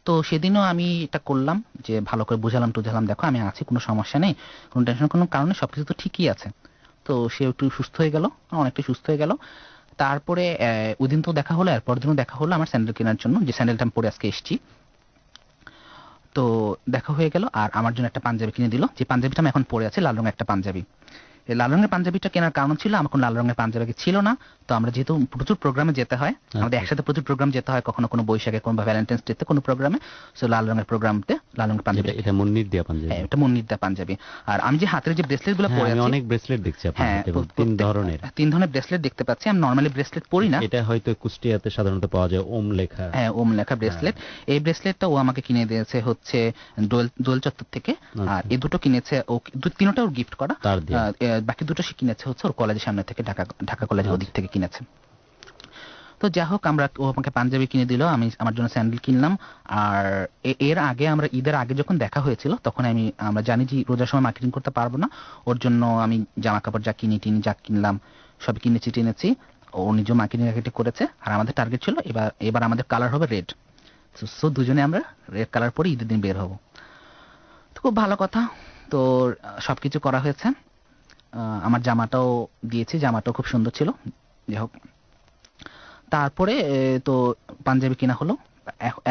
তো সেদিনও আমি এটা করলাম যে ভালো করে বুঝালাম টুঝালাম, দেখো আমি আছি, কোনো সমস্যা নেই, কোনো টেনশন, কোনো কারণে, সবকিছু তো ঠিকই আছে। তো সে একটু সুস্থ হয়ে গেল, অনেকটা সুস্থ হয়ে গেল। তারপরে ওই দিন তো দেখা হলো, এরপর দিনও দেখা হলো আমার স্যান্ডেল কেনার জন্য, যে স্যান্ডেলটা আমি পরে আজকে এসেছি। তো দেখা হয়ে গেল, আর আমার জন্য একটা পাঞ্জাবি কিনে দিল, যে পাঞ্জাবিটা আমি এখন পরে আছি, লাল রঙের একটা পাঞ্জাবি। এই লাল রঙের পাঞ্জাবিটা কেনার কারণ ছিল, আমার কোনো লাল রঙের পাঞ্জাবি ছিল না। তো আমরা যেহেতু প্রচুর প্রোগ্রামে যেতে হয়, আমাদের একসাথে প্রচুর প্রোগ্রাম যেতে হয়, কখনো কোনো বৈশাখে, কোনো ভ্যালেন্টাইন্স ডেতে কোনো প্রোগ্রামে, সো লাল রঙের প্রোগ্রামতে লাল রঙের পাঞ্জাবি। এটা মুন্নির দেয়া পাঞ্জাবি? হ্যাঁ, এটা মুন্নির দেয়া পাঞ্জাবি। আর আমি যে হাতের যে ব্রেসলেট গুলো পরে আমি আছি, অনেক ব্রেসলেট দেখছি আপনার হ্যাঁ, হাতে, এবং 3 ধরনের। 3 ধরনের ব্রেসলেট দেখতে পাচ্ছি। আমি নরমালি ব্রেসলেট পরি না, এটা হয়তো কুষ্টিয়াতে সাধারণত পাওয়া যায়, ওম লেখা। হ্যাঁ, ওম লেখা ব্রেসলেট। এই ব্রেসলেটটা ও আমাকে কিনে দিয়েছে হচ্ছে দোয়েল চত্বর থেকে। আর এই দুটো কিনেছে ও, তিনটা ওর গিফট করা, তার দিয়ে। বাকি দুটো সে কিনেছে হচ্ছে ওর কলেজের সামনে থেকে, ঢাকা কলেজের ওদিক থেকে কিনেছে। তো যাই হোক, ও আমাকে পাঞ্জাবি কিনে দিল, আমি আমার জন্য স্যান্ডেল কিনলাম। আর এর আগে আমরা ঈদের আগে যখন দেখা হয়েছিল, তখন আমরা জানি যে রোজার সময় মার্কেটিং করতে পারবো না, ওর জন্য আমি জামা কাপড় যা যা কিনলাম সব কিনেছি। ও নিজেও মার্কেটিং করেছে। আর আমাদের টার্গেট ছিল এবার আমাদের কালার হবে রেড। সো দুজনে আমরা রেড কালার পরে ঈদের দিন বের হব। তো খুব ভালো কথা। তো সবকিছু করা হয়েছে, আমার জামাটাও দিয়েছি, জামাটাও খুব সুন্দর ছিল। যাই হোক, তারপরে তো পাঞ্জাবি কেনা হলো।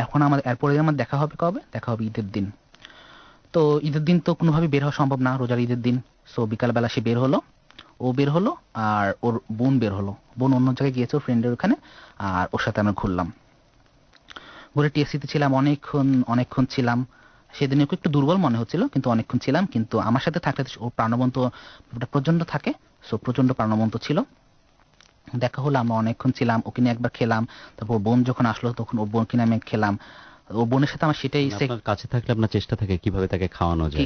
এখন এরপরে আমার দেখা হবে কবে? দেখা হবে ঈদের দিন। তো ঈদের দিন তো কোনোভাবে বের হওয়া সম্ভব না, রোজার ঈদের দিন। সো বিকালবেলা সে বের হলো, ও বের হলো, আর ওর বোন বের হলো। বোন অন্য জায়গায় গিয়েছে ওর ফ্রেন্ডের ওখানে, আর ওর সাথে আমরা ঘুরলাম। ঘুরে টিএসসিতে ছিলাম অনেকক্ষণ ছিলাম। সেদিন ওকে একটু দুর্বল মনে হচ্ছিল, কিন্তু অনেকক্ষণ ছিলাম। কিন্তু আমার সাথে থাকলে ও প্রাণবন্ত, প্রচন্ড থাকে, সো প্রচন্ড প্রাণবন্ত ছিল। দেখা হলো, আমরা অনেকক্ষণ ছিলাম, ওকে নিয়ে একবার খেলাম। তারপর বোন যখন আসলো, তখন ওর বোনকে নিয়ে আমি খেলাম। ও বোনের সাথে আমার সেটাই আপনার কাছে থাকলে আপনার চেষ্টা থাকে কিভাবে তাকে খাওয়ানো যায়।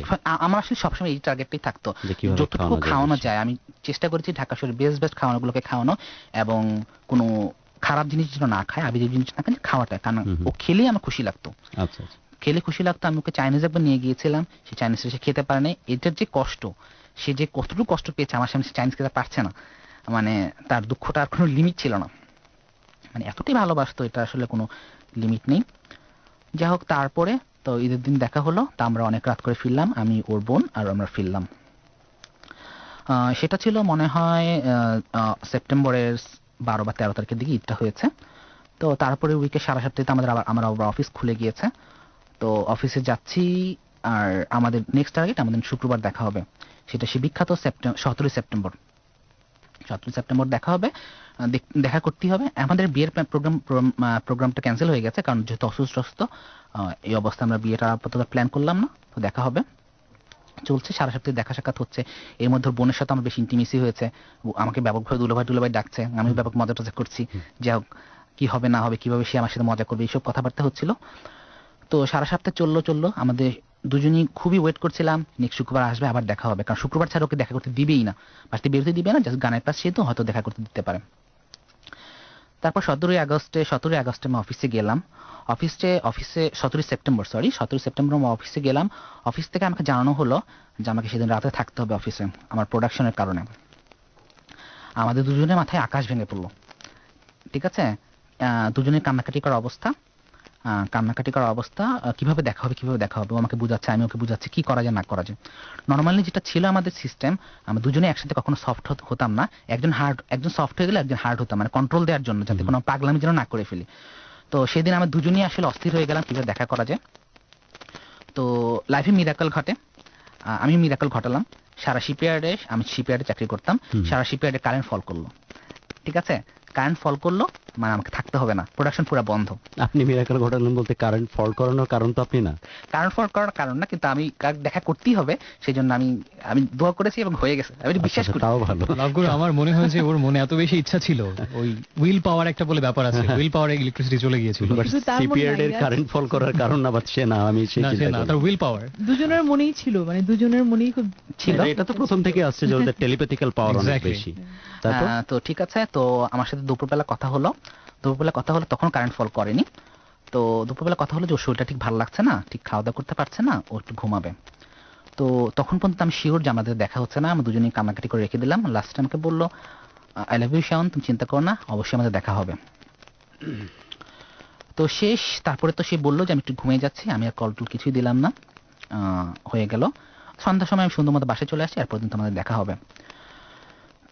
আমার আসলে সবসময় এই টার্গেটটাই থাকতো, যে কিভাবে যতটুকু খাওয়ানো যায়। আমি চেষ্টা করেছি ঢাকা শহরের বেস্ট খাওয়ানোগুলোকে খাওয়ানো, এবং কোনো খারাপ জিনিস যেন না খায়, আবির জিনিস না খায়, খাওয়াটা। কারণ ও খেলেই আমার খুশি লাগতো, আচ্ছা। খেলে খুশি লাগতো। আমি ওকে চাইনিজ একবার নিয়ে গিয়েছিলাম, সে চাইনিজ সে খেতে পারে নাই। এটার যে কষ্ট, সে যে কতটুকু কষ্ট পেয়েছে আমার সামনে, সে চাইনিজ খেতে পারছে না, মানে তার দুঃখটা আর কোনো লিমিট ছিল না, মানে এতটাই ভালোবাসতো, এটা আসলে কোনো লিমিট নেই। যাই হোক, তারপরে তো ঈদের দিন দেখা হলো, তা আমরা অনেক রাত করে ফিরলাম, আমি, ওর বোন আর আমরা ফিরলাম। সেটা ছিল মনে হয় সেপ্টেম্বরের 12 বা 13 তারিখের দিকে ঈদটা হয়েছে। তো তারপরে উইকে 7:30 আমার আবার অফিস খুলে গিয়েছে। তো অফিসে যাচ্ছি, আর আমাদের নেক্সট টার্গেট আমাদের শুক্রবার দেখা হবে, সেটা সে বিখ্যাত 17 সেপ্টেম্বর দেখা হবে। দেখা করতেই হবে। আমাদের বিয়ের প্রোগ্রামটা ক্যান্সেল হয়ে গেছে, কারণ যেহেতু অসুস্থ এই অবস্থা, আমরা বিয়েটা আপাতত প্ল্যান করলাম না। তো দেখা হবে, চলছে, সারা সপ্তাহে দেখা সাক্ষাৎ হচ্ছে। এর মধ্যে বোনের সাথে আমার বেশি ইন্টিমেসি হয়েছে, আমাকে ব্যাপকভাবে দুলাভাই ডাকছে, আমি ব্যাপক মজা টজা করছি। যাই হোক, কি হবে না হবে, কিভাবে সে আমার সাথে মজা করবে, এইসব কথাবার্তা হচ্ছিল। তো সারা সপ্তাহ চললো আমাদের, দুজনই খুবই ওয়েট করছিলাম নেক্সট শুক্রবার আসবে, আবার দেখা হবে। কারণ শুক্রবার ছাড়া ওকে দেখা করতে দিবেই না, বাড়িতে বেরোতে দিবে না, জাস্ট গানের ক্লাস সে তো হয়তো দেখা করতে দিতে পারে। তারপর 17 আগস্টে আমি অফিসে গেলাম। 17 সেপ্টেম্বর আমি অফিসে গেলাম। অফিস থেকে আমাকে জানানো হলো যে আমাকে সেদিন রাতে থাকতে হবে অফিসে, আমার প্রোডাকশনের কারণে। আমাদের দুজনের মাথায় আকাশ ভেঙে পড়লো, ঠিক আছে, দুজনের কান্নাকাটি করার অবস্থা। কান্নাকাটি করার অবস্থা, কিভাবে দেখা হবে, ও আমাকে বুঝাচ্ছে, আমি ওকে বুঝাচ্ছি কি করা যায় না করা যায়। নর্মালি যেটা ছিল আমাদের সিস্টেম, আমরা দুজনে একসাথে কখনো সফট হতাম না, একজন সফট হয়ে গেলে একজন হার্ড হতাম, মানে কন্ট্রোল দেওয়ার জন্য, যাতে কোনো পাগলামি যেন না করে ফেলি। তো সেদিন আমরা দুজনেই আসলে অস্থির হয়ে গেলাম কিভাবে দেখা করা যায়। তো লাইফে মিরাকল ঘটে, আমি মিরাকল ঘটালাম। আমি শিপইয়ার্ডে চাকরি করতাম, সারা শিপইয়ার্ডে কারেন্ট ফল করলো। ঠিক আছে, কারেন্ট ফল করলো মানে আমাকে থাকতে হবে না, প্রোডাকশন পুরো বন্ধ। আপনি মিরাকল ঘটালেন বলতে কারেন্ট ফল করানোর কারণ তো আপনি না। কারেন্ট ফল করার কারণ না, কিন্তু আমি দেখা করতেই হবে, সেই জন্য আমি দোয়া করেছি এবং হয়ে গেছে, আমি এটা বিশ্বাস আচ্ছা, করি। তাও ভালো। লাভগুলো আমার মনে হয় যে ওর মনে এত বেশি ইচ্ছা ছিল, ওই উইল পাওয়ার একটা বলে ব্যাপার আছে, উইল পাওয়ারে ইলেকট্রিসিটি চলে গিয়েছিল। কিন্তু তার মনে সিপিআর এর নাই, কারেন্ট ফল করার কারণ না, বা সে না, আমি সেই না সে চিন্তা না, করি। তার উইল পাওয়ার দুজনের মনেই ছিল, মানে দুজনের মনেই খুব ছিল। এটা তো প্রথম থেকে আসছে যে ওদের টেলিপ্যাথিক্যাল পাওয়ার অনেক Exactly. বেশি। তারপর তো ঠিক আছে, তো আমার সাথে দুপুরবেলা কথা হলো, তখন কারেন্ট ফল করেনি। তো দুপুরবেলা কথা হলো যে ওর শরীরটা ঠিক ভালো লাগছে না, ঠিক খাওয়া দাওয়া করতে পারছে না, ও একটু ঘুমাবে। তো তখন পর্যন্ত আমি শিওর যে আমাদের দেখা হচ্ছে না, আমরা দুজনেই কান্নাকাটি করে রেখে দিলাম। লাস্ট আমাকে বললো, আই লাভ ইউ শাওন, তুমি চিন্তা করো না, অবশ্যই আমাদের দেখা হবে। তো তারপরে তো সে বললো যে আমি একটু ঘুমিয়ে যাচ্ছি, আমি আর কল টল কিছুই দিলাম না। হয়ে গেল সন্ধ্যার সময়, আমি সুন্দর মতো বাসায় চলে আসছি, আর পর্যন্ত আমাদের দেখা হবে।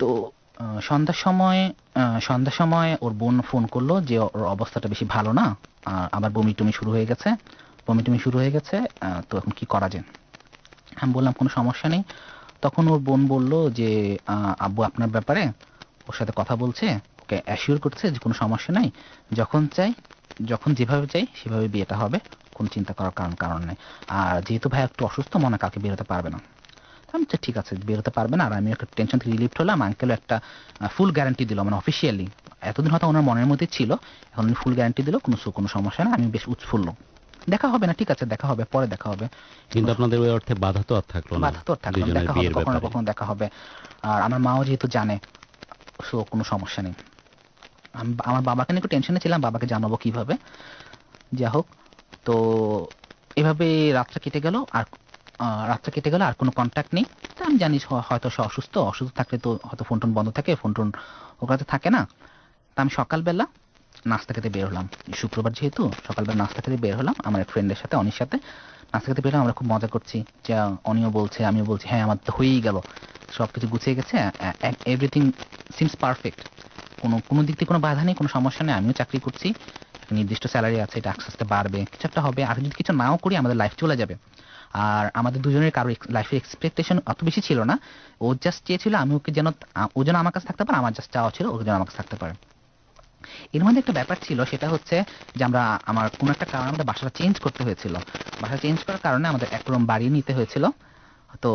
তো সন্ধ্যার সময় ওর বোন ফোন করলো যে ওর অবস্থাটা বেশি ভালো না, আবার বমি টমি শুরু হয়ে গেছে। তো এখন কি করা যায়? আমি বললাম কোনো সমস্যা নেই। তখন ওর বোন বলল যে আব্বু আপনার ব্যাপারে ওর সাথে কথা বলছে, ওকে অ্যাসিওর করছে যে কোনো সমস্যা নাই, যখন যেভাবে চাই সেভাবে বিয়েটা হবে, কোনো চিন্তা করার কারণ নেই। আর যেহেতু ভাই একটু অসুস্থ, মনে হয় কালকে বেরোতে পারবে না। আমি বলছি, ঠিক আছে, বেরোতে পারবে না। আর আমি একটা টেনশন থেকে রিলিফ হলাম। আঙ্কেলও একটা ফুল গ্যারান্টি দিল, মানে অফিসিয়ালি, এতদিন হয়তো ওনার মনের মধ্যে ছিল, এখন উনি ফুল গ্যারান্টি দিল, কোনো সমস্যা না। আমি বেশ উৎফুল্ল। দেখা হবে না, ঠিক আছে, দেখা হবে, পরে দেখা হবে। কিন্তু আপনাদের ওই অর্থে বাধা তো আর থাকলো না, বাধা তো আর থাকলো না, দুজনের দেখা হবে, বিয়ের কখনো ব্যাপারে। কখনো দেখা হবে। আর আমার মাও যেহেতু জানে, সো কোনো সমস্যা নেই। আমার বাবাকে নিয়ে একটু টেনশনে ছিলাম, বাবাকে জানাবো কিভাবে। যা হোক, তো এভাবে রাতটা কেটে গেল। আর কোনো কন্ট্যাক্ট নেই। তা আমি জানি হয়তো সে অসুস্থ থাকলে তো হয়তো ফোন টোন বন্ধ থাকে, ফোন টোন ওগুলোতে থাকে না। তা আমি সকালবেলা নাস্তা খেতে বের হলাম, শুক্রবার যেহেতু, সকালবেলা নাস্তা খেতে বের হলাম আমার এক ফ্রেন্ডের সাথে, অনির সাথে নাস্তা খেতে বের হলাম। আমরা খুব মজা করছি, যে অনিও বলছে, আমিও বলছি, হ্যাঁ আমার তো হয়েই গেল, সবকিছু গুছিয়ে গেছে, এভরিথিং সিমস পারফেক্ট, কোনো দিক থেকে কোনো বাধা নেই, কোনো সমস্যা নেই। আমিও চাকরি করছি, একটা নির্দিষ্ট স্যালারি আছে, এটা আস্তে আস্তে বাড়বে, কিছু একটা হবে। আর যদি কিছু নাও করি, আমাদের লাইফ চলে যাবে। আর আমাদের দুজনের কারো লাইফের এক্সপেকটেশন অত বেশি ছিল না। ও জাস্ট চেয়েছিল আমি ওকে যেন, ও যেন আমার কাছে থাকতে পারে, আমার জাস্ট চাওয়া ছিল ও যেন আমার কাছে থাকতে পারে। এর মধ্যে একটা ব্যাপার ছিল, সেটা হচ্ছে যে আমার কোনো একটা কারণে আমাদের বাসাটা চেঞ্জ করতে হয়েছিল। বাসা চেঞ্জ করার কারণে আমাদের এক রুম বাড়ি নিতে হয়েছিল। তো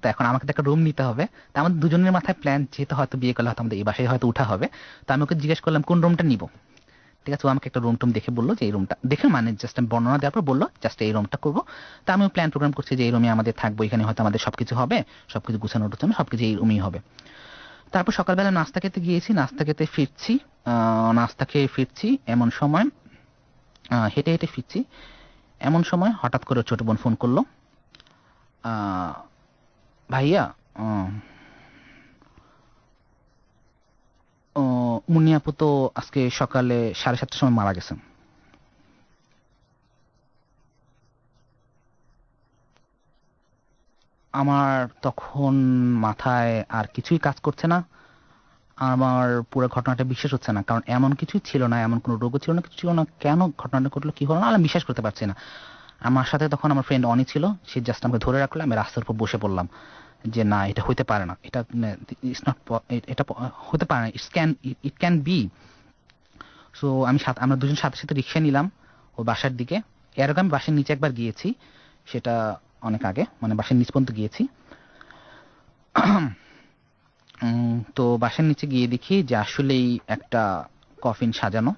তো এখন আমাকে তো একটা রুম নিতে হবে। তো আমাদের দুজনের মাথায় প্ল্যান, যেহেতু হয়তো বিয়ে করলে হয়তো আমাদের এই বাসায় হয়তো উঠা হবে। তো আমি ওকে জিজ্ঞেস করলাম কোন রুমটা নিব। ঠিক আছে, ও আমাকে একটা রুম টুম দেখে বললো যে এই রুমটা দেখে, মানে জাস্ট আমি বর্ণনা দেওয়ার পর বললো জাস্ট এই রুমটা করবো। তা আমিও প্ল্যান প্রোগ্রাম করছি যে এই রুমে আমাদের থাকবো, এখানে হয়তো আমাদের সবকিছু হবে, সবকিছু গুছানো টুছানো সবকিছু এই রুমেই হবে। তারপর সকালবেলা নাস্তা খেতে গিয়েছি, নাস্তা খেয়ে ফিরছি এমন সময়, হেঁটে হেঁটে ফিরছি এমন সময় হঠাৎ করে ছোট বোন ফোন করলো, ভাইয়া, মুন্নি আপু তো আজকে সকালে 7:30টার সময় মারা গেছেন। আমার তখন মাথায় আর কিছুই কাজ করছে না, আমার পুরো ঘটনাটা বিশ্বাস হচ্ছে না, কারণ এমন কিছুই ছিল না, এমন কোনো রোগও ছিল না, কিছু ছিল না, কেন ঘটনাটা ঘটলো, কি হলো না, আমি বিশ্বাস করতে পারছি না। আমার সাথে তখন আমার ফ্রেন্ড অনি ছিল, সে জাস্ট আমাকে ধরে রাখলো, আমি রাস্তার উপর বসে পড়লাম যে না, এটা হইতে পারে না, এটা হতে পারে না, ইট ক্যান বি। সো আমরা দুজন সাথে সাথে রিক্সা নিলাম ওর বাসার দিকে। এর আগে আমি বাসার নিচে একবার গিয়েছি, সেটা অনেক আগে, মানে বাসার নিচ পর্যন্ত গিয়েছি। তো বাসার নিচে গিয়ে দেখি যে আসলেই একটা কফিন সাজানো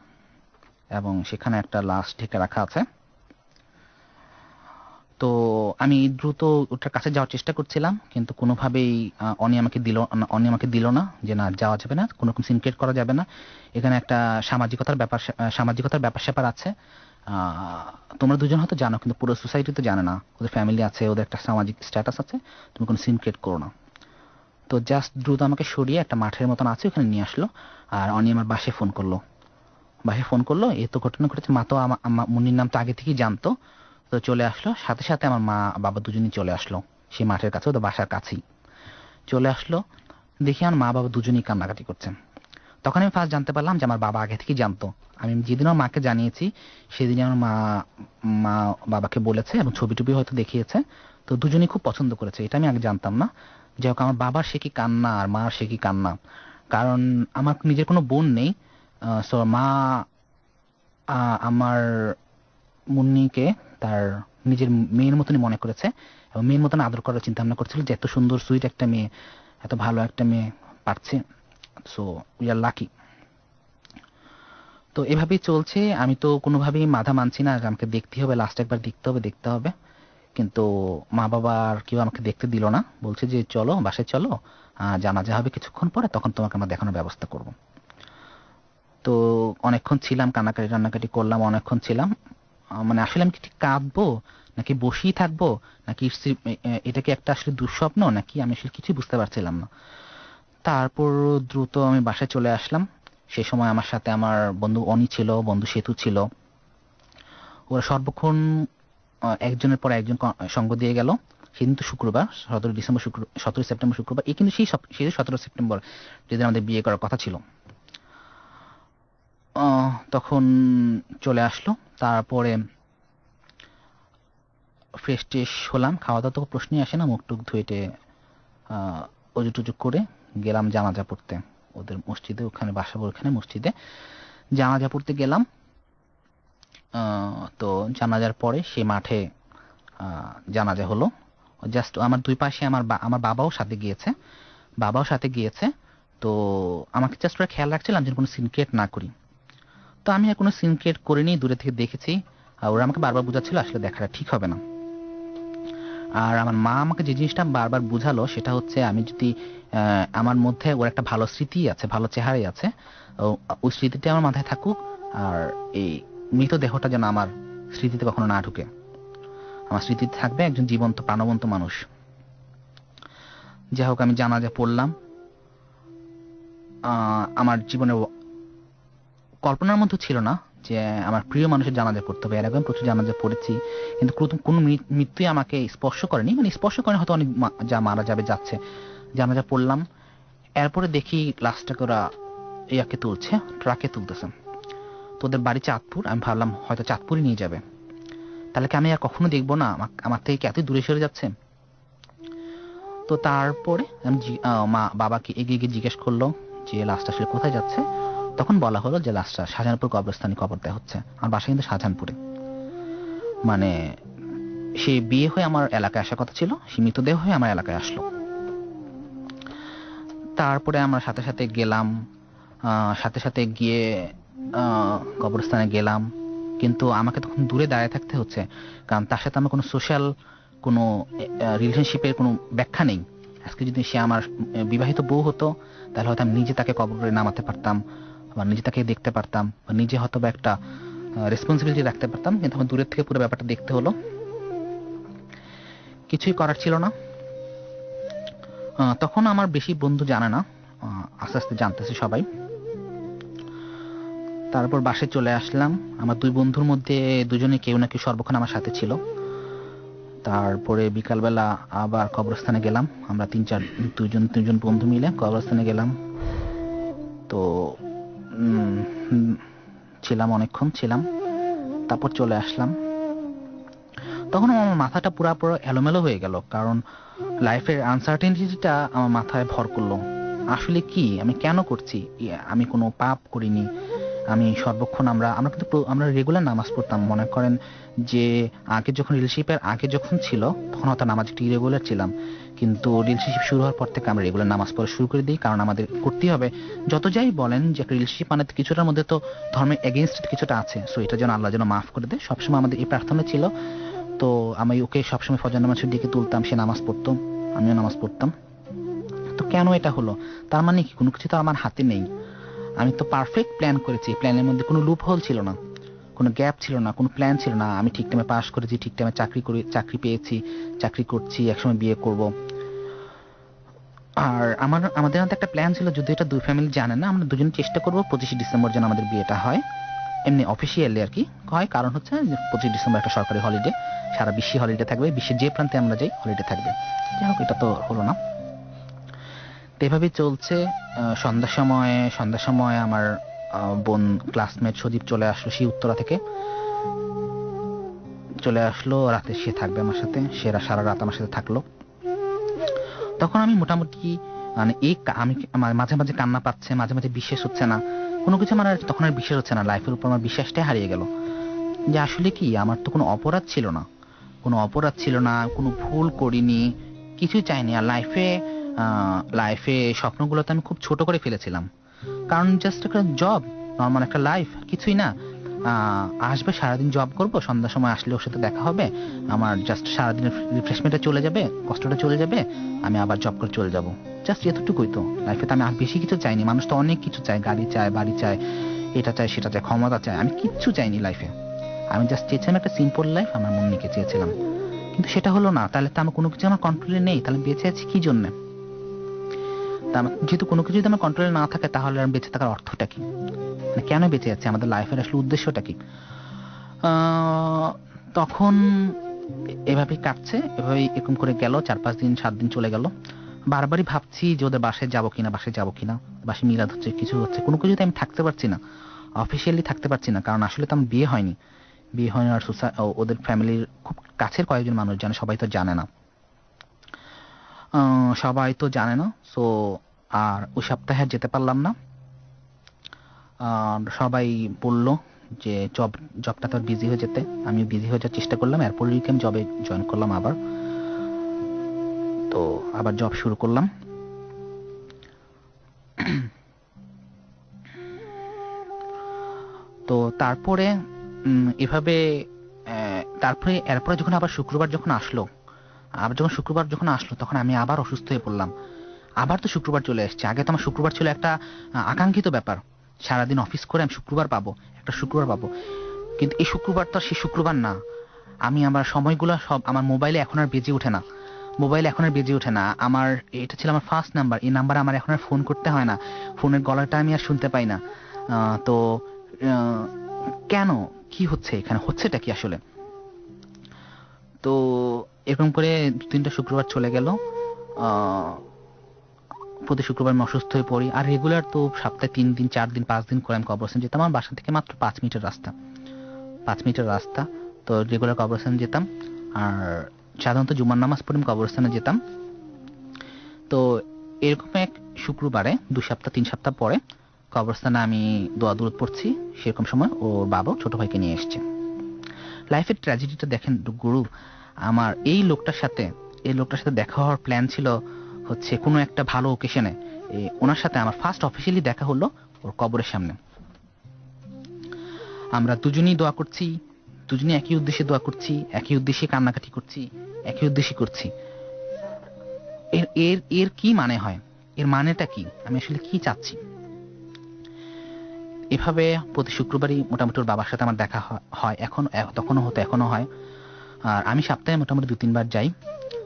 এবং সেখানে একটা লাশ ঢেকে রাখা আছে। তো আমি দ্রুত ওটার কাছে যাওয়ার চেষ্টা করছিলাম, কিন্তু কোনোভাবেই অনি আমাকে দিল না, যে না যাওয়া যাবে না, কোনো রকম সিনক্রেট করা যাবে না, এখানে একটা সামাজিকতার ব্যাপার স্যাপার আছে। তোমরা দুজন হয়তো জানো, কিন্তু পুরো সোসাইটি তো জানে না, ওদের ফ্যামিলি আছে, ওদের একটা সামাজিক স্ট্যাটাস আছে, তুমি কোনো সিনক্রেট করো না। তো জাস্ট দ্রুত আমাকে সরিয়ে একটা মাঠের মতন আছে ওখানে নিয়ে আসলো, আর অনি আমার বাসায় ফোন করলো। বাসায় ফোন করলো, এ তো ঘটনা ঘটেছে। মা তো আমার মুন্নির নাম তো আগে থেকেই জানতো, তো চলে আসলো। সাথে সাথে আমার মা বাবা দুজনেই চলে আসলো সেই মাঠের কাছে, ওদের বাসার কাছেই চলে আসলো। দেখি আমার মা বাবা দুজনেই কান্নাকাটি করছেন। তখন আমি ফার্স্ট জানতে পারলাম যে আমার বাবা আগে থেকেই জানতো। আমি যেদিন আমার মাকে জানিয়েছি সেদিনই আমার মা মা বাবাকে বলেছে এবং ছবি টবি হয়তো দেখিয়েছে, তো দুজনেই খুব পছন্দ করেছে। এটা আমি আগে জানতাম না। যাই হোক, আমার বাবার সে কি কান্না আর মার সে কি কান্না, কারণ আমার নিজের কোনো বোন নেই। সো মা আমার মুন্নিকে তার নিজের মেয়ের মতনই মনে করেছে এবং মেয়ের মতন আদর করার চিন্তা ভাবনা করছিল যে এত সুন্দর সুইট একটা মেয়ে, এত ভালো একটা মেয়ে পাচ্ছে। So we are lucky. তো এভাবেই চলছে। আমি তো কোনোভাবেই মাথা মানছি না যে আমাকে দেখতে হবে, লাস্ট একবার দেখতে হবে। কিন্তু মা বাবা আর কেউ আমাকে দেখতে দিল না, বলছে যে চলো বাসায় চলো, জানাজা হবে কিছুক্ষণ পরে, তখন তোমাকে আমরা দেখানোর ব্যবস্থা করব। তো অনেকক্ষণ ছিলাম, কান্নাকাটি করলাম, অনেকক্ষণ ছিলাম। মানে আসলে আমি কি ঠিক কাঁদবো নাকি বসেই থাকবো, নাকি এটা কি একটা আসলে দুঃস্বপ্ন, নাকি আমি আসলে কিছুই বুঝতে পারছিলাম না। তারপর দ্রুত আমি বাসায় চলে আসলাম। সেই সময় আমার সাথে আমার বন্ধু অনি ছিল, বন্ধু সেতু ছিল। ওরা সর্বক্ষণ একজনের পর একজন সঙ্গ দিয়ে গেল। সেদিন তো শুক্রবার, 17 সেপ্টেম্বর শুক্রবার। এই কিন্তু সেই 17 সেপ্টেম্বর যেদিন আমাদের বিয়ে করার কথা ছিল। তখন চলে আসলো। তারপরে ফ্রেশ ট্রেশ হলাম, খাওয়া দাওয়া তো প্রশ্নই আসে না, মুখ টুক ধুয়েটে অজু টুজু করে গেলাম জানাজা পড়তে ওদের মসজিদে, ওখানে বাসাবো ওখানে মসজিদে জানাজা পড়তে গেলাম। তো জানাজার পরে সেই মাঠে জানাজা হলো। জাস্ট আমার দুই পাশে আমার বাবাও সাথে গিয়েছে। তো আমাকে জাস্ট ওরা খেয়াল রাখছিলাম যে কোনো সিন ক্রিয়েট না করি। তো আমি আর কোনো সিন ক্রিয়েট করিনি, দূরে থেকে দেখেছি। আর ওরা আমাকে বারবার বোঝাচ্ছিল আসলে দেখাটা ঠিক হবে না। আর আমার মা আমাকে যে জিনিসটা বারবার বুঝালো সেটা হচ্ছে, আমি যদি আমার মধ্যে ওর একটা ভালো স্মৃতি আছে, ভালো চেহারাই আছে, ওই স্মৃতিটা আমার মাথায় থাকুক, আর এই মৃতদেহটা যেন আমার স্মৃতিতে কখনো না ঢুকে। আমার স্মৃতিতে থাকবে একজন জীবন্ত প্রাণবন্ত মানুষ। যাই হোক, আমি জানাজা পড়লাম। আমার জীবনে কল্পনার মধ্যে ছিল না যে আমার প্রিয় মানুষের জানাজা পড়তে হবে। এর আগে আমি প্রচুর জানাজা পড়েছি, কিন্তু কোনো মৃত্যুই আমাকে স্পর্শ করেনি, মানে স্পর্শ করেনি হয়তো, অনেক যা মারা যাবে যাচ্ছে। জানাজা পড়লাম। এরপরে দেখি লাশটাকে ওরা ইয়াকে তুলছে, ট্রাকে তুলতেছে। তো ওদের বাড়ি চাঁদপুর, আমি ভাবলাম হয়তো চাঁদপুরই নিয়ে যাবে। তাহলে কি আমি আর কখনো দেখবো না? আমার থেকে কি এতই দূরে সরে যাচ্ছে? তো তারপরে আমি মা বাবাকে এগিয়ে গিয়ে জিজ্ঞেস করলো যে লাশটা আসলে কোথায় যাচ্ছে। তখন বলা হলো যে লাশটা শাহজাহানপুর কবরস্থানে কবর দেওয়া হচ্ছে। আমার বাসা কিন্তু শাহজাহানপুরে। মানে সে বিয়ে হয়ে আমার এলাকায় আসার কথা ছিল, সে মৃতদেহ হয়ে আমার এলাকায় আসলো। তারপরে আমরা সাথে সাথে গেলাম, সাথে সাথে গিয়ে কবরস্থানে গেলাম। কিন্তু আমাকে তখন দূরে দাঁড়িয়ে থাকতে হচ্ছে, কারণ তার সাথে আমার কোনো সোশ্যাল কোনো রিলেশনশিপের কোনো ব্যাখ্যা নেই। আজকে যদি সে আমার বিবাহিত বউ হতো, তাহলে হয়তো আমি নিজে তাকে কবর করে নামাতে পারতাম, বা নিজে তাকে দেখতে পারতাম, বা নিজে হয়তো বা একটা রেসপন্সিবিলিটি রাখতে পারতাম। কিন্তু আমার দূরের থেকে পুরো ব্যাপারটা দেখতে হলো, কিছুই করার ছিল না। তখন আমার বেশি বন্ধু জানে না, আস্তে আস্তে জানতেছে সবাই। তারপর বাসায় চলে আসলাম। আমার দুই বন্ধুর মধ্যে দুজনে কেউ না কেউ সর্বক্ষণ আমার সাথে ছিল। তারপরে বিকালবেলা আবার কবরস্থানে গেলাম, আমরা তিনজন বন্ধু মিলে কবরস্থানে গেলাম। তো ছিলাম, অনেকক্ষণ ছিলাম, তারপর চলে আসলাম। তখন আমার মাথাটা পুরো এলোমেলো হয়ে গেল, কারণ লাইফের আনসার্টেনিটিটা আমার মাথায় ভর করলো। আসলে কি আমি কেন করছি? আমি কোনো পাপ করিনি। আমি সর্বক্ষণ আমরা রেগুলার নামাজ পড়তাম। মনে করেন যে আগে যখন রিলেশনশিপের আগে যখন ছিল তখন হয়তো নামাজ একটু ইরেগুলার ছিলাম, কিন্তু রিলেশনশিপ শুরু হওয়ার পর থেকে আমরা রেগুলার নামাজ পড়া শুরু করে দিই, কারণ আমাদের করতেই হবে। যত যাই বলেন যে একটা রিলেশনশিপ মানে কিছুটার মধ্যে তো ধর্মের এগেইনস্ট কিছুটা আছে। সো এটা যেন আল্লাহ যেন মাফ করে দেয়, সবসময় আমাদের এই প্রার্থনা ছিল। তো আমি ওকে সবসময় ফজর নামাজের দিকে তুলতাম, সে নামাজ পড়তো, আমিও নামাজ পড়তাম। তো কেন এটা হলো? তার মানে কি কোনো কিছু তো আমার হাতে নেই। আমি তো পারফেক্ট প্ল্যান করেছি, প্ল্যানের মধ্যে কোনো লুপ হোল ছিল না, কোনো গ্যাপ ছিল না, কোনো প্ল্যান ছিল না। আমি ঠিক টাইমে পাস করেছি, ঠিক টাইমে চাকরি পেয়েছি, চাকরি করছি, একসময় বিয়ে করব। আর আমাদের হাতে একটা প্ল্যান ছিল, যদি এটা দুই ফ্যামিলি জানে না, আমরা দুজন চেষ্টা করবো 25 ডিসেম্বর যেন আমাদের বিয়েটা হয়, এমনি অফিসিয়ালি আর কি হয়। কারণ হচ্ছে যে 25 ডিসেম্বর একটা সরকারি হলিডে, সারা বিশ্বে হলিডে থাকবে, বিশ্বের যে প্রান্তে আমরা যাই হলিডে থাকবে। যাই হোক, এটা তো হলো না। তো এভাবেই চলছে। সন্ধ্যার সময় আমার বোন ক্লাসমেট সজীব চলে আসলো, সেই উত্তরা থেকে চলে আসলো। রাতে সে থাকবে আমার সাথে, সেরা সারা রাত আমার সাথে থাকলো। তখন আমি মোটামুটি মানে আমি মাঝে মাঝে কান্না পাচ্ছে, মাঝে মাঝে বিশ্বাস হচ্ছে না, কোনো কিছু আমার তখন আর বিশ্বাস হচ্ছে না, লাইফের উপর আমার বিশ্বাসটাই হারিয়ে গেল যে আসলে কি আমার তো কোনো অপরাধ ছিল না, কোনো ভুল করিনি, কিছুই চাইনি। আর লাইফে স্বপ্নগুলো তো আমি খুব ছোট করে ফেলেছিলাম, কারণ জাস্ট একটা জব, নর্মাল একটা লাইফ, কিছুই না। আসবে, সারাদিন জব করব, সন্ধ্যার সময় আসলে ওর সাথে দেখা হবে, আমার জাস্ট সারাদিনের রিফ্রেশমেন্টটা চলে যাবে, কষ্টটা চলে যাবে, আমি আবার জব করে চলে যাব। জাস্ট এতটুকুই তো লাইফে। তো আমি আর বেশি কিছু চাইনি। মানুষ তো অনেক কিছু চায়, গাড়ি চায়, বাড়ি চায়, এটা চায়, সেটা চায়, ক্ষমতা চায়। আমি কিচ্ছু চাইনি লাইফে। আমি জাস্ট চেয়েছিলাম একটা সিম্পল লাইফ, আমার মন নিকে চেয়েছিলাম। কিন্তু সেটা হলো না। তাহলে তো আমার কোনো কিছু আমার কন্ট্রোলে নেই, তাহলে বেঁচে আছি কি জন্যে? যেহেতু কোনো কিছু যদি আমার কন্ট্রোলে না থাকে, তাহলে আর বেঁচে থাকার অর্থটা কি? মানে কেন বেঁচে আছে, আমাদের লাইফের আসলে উদ্দেশ্যটা কি? তখন এভাবেই কাটছে, এভাবেই এরকম করে গেল, 4-5 দিন 7 দিন চলে গেল। বারবারই ভাবছি যে ওদের বাসায় যাবো কিনা, বাসায় মিলাদ হচ্ছে, কিছু হচ্ছে, কোনো কিছুতে আমি থাকতে পারছি না, অফিসিয়ালি থাকতে পারছি না। কারণ আসলে তো আমার বিয়ে হয়নি। আর ওদের ফ্যামিলির খুব কাছের কয়েকজন মানুষ জানে, সবাই তো জানে না। সো আর ওই সপ্তাহে যেতে পারলাম না। সবাই বলল যে জবটা তো বিজি হয়ে যেতে, আমি বিজি হয়ে যাওয়ার চেষ্টা করলাম। এরপরে আমি জবে জয়েন করলাম আবার জব শুরু করলাম। তো তারপরে এভাবে এরপরে যখন আবার শুক্রবার যখন আসলো, তখন আমি আবার অসুস্থ হয়ে পড়লাম। আবার তো শুক্রবার চলে এসেছে। আগে তো আমার শুক্রবার ছিল একটা আকাঙ্ক্ষিত ব্যাপার, সারাদিন অফিস করে আমি শুক্রবার পাবো। কিন্তু এই শুক্রবার তো আর সেই শুক্রবার না। আমি আমার সময়গুলো সব আমার মোবাইলে এখন আর বেজে ওঠে না। আমার এটা ছিল আমার ফার্স্ট নাম্বার, এই নাম্বারে আমার এখন আর ফোন করতে হয় না, ফোনের গলাটা আমি আর শুনতে পাই না। তো কেন, কি হচ্ছে এখানে, হচ্ছেটা কি আসলে? তো এরকম করে 2-3টা শুক্রবার চলে গেল। প্রতি শুক্রবার আমি অসুস্থ হয়ে পড়ি। আর রেগুলার তো সপ্তাহে 3 দিন 4 দিন 5 দিন করে আমি কবরস্থান যেতাম। আমার বাসা থেকে মাত্র 5 মিনিটের রাস্তা। তো রেগুলার কবরস্থান যেতাম। আর সাধারণত জুমার নামাজ পড়ে আমি কবরস্থানে যেতাম। তো এরকম এক শুক্রবারে 2 সপ্তাহ 3 সপ্তাহ পরে কবরস্থানে আমি দোয়া দুরূদ পড়ছি, সেরকম সময় ওর বাবা ছোট ভাইকে নিয়ে এসছে। লাইফের ট্র্যাজেডিটা দেখেন গুরু, আমার এই লোকটার সাথে দেখা হওয়ার প্ল্যান ছিল হচ্ছে কোনো একটা ভালো ওকেশনে। ওনার সাথে আমার ফার্স্ট অফিসিয়ালি দেখা হলো ওর কবরের সামনে। আমরা দুজনেই দোয়া করছি, দুজনেই একই উদ্দেশ্যে দোয়া করছি, একই উদ্দেশ্যে কান্নাকাটি করছি, একই উদ্দেশ্যে করছি। এর কি মানে হয়, এর মানেটা কি, আমি আসলে কি চাচ্ছি? এভাবে প্রতি শুক্রবারই মোটামুটি ওর বাবার সাথে আমার দেখা হয়, এখনো হয়। আর আমি সপ্তাহে মোটামুটি 2-3 বার যাই।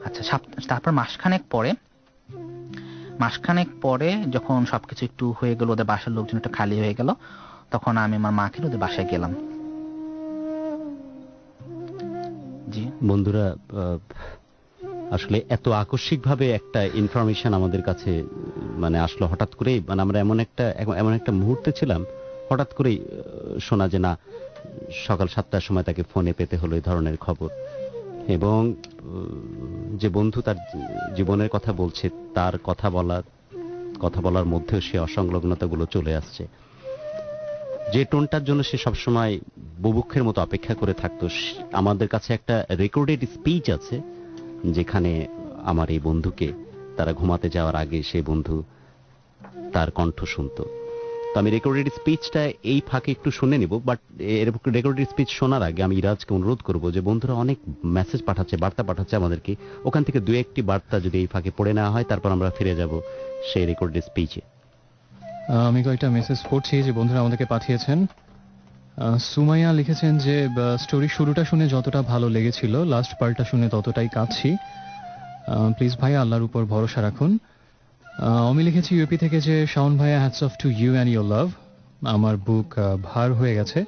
আচ্ছা, তারপর মাসখানেক পরে যখন সবকিছু একটু হয়ে গেল, ওদের বাসার লোকজন একটু খালি হয়ে গেল, তখন আমি আমার মাকে ওদের বাসায় গেলাম। জি বন্ধুরা, আসলে এত আকস্মিকভাবে একটা ইনফরমেশন আমাদের কাছে মানে আসলো হঠাৎ করেই, মানে আমরা এমন একটা মুহূর্তে ছিলাম, হঠাৎ করেই শোনা যে না, সকাল 7টার সময় তাকে ফোনে পেতে হলো এই ধরনের খবর। এবং যে বন্ধু তার জীবনের কথা বলছে, তার কথা বলার মধ্যেও সে অসংলগ্নতাগুলো চলে আসছে। যে টোনটার জন্য সে সবসময় বুভুক্ষের মতো অপেক্ষা করে থাকতো, আমাদের কাছে একটা রেকর্ডেড স্পিচ আছে যেখানে আমার এই বন্ধুকে তারা ঘুমাতে যাওয়ার আগে সেই বন্ধু তার কণ্ঠ শুনতো। তো আমি রেকর্ডেড স্পিচটা এই ফাঁকে একটু শুনে নিব, বাট রেকর্ডেড স্পিচ শোনার আগে আমি ইরাজকে অনুরোধ করব যে বন্ধুরা অনেক মেসেজ পাঠাচ্ছে, বার্তা পাঠাচ্ছে আমাদেরকে, ওখান থেকে 2-1টি বার্তা যদি এই ফাঁকে পড়ে নেওয়া হয়, তারপর আমরা ফিরে যাব সেই রেকর্ডেড স্পিচে। আমি কয়েকটা মেসেজ পড়ছি যে বন্ধুরা আমাদেরকে পাঠিয়েছেন। সুমাইয়া লিখেছেন যে স্টোরি শুরুটা শুনে যতটা ভালো লেগেছিল, লাস্ট পার্টটা শুনে ততটাই কাঁদছি। প্লিজ ভাই, আল্লাহর উপর ভরসা রাখুন। আমি লিখেছি ইউপি থেকে যে শাওন ভাইয়া, hats off to you and your love. আমার বুক ভার হয়ে গেছে।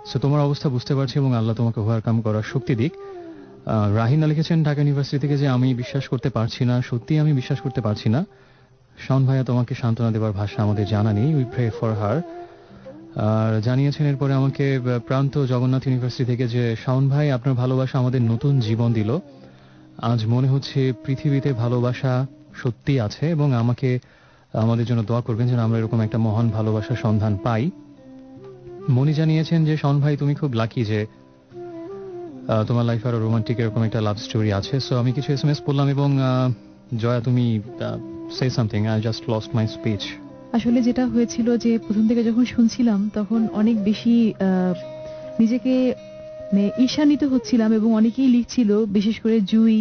সো তোমার অবস্থা বুঝতে পারছি এবং আল্লাহ তোমাকে ওভারকাম করার শক্তি দিক। রাহিনা লিখেছেন ঢাকা ইউনিভার্সিটি থেকে যে আমি বিশ্বাস করতে পারছি না, সত্যি আমি বিশ্বাস করতে পারছি না। শাওন ভাইয়া, তোমাকে সান্ত্বনা দেওয়ার ভাষা আমাদের জানা নেই। We pray for her. আর জানিয়েছেন এরপরে আমাকে প্রান্ত জগন্নাথ ইউনিভার্সিটি থেকে যে শাওন ভাই, আপনার ভালোবাসা আমাদের নতুন জীবন দিল। আজ মনে হচ্ছে পৃথিবীতে ভালোবাসা সত্যি আছে এবং আমাদের জন্য দোয়া করবেন যেন আমরা এরকম একটা মহান ভালোবাসার সন্ধান পাই। মনি জানিয়েছেন যে শাওন ভাই, তুমি খুব লাকি যে তোমার লাইফে আরো রোমান্টিক এরকম একটা লাভ স্টোরি আছে। সো আমি কিছু এসএমএস পড়লাম এবং জয়া, তুমি say something, I just lost my speech. আসলে যেটা হয়েছিল যে প্রথম থেকে যখন শুনছিলাম তখন অনেক বেশি নিজেকে ঈর্ষান্বিত হচ্ছিলাম এবং অনেকেই লিখছিল, বিশেষ করে জুই,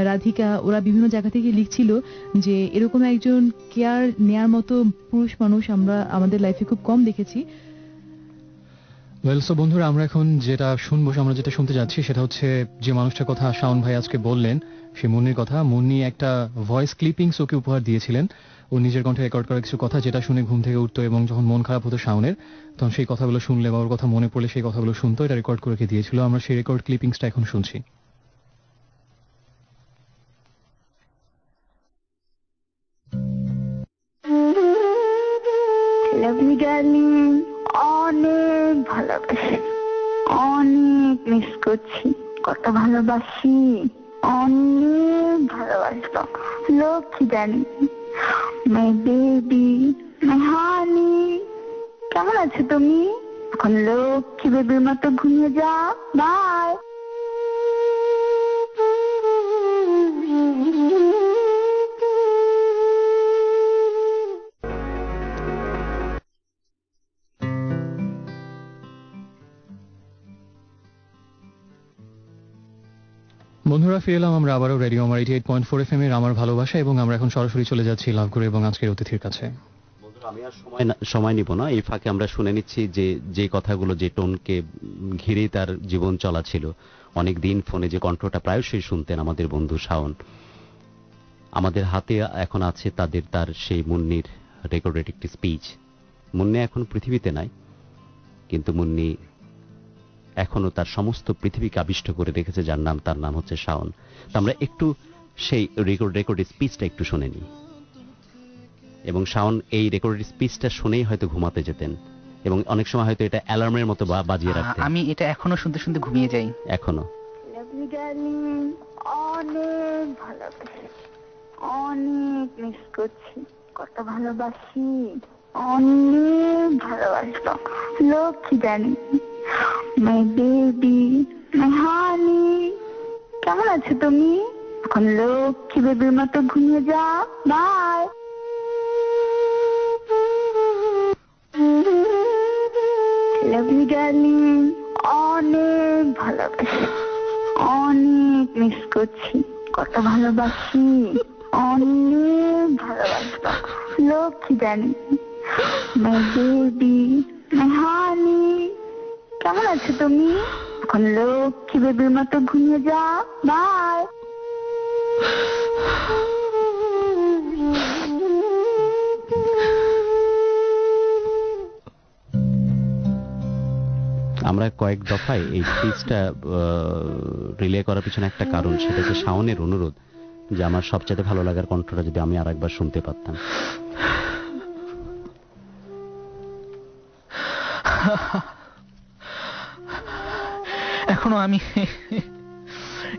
রাধিকা, ওরা বিভিন্ন জায়গা থেকে লিখছিল যে এরকম একজন কেয়ার নেয়ার মতো পুরুষ মানুষ আমরা আমাদের লাইফে খুব কম দেখেছি। ওয়েল, সো বন্ধুরা, আমরা এখন যেটা শুনবো, আমরা যেটা শুনতে যাচ্ছি সেটা হচ্ছে যে মানুষটার কথা শাওন ভাই আজকে বললেন, সে মুন্নির কথা। মুন্নি একটা ভয়েস ক্লিপিংস ওকে উপহার দিয়েছিলেন, ও নিজের কণ্ঠে রেকর্ড করা কিছু কথা, যেটা শুনে ঘুম থেকে উঠতো এবং যখন মন খারাপ হতো শাওনের, তখন সেই কথাগুলো শুনলে বা ওর কথা মনে পড়লে সেই কথাগুলো শুনতো। এটা রেকর্ড করে রেখে দিয়েছিল। আমরা সেই রেকর্ড ক্লিপিংসটা এখন শুনছি। লাভলি ডার্লিং, অনেক ভালোবাসি, অনেক মিস করছি, কত ভালোবাসি, অনেক ভালোবাসতাম, লক্ষ্মী জানি, মাই বেবি, মাই হানি। কেমন আছো তুমি? এখন লক্ষ্মী বেবির মতো ঘুমিয়ে যা। বাই। বন্ধুরা, ফিরে এলাম আমরা আবারও রেডিও আমার 88.4 FM এর আমার ভালোবাসা, এবং আমরা এখন সরাসরি চলে যাচ্ছি লাভগুরু এবং আজকের অতিথির কাছে। বন্ধুরা, আমি আর সময় নিব না। এই ফাঁকে আমরা শুনে নিচ্ছি যে কথাগুলো, যে টোনকে ঘিরে তার জীবন চলা ছিল। অনেক দিন ফোনে যে কণ্ঠটা প্রায়শই শুনতেন আমাদের বন্ধু শাওন, আমাদের হাতে এখন আছে তার সেই মুন্নির রেকর্ডেড একটি স্পিচ। মুন্নি এখন পৃথিবীতে নাই, কিন্তু মুন্নি এখনো তার সমস্ত পৃথিবীকে আবিষ্ট করে রেখেছে, তার নাম হচ্ছে শাওন। তো আমরা একটু সেই রেকর্ডেড স্পিচটা একটু শুনে নিই। এবং শাওন এই রেকর্ডেড স্পিচটা শুনেই হয়তো ঘুমাতে যেতেন, এবং অনেক সময় হয়তো এটা অ্যালার্মের মতো বাজিয়ে রাখতেন। আমি এটা এখনো শুনতে শুনতে ঘুমিয়ে যাই এখনো। লাভলি ডার্লিং, অনেক ভালোবাসি, অনেক মিস করছি, কত ভালোবাসি, অনেক ভালোবাসতাম, লক্ষ্মী জানি, মাই বেবি, মাই হানি। কেমন আছো তুমি? এখন লক্ষ্মী বেবির মতো ঘুমিয়ে যা। বাই। লাভলি ডার্লিং, অনেক ভালোবাসি, অনেক মিস করছি, কত ভালোবাসি, অনেক ভালোবাসতাম, লক্ষ্মী জানি, মাই বেবি, মাই হানি। কেমন আছো তুমি? এখন লক্ষ্মী বেবির মতো ঘুমিয়ে যা। বাই। আমরা কয়েক দফায় এই স্পিচটা রিলে করার পিছনে একটা কারণ, সেটা হচ্ছে শাওনের অনুরোধ যে আমার সবচেয়ে ভালো লাগার কণ্ঠটা যদি আমি আরেকবার শুনতে পারতাম। এখনো আমি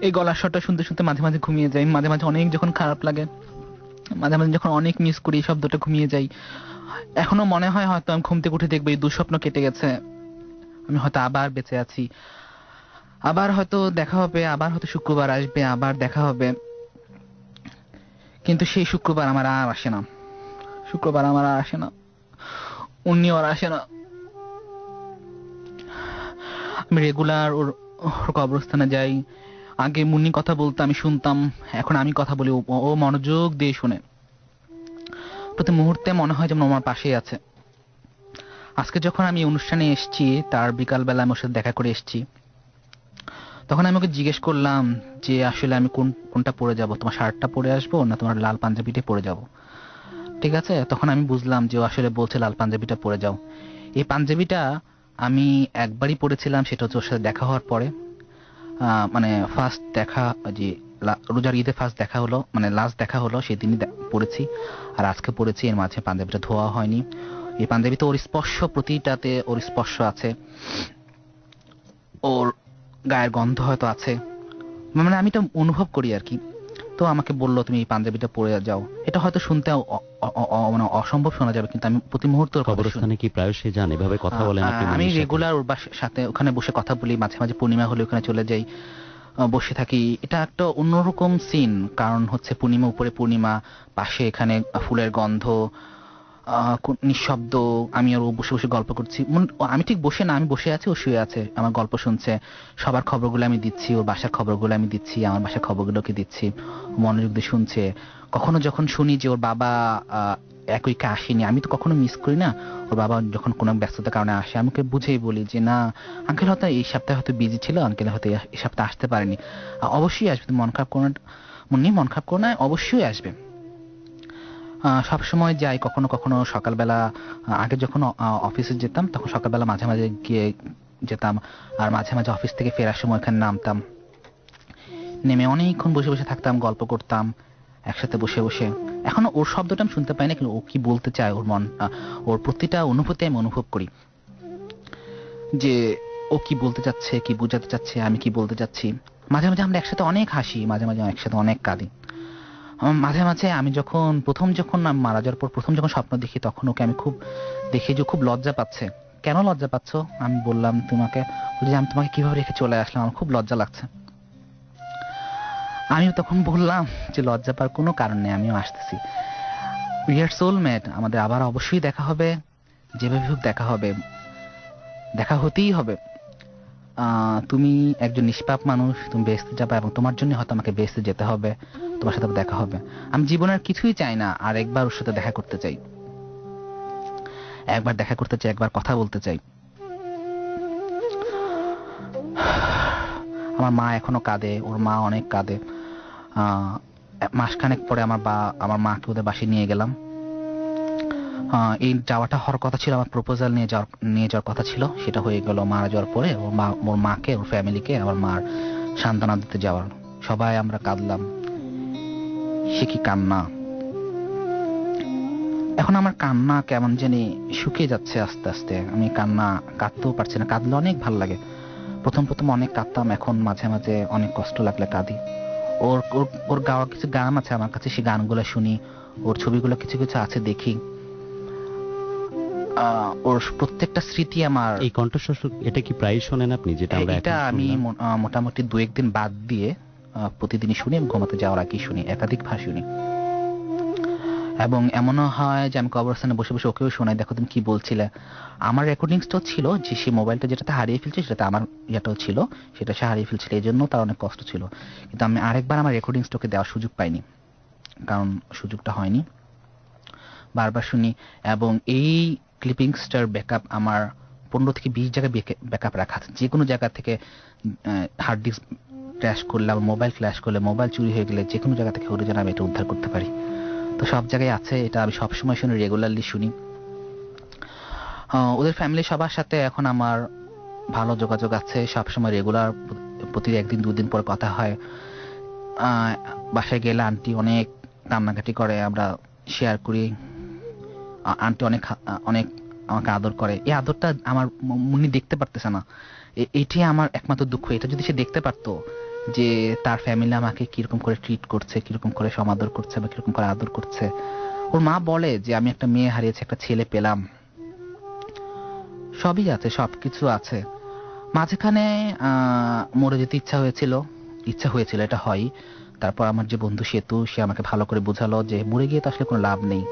এই গলার স্বরটা শুনতে শুনতে মাঝে মাঝে ঘুমিয়ে যাই। মাঝে মাঝে অনেক যখন খারাপ লাগে, মাঝে মাঝে যখন অনেক মিস করি, এই শব্দটা ঘুমিয়ে যাই। এখনো মনে হয় হয়তো আমি ঘুম থেকে উঠে দেখবো এই দুঃস্বপ্ন কেটে গেছে, আমি হয়তো আবার বেঁচে আছি, আবার হয়তো দেখা হবে, আবার হয়তো শুক্রবার আসবে, আবার দেখা হবে। কিন্তু সেই শুক্রবার আমার আর আসে না, শুক্রবার আমার আর আসে না, উনিও আর আসে না। আমি রেগুলার ওর কবরস্থানে যাই। আগে মুন্নি কথা বলতে আমি শুনতাম, এখন আমি কথা বলি, ও মনোযোগ দিয়ে শুনে। প্রতি মুহূর্তে মনে হয় যেমন আমার পাশেই আছে। আজকে যখন আমি অনুষ্ঠানে এসেছি, তার বিকালবেলা আমি ওর সাথে দেখা করে এসেছি, তখন আমি ওকে জিজ্ঞেস করলাম যে আসলে আমি কোনটা পরে যাব, তোমার শার্টটা পরে আসবো না তোমার লাল পাঞ্জাবিটা পরে যাব। ঠিক আছে, তখন আমি বুঝলাম যে ও আসলে বলছে লাল পাঞ্জাবিটা পরে যাও। এই পাঞ্জাবিটা আমি একবারই পরেছিলাম, সেটা হচ্ছে ওর সাথে দেখা হওয়ার পরে। মানে ফার্স্ট দেখা, যে রোজার ঈদে ফার্স্ট দেখা হলো, মানে লাস্ট দেখা হলো সেদিনই পরেছি। আর আজকে পরেছি, এর মাঝে পাঞ্জাবিটা ধোয়া হয়নি। এই পাঞ্জাবিতে ওর স্পর্শ, প্রতিটাতে ওর স্পর্শ আছে, ওর গায়ের গন্ধ হয়তো আছে, মানে আমি এটা অনুভব করি আর কি। তো আমাকে বললো তুমি এই পাঞ্জাবিটা পরে যাও। এটা হয়তো শুনতে মানে অসম্ভব শোনা যাবে, কিন্তু আমি প্রতি মুহূর্তে ওর কথা শুনি। কবরস্থানে কি প্রায়শই যান, এভাবে কথা বলেন আপনি? আমি মনির সাথে? রেগুলার ওর সাথে ওখানে বসে কথা বলি, মাঝে মাঝে পূর্ণিমা হলে ওখানে চলে যাই, বসে থাকি। এটা একটা অন্যরকম সিন, কারণ হচ্ছে পূর্ণিমা, উপরে পূর্ণিমা, পাশে এখানে ফুলের গন্ধ, নিঃশব্দ। আমি আর ও বসে বসে গল্প করছি। আমি ঠিক বসে না, আমি বসে আছি, ও শুয়ে আছে, আমার গল্প শুনছে। সবার খবরগুলো আমি দিচ্ছি, ওর বাসার খবরগুলো আমি দিচ্ছি, আমার বাসার খবরগুলোকে দিচ্ছি। ও মনোযোগ দিয়ে শুনছে। কখনো যখন শুনি যে ওর বাবা এক উইকে আসেনি, আমি তো কখনো মিস করি না। ওর বাবা যখন কোনো ব্যস্ততার কারণে আসে, আমি ওকে বুঝেই বলি যে না, আঙ্কেল হয়তো এই সপ্তাহে হয়তো বিজি ছিল, আঙ্কেল হয়তো এই সপ্তাহে আসতে পারেনি। অবশ্যই আসবে, তুমি মন খারাপ করো না, মন খারাপ করো না, অবশ্যই আসবে। সবসময় যাই, কখনো কখনো সকালবেলা, আগে যখন অফিসে যেতাম তখন সকালবেলা মাঝে মাঝে গিয়ে যেতাম, আর মাঝে মাঝে অফিস থেকে ফেরার সময় এখানে নামতাম, নেমে অনেকক্ষণ বসে বসে থাকতাম, গল্প করতাম একসাথে বসে বসে। এখনো ওর শব্দটা আমি শুনতে পাই না, কিন্তু ও কি বলতে চায়, ওর মন, ওর প্রতিটা অনুভূতি আমি অনুভব করি, যে ও কি বলতে চাচ্ছে, কি বোঝাতে চাচ্ছে, আমি কি বলতে চাচ্ছি। মাঝে মাঝে আমরা একসাথে অনেক হাসি, মাঝে মাঝে একসাথে অনেক কাঁদি। মাঝে মাঝে আমি যখন আমি মারা যাওয়ার পর প্রথম যখন স্বপ্ন দেখি, তখন ওকে আমি খুব দেখি যে খুব লজ্জা পাচ্ছে। কেন লজ্জা পাচ্ছ? আমি বললাম তোমাকে, বলছি আমি তোমাকে কিভাবে রেখে চলে আসলাম, আমার খুব লজ্জা লাগছে। আমি তখন বললাম যে লজ্জা পাওয়ার কোনো কারণ নেই, আমিও আসতেছি, উই আর সোলমেট, আমাদের আবার অবশ্যই দেখা হবে, যেভাবে হোক দেখা হবে, দেখা হতেই হবে। তুমি একজন নিষ্পাপ মানুষ, তুমি বেহেশতে যাবে, এবং তোমার জন্য হয়তো আমাকে বেহেশতে যেতে হবে, তোমার সাথে দেখা হবে। আমি জীবনের কিছুই চাই না, আর একবার ওর সাথে দেখা করতে চাই, একবার দেখা করতে চাই, একবার কথা বলতে চাই। আমার মা এখনো কাঁদে, ওর মা অনেক কাঁদে। মাসখানেক পরে আমার মাকে ওদের বাসায় নিয়ে গেলাম। এই যাওয়াটা হওয়ার কথা ছিল, আমার প্রপোজাল নিয়ে যাওয়ার কথা ছিল, সেটা হয়ে গেল মারা যাওয়ার পরে। ওর মাকে, ওর ফ্যামিলিকে, আমার মার সান্ত্বনা দিতে যাওয়ার। সবাই আমরা কাঁদলাম, সে কি কান্না! এখন আমার কান্না কেমন জানি শুকিয়ে যাচ্ছে আস্তে আস্তে, আমি কাঁদতেও পারছি না। কাঁদলে অনেক ভালো লাগে, প্রথম প্রথম অনেক কাঁদতাম, এখন মাঝে মাঝে অনেক কষ্ট লাগলে কাঁদি। ওর গাওয়া কিছু গান আছে আমার কাছে, সেই গানগুলো শুনি, ওর ছবিগুলো কিছু কিছু আছে দেখি। ওর প্রত্যেকটা স্মৃতি আমার। এই কণ্ঠস্বর এটা কি প্রায় শোনেন আপনি, যেটা আমরা এটা এখন আমি শুনলাম? মোটামুটি 2-1 দিন বাদ দিয়ে প্রতিদিনই শুনি, এবং ঘুমাতে যাওয়ার আগেই শুনি, একাধিকবার শুনি। এবং এমনও হয় যে আমি কবরস্থানে বসে বসে ওকেও শোনাই, দেখো তুমি কি বলছিলে। আমার রেকর্ডিংসটাও ছিল, যে সে মোবাইলটা যেটাতে হারিয়ে ফেলছে সেটাতে আমার ইয়েটাও ছিল, সেটা সে হারিয়ে ফেলছিল, এই জন্য তার অনেক কষ্ট ছিল। কিন্তু আমি আরেকবার আমার রেকর্ডিংসটাকে দেওয়ার সুযোগ পাইনি, কারণ সুযোগটা হয়নি। বারবার শুনি, এবং এই ক্লিপিংসটার ব্যাকআপ আমার 15 থেকে 20 জায়গায় ব্যাকআপ রাখা আছে। যে কোনো জায়গা থেকে হার্ড ডিস্ক ক্র্যাশ করলে, আমার মোবাইল ফ্ল্যাশ করলে, মোবাইল চুরি হয়ে গেলে, যে কোনো জায়গা থেকে ওরে যেন আমি এটা উদ্ধার করতে পারি। তো সব জায়গায় আছে, এটা আমি সবসময় শুনি, রেগুলারলি শুনি। ওদের ফ্যামিলি সবার সাথে এখন আমার ভালো যোগাযোগ আছে, সবসময় রেগুলার, প্রতি 1 দিন 2 দিন পর কথা হয়। বাসায় গেলে আন্টি অনেক কান্নাকাটি করে, আমরা শেয়ার করি। আন্টি অনেক অনেক আমাকে আদর করে। এই আদরটা আমার মুন্নি দেখতে পারতেছে না, এটাই আমার একমাত্র দুঃখ। এটা যদি সে দেখতে পারতো, যে তার ফ্যামিলি আমাকে কিরকম করে ট্রিট করছে, কিরকম করে সমাদর করছে, বা কিরকম করে আদর করছে। ওর মা বলে যে আমি একটা মেয়ে হারিয়েছি, একটা ছেলে পেলাম, সবই আছে, সবকিছু আছে। মাঝখানে মরে যেতে ইচ্ছা হয়েছিল, এটা হয়। তারপর আমার যে বন্ধু সেতু, সে আমাকে ভালো করে বোঝালো যে মরে গিয়ে তো আসলে কোনো লাভ নেই।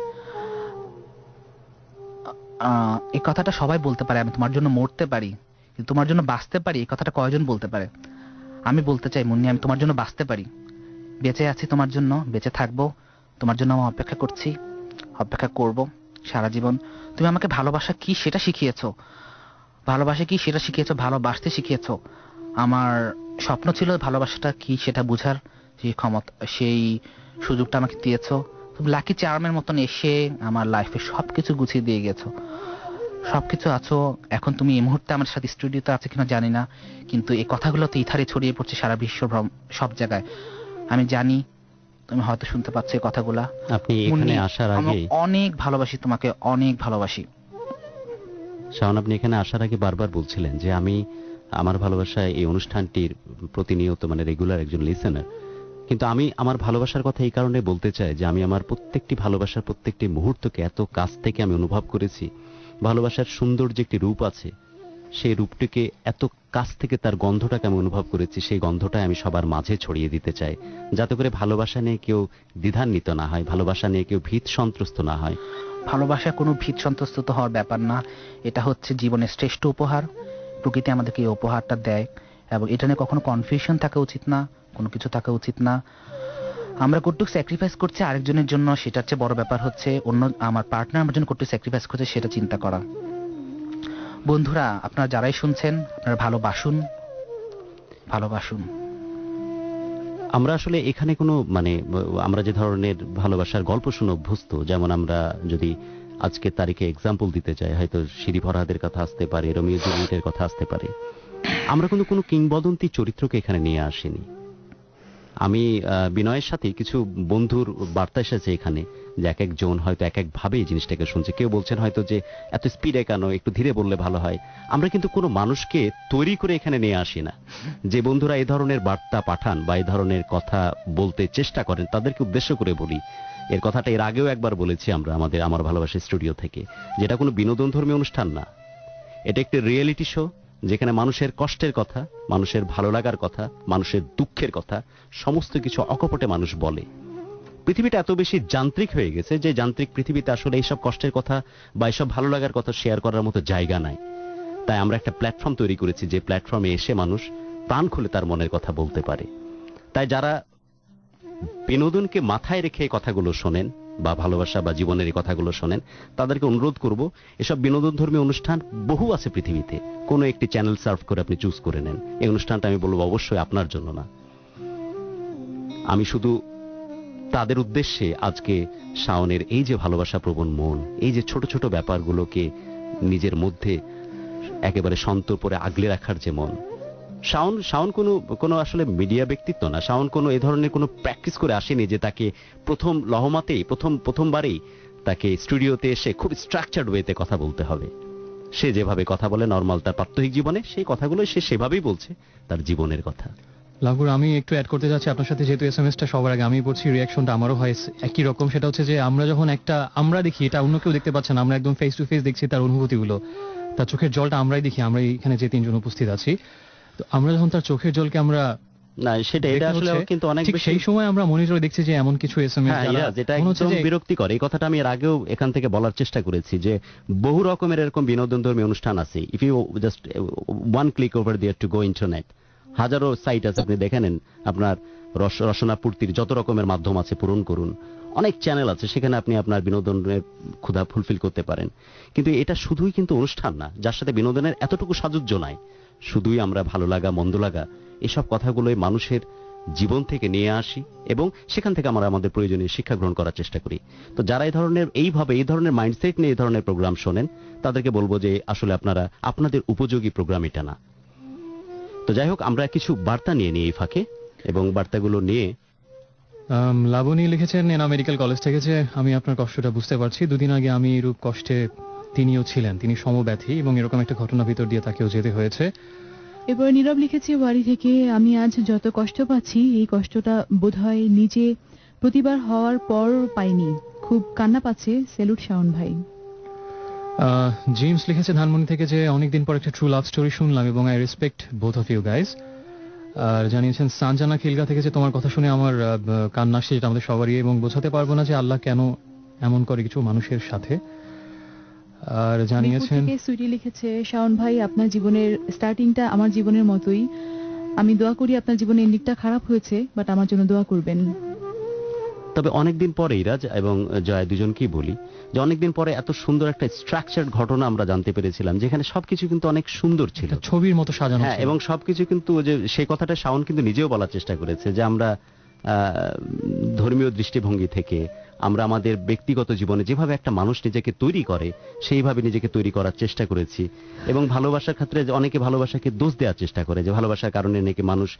এই কথাটা সবাই বলতে পারে, আমি তোমার জন্য মরতে পারি, কিন্তু তোমার জন্য বাঁচতে পারি, এই কথাটা কয়জন বলতে পারে? আমি বলতে চাই মুন্নি, আমি তোমার জন্য বাঁচতে পারি, বেঁচে আছি তোমার জন্য, বেঁচে থাকবো তোমার জন্য, আমি অপেক্ষা করছি, অপেক্ষা করব সারা জীবন। তুমি আমাকে ভালোবাসা কি সেটা শিখিয়েছো, ভালোবাসতে শিখিয়েছো। আমার স্বপ্ন ছিল ভালোবাসাটা কি সেটা বুঝার, সেই ক্ষমতা, সেই সুযোগটা আমাকে দিয়েছো। তো লাকি চার্মের মতন এসে আমার লাইফে সবকিছু গুছিয়ে দিয়ে গেছো, সবকিছু আছো। এখন তুমি এই মুহূর্তে আমার সাথে স্টুডিওতে আছে কিনা জানি না, কিন্তু এই কথাগুলো তো ইথারে ছড়িয়ে পড়ছে সারা বিশ্ব সব জায়গায়। আমি জানি তুমি হয়তো শুনতে পাচ্ছ এই কথাগুলা। আপনি এখানে মুন্নি, আসার আমি আগে অনেক ভালোবাসি তোমাকে, অনেক ভালোবাসি। শাওন, আপনি এখানে আসার আগে বারবার বলছিলেন যে আমি আমার ভালোবাসায় এই অনুষ্ঠানটির প্রতিনিয়ত মানে রেগুলার একজন লিসেনার, কিন্তু আমি আমার ভালোবাসার কথা এই কারণে বলতে চাই যে আমি আমার প্রত্যেকটি ভালোবাসার প্রত্যেকটি মুহূর্তকে এত কাছ থেকে আমি অনুভব করেছি। ভালোবাসার সুন্দর যে একটি রূপ আছে, সেই রূপটিকে এত কাছ থেকে তার গন্ধটাকে আমি অনুভব করেছি। সেই গন্ধটাই আমি সবার মাঝে ছড়িয়ে দিতে চাই, যাতে করে ভালোবাসা নিয়ে কেউ দ্বিধান্বিত না হয়, ভালোবাসা নিয়ে কেউ ভীত সন্ত্রস্ত না হয়। ভালোবাসা কোনো ভীত সন্ত্রস্ত হওয়ার ব্যাপার না, এটা হচ্ছে জীবনের শ্রেষ্ঠ উপহার। প্রকৃতি আমাদেরকে এই উপহারটা দেয়, এবং এটা নিয়ে কখনো কনফিউশন থাকা উচিত না, কোনো কিছু থাকা উচিত না। আমরা কতটুকু স্যাক্রিফাইস করছি আরেকজনের জন্য, সেটার চেয়ে বড় ব্যাপার হচ্ছে অন্য আমার পার্টনার আমার জন্য কতটুকু স্যাক্রিফাইস করছে সেটা চিন্তা করা। বন্ধুরা, আপনারা যারাই শুনছেন, আপনারা ভালোবাসুন, ভালোবাসুন। আমরা আসলে এখানে কোনো মানে আমরা যে ধরনের ভালোবাসার গল্প শুনে অভ্যস্ত, যেমন আমরা যদি আজকের তারিখে এক্সাম্পল দিতে চাই, হয়তো শিরি ফরহাদের কথা আসতে পারে, রোমিও জুলিয়েটের কথা আসতে পারে। আমরা কিন্তু কোনো কিংবদন্তি চরিত্রকে এখানে নিয়ে আসিনি। আমি বিনয়ের সাথে কিছু বন্ধুর বার্তা এসেছে এখানে, যে এক একজন হয়তো এক একভাবে এই জিনিসটাকে শুনছে। কেউ বলছেন হয়তো যে এত স্পিডে কেন, একটু ধীরে বললে ভালো হয়। আমরা কিন্তু কোনো মানুষকে তৈরি করে এখানে নিয়ে আসি না। যে বন্ধুরা এই ধরনের বার্তা পাঠান বা এই ধরনের কথা বলতে চেষ্টা করেন, তাদেরকে উদ্দেশ্য করে বলি, এর কথাটা এর আগেও একবার বলেছি আমরা আমার ভালোবাসা স্টুডিও থেকে, যেটা কোনো বিনোদনধর্মী অনুষ্ঠান না, এটা একটি রিয়েলিটি শো, যেখানে মানুষের কষ্টের কথা, মানুষের ভালো লাগার কথা, মানুষের দুঃখের কথা সমস্ত কিছু অকপটে মানুষ বলে। পৃথিবীটা এত বেশি যান্ত্রিক হয়ে গেছে যে যান্ত্রিক পৃথিবীতে আসলে এইসব কষ্টের কথা বা এইসব ভালো লাগার কথা শেয়ার করার মতো জায়গা নাই। তাই আমরা একটা প্ল্যাটফর্ম তৈরি করেছি, যে প্ল্যাটফর্মে এসে মানুষ প্রাণ খুলে তার মনের কথা বলতে পারে। তাই যারা বিনোদনকে মাথায় রেখে এই কথাগুলো শোনেন বা ভালোবাসা বা জীবনের এই কথাগুলো শোনেন, তাদেরকে অনুরোধ করব, এসব বিনোদনধর্মী অনুষ্ঠান বহু আছে পৃথিবীতে, কোনো একটি চ্যানেল সার্ভ করে আপনি চুজ করে নেন। এই অনুষ্ঠানটা আমি বলবো অবশ্যই আপনার জন্য না। আমি শুধু তাদের উদ্দেশ্যে আজকে শাওনের এই যে ভালোবাসা প্রবণ মন, এই যে ছোট ছোট ব্যাপারগুলোকে নিজের মধ্যে একেবারে সন্তর্পরে আগলে রাখার যে মন, শাওন কোনো আসলে মিডিয়া ব্যক্তিত্ব না। শাওন কোনো এই ধরনের কোনো প্র্যাকটিস করে আসেনি যে তাকে প্রথম লহমাতেই প্রথমবারেই তাকে স্টুডিওতে এসে খুব স্ট্রাকচার্ড ওয়েতে কথা বলতে হবে। সে যেভাবে কথা বলে নর্মাল তার প্রাত্যহিক জীবনে, সেই কথাগুলো সে সেভাবেই বলছে তার জীবনের কথা। লাভগুর, আমি একটু অ্যাড করতে যাচ্ছি আপনার সাথে, যেহেতু এসএমএসটা সবার আগে আমি পড়ছি, রিয়াকশনটা আমারও হয় একই রকম। সেটা হচ্ছে যে আমরা যখন আমরা দেখি, এটা অন্য কেউ দেখতে পাচ্ছে না, আমরা একদম ফেস টু ফেস দেখছি তার অনুভূতিগুলো, তার চোখের জলটা আমরাই দেখি, আমরা এখানে যে তিনজন উপস্থিত আছি, তো আমরা যখন তার চোখের জলকে আমরা না, সেটা এটা আসলে কিন্তু অনেক ঠিক বেশি, সেই সময় আমরা মনিটরে দেখছি যে এমন কিছু এসএমএস যেটা একদম বিরক্তিকর। এই কথাটা আমি এর আগেও এখান থেকে বলার চেষ্টা করেছি যে বহু রকমের এরকম বিনোদনধর্মী অনুষ্ঠান আছে। If you just one click over there to go internet, হাজারো সাইট আছে, আপনি দেখে নেন, আপনার রসনা পূর্তির যত রকমের মাধ্যম আছে পূরণ করুন, অনেক চ্যানেল আছে, সেখানে আপনি আপনার বিনোদনের ক্ষুধা ফুলফিল করতে পারেন। কিন্তু এটা শুধুই কিন্তু অনুষ্ঠান না, যার সাথে বিনোদনের এতটুকু সাজুজ্য নাই। শুধুই আমরা ভালো লাগা মন্দ লাগা এসব কথাগুলোই মানুষের জীবন থেকে নিয়ে আসি এবং সেখান থেকে আমরা আমাদের প্রয়োজনীয় শিক্ষা গ্রহণ করার চেষ্টা করি। তো যারা এই ধরনের মাইন্ডসেট নিয়ে এই ধরনের প্রোগ্রাম শোনেন, তাদেরকে বলবো যে আসলে আপনারা আপনাদের উপযোগী প্রোগ্রাম এটা না। তো যাই হোক, আমরা কিছু বার্তা নিয়ে নিই এই ফাঁকে, এবং বার্তাগুলো নিয়ে লাবণী লিখেছেন এনা মেডিকেল কলেজ থেকে যে আমি আপনার কষ্টটা বুঝতে পারছি, দুদিন আগে আমি এরূপ কষ্টে তিনিও ছিলেন, তিনি সমব্যথী এবং এরকম একটা ঘটনা ভিতর দিয়ে তাকেও যেতে হয়েছে। এরপর নীরব লিখেছে বাড়ি থেকে, আমি আজ যত কষ্ট পাচ্ছি এই কষ্টটা বোধহয় নিজে প্রতিবার হওয়ার পর পাইনি, খুব কান্না পাচ্ছে, সেলুট শাওন ভাই। জেমস লিখেছে ধানমন্ডি থেকে যে অনেকদিন পর একটা ট্রু লাভ স্টোরি শুনলাম এবং I respect both of you guys. আর জানিয়েছেন সানজানা খিলগা থেকে যে তোমার কথা শুনে আমার কান্না আসছে, যেটা আমাদের সবারই, এবং বোঝাতে পারবো না যে আল্লাহ কেন এমন করে কিছু মানুষের সাথে। আর জানিয়েছেন সুইটি লিখেছে, শাওন ভাই আপনার জীবনের স্টার্টিংটা আমার জীবনের মতোই, আমি দোয়া করি আপনার জীবনের এন্ডিংটা খারাপ হয়েছে, বাট আমার জন্য দোয়া করবেন। তবে অনেকদিন পরে ইরাজ এবং জয় দুজনকেই বলি যে অনেকদিন পরে এত সুন্দর একটা স্ট্রাকচার্ড ঘটনা আমরা জানতে পেরেছিলাম, যেখানে সবকিছু কিন্তু অনেক সুন্দর ছিল, ছবির মতো সাজানো। হ্যাঁ, এবং সবকিছু কিন্তু যে সেই কথাটা শাওন কিন্তু নিজেও বলার চেষ্টা করেছে যে আমরা ধর্মীয় দৃষ্টিভঙ্গি থেকে আমরা আমাদের ব্যক্তিগত জীবনে যেভাবে একটা মানুষ নিজেকে তৈরি করে সেইভাবে নিজেকে তৈরি করার চেষ্টা করেছি। এবং ভালোবাসার ক্ষেত্রে যে অনেকে ভালোবাসাকে দোষ দেওয়ার চেষ্টা করে যে ভালোবাসার কারণে নাকি মানুষ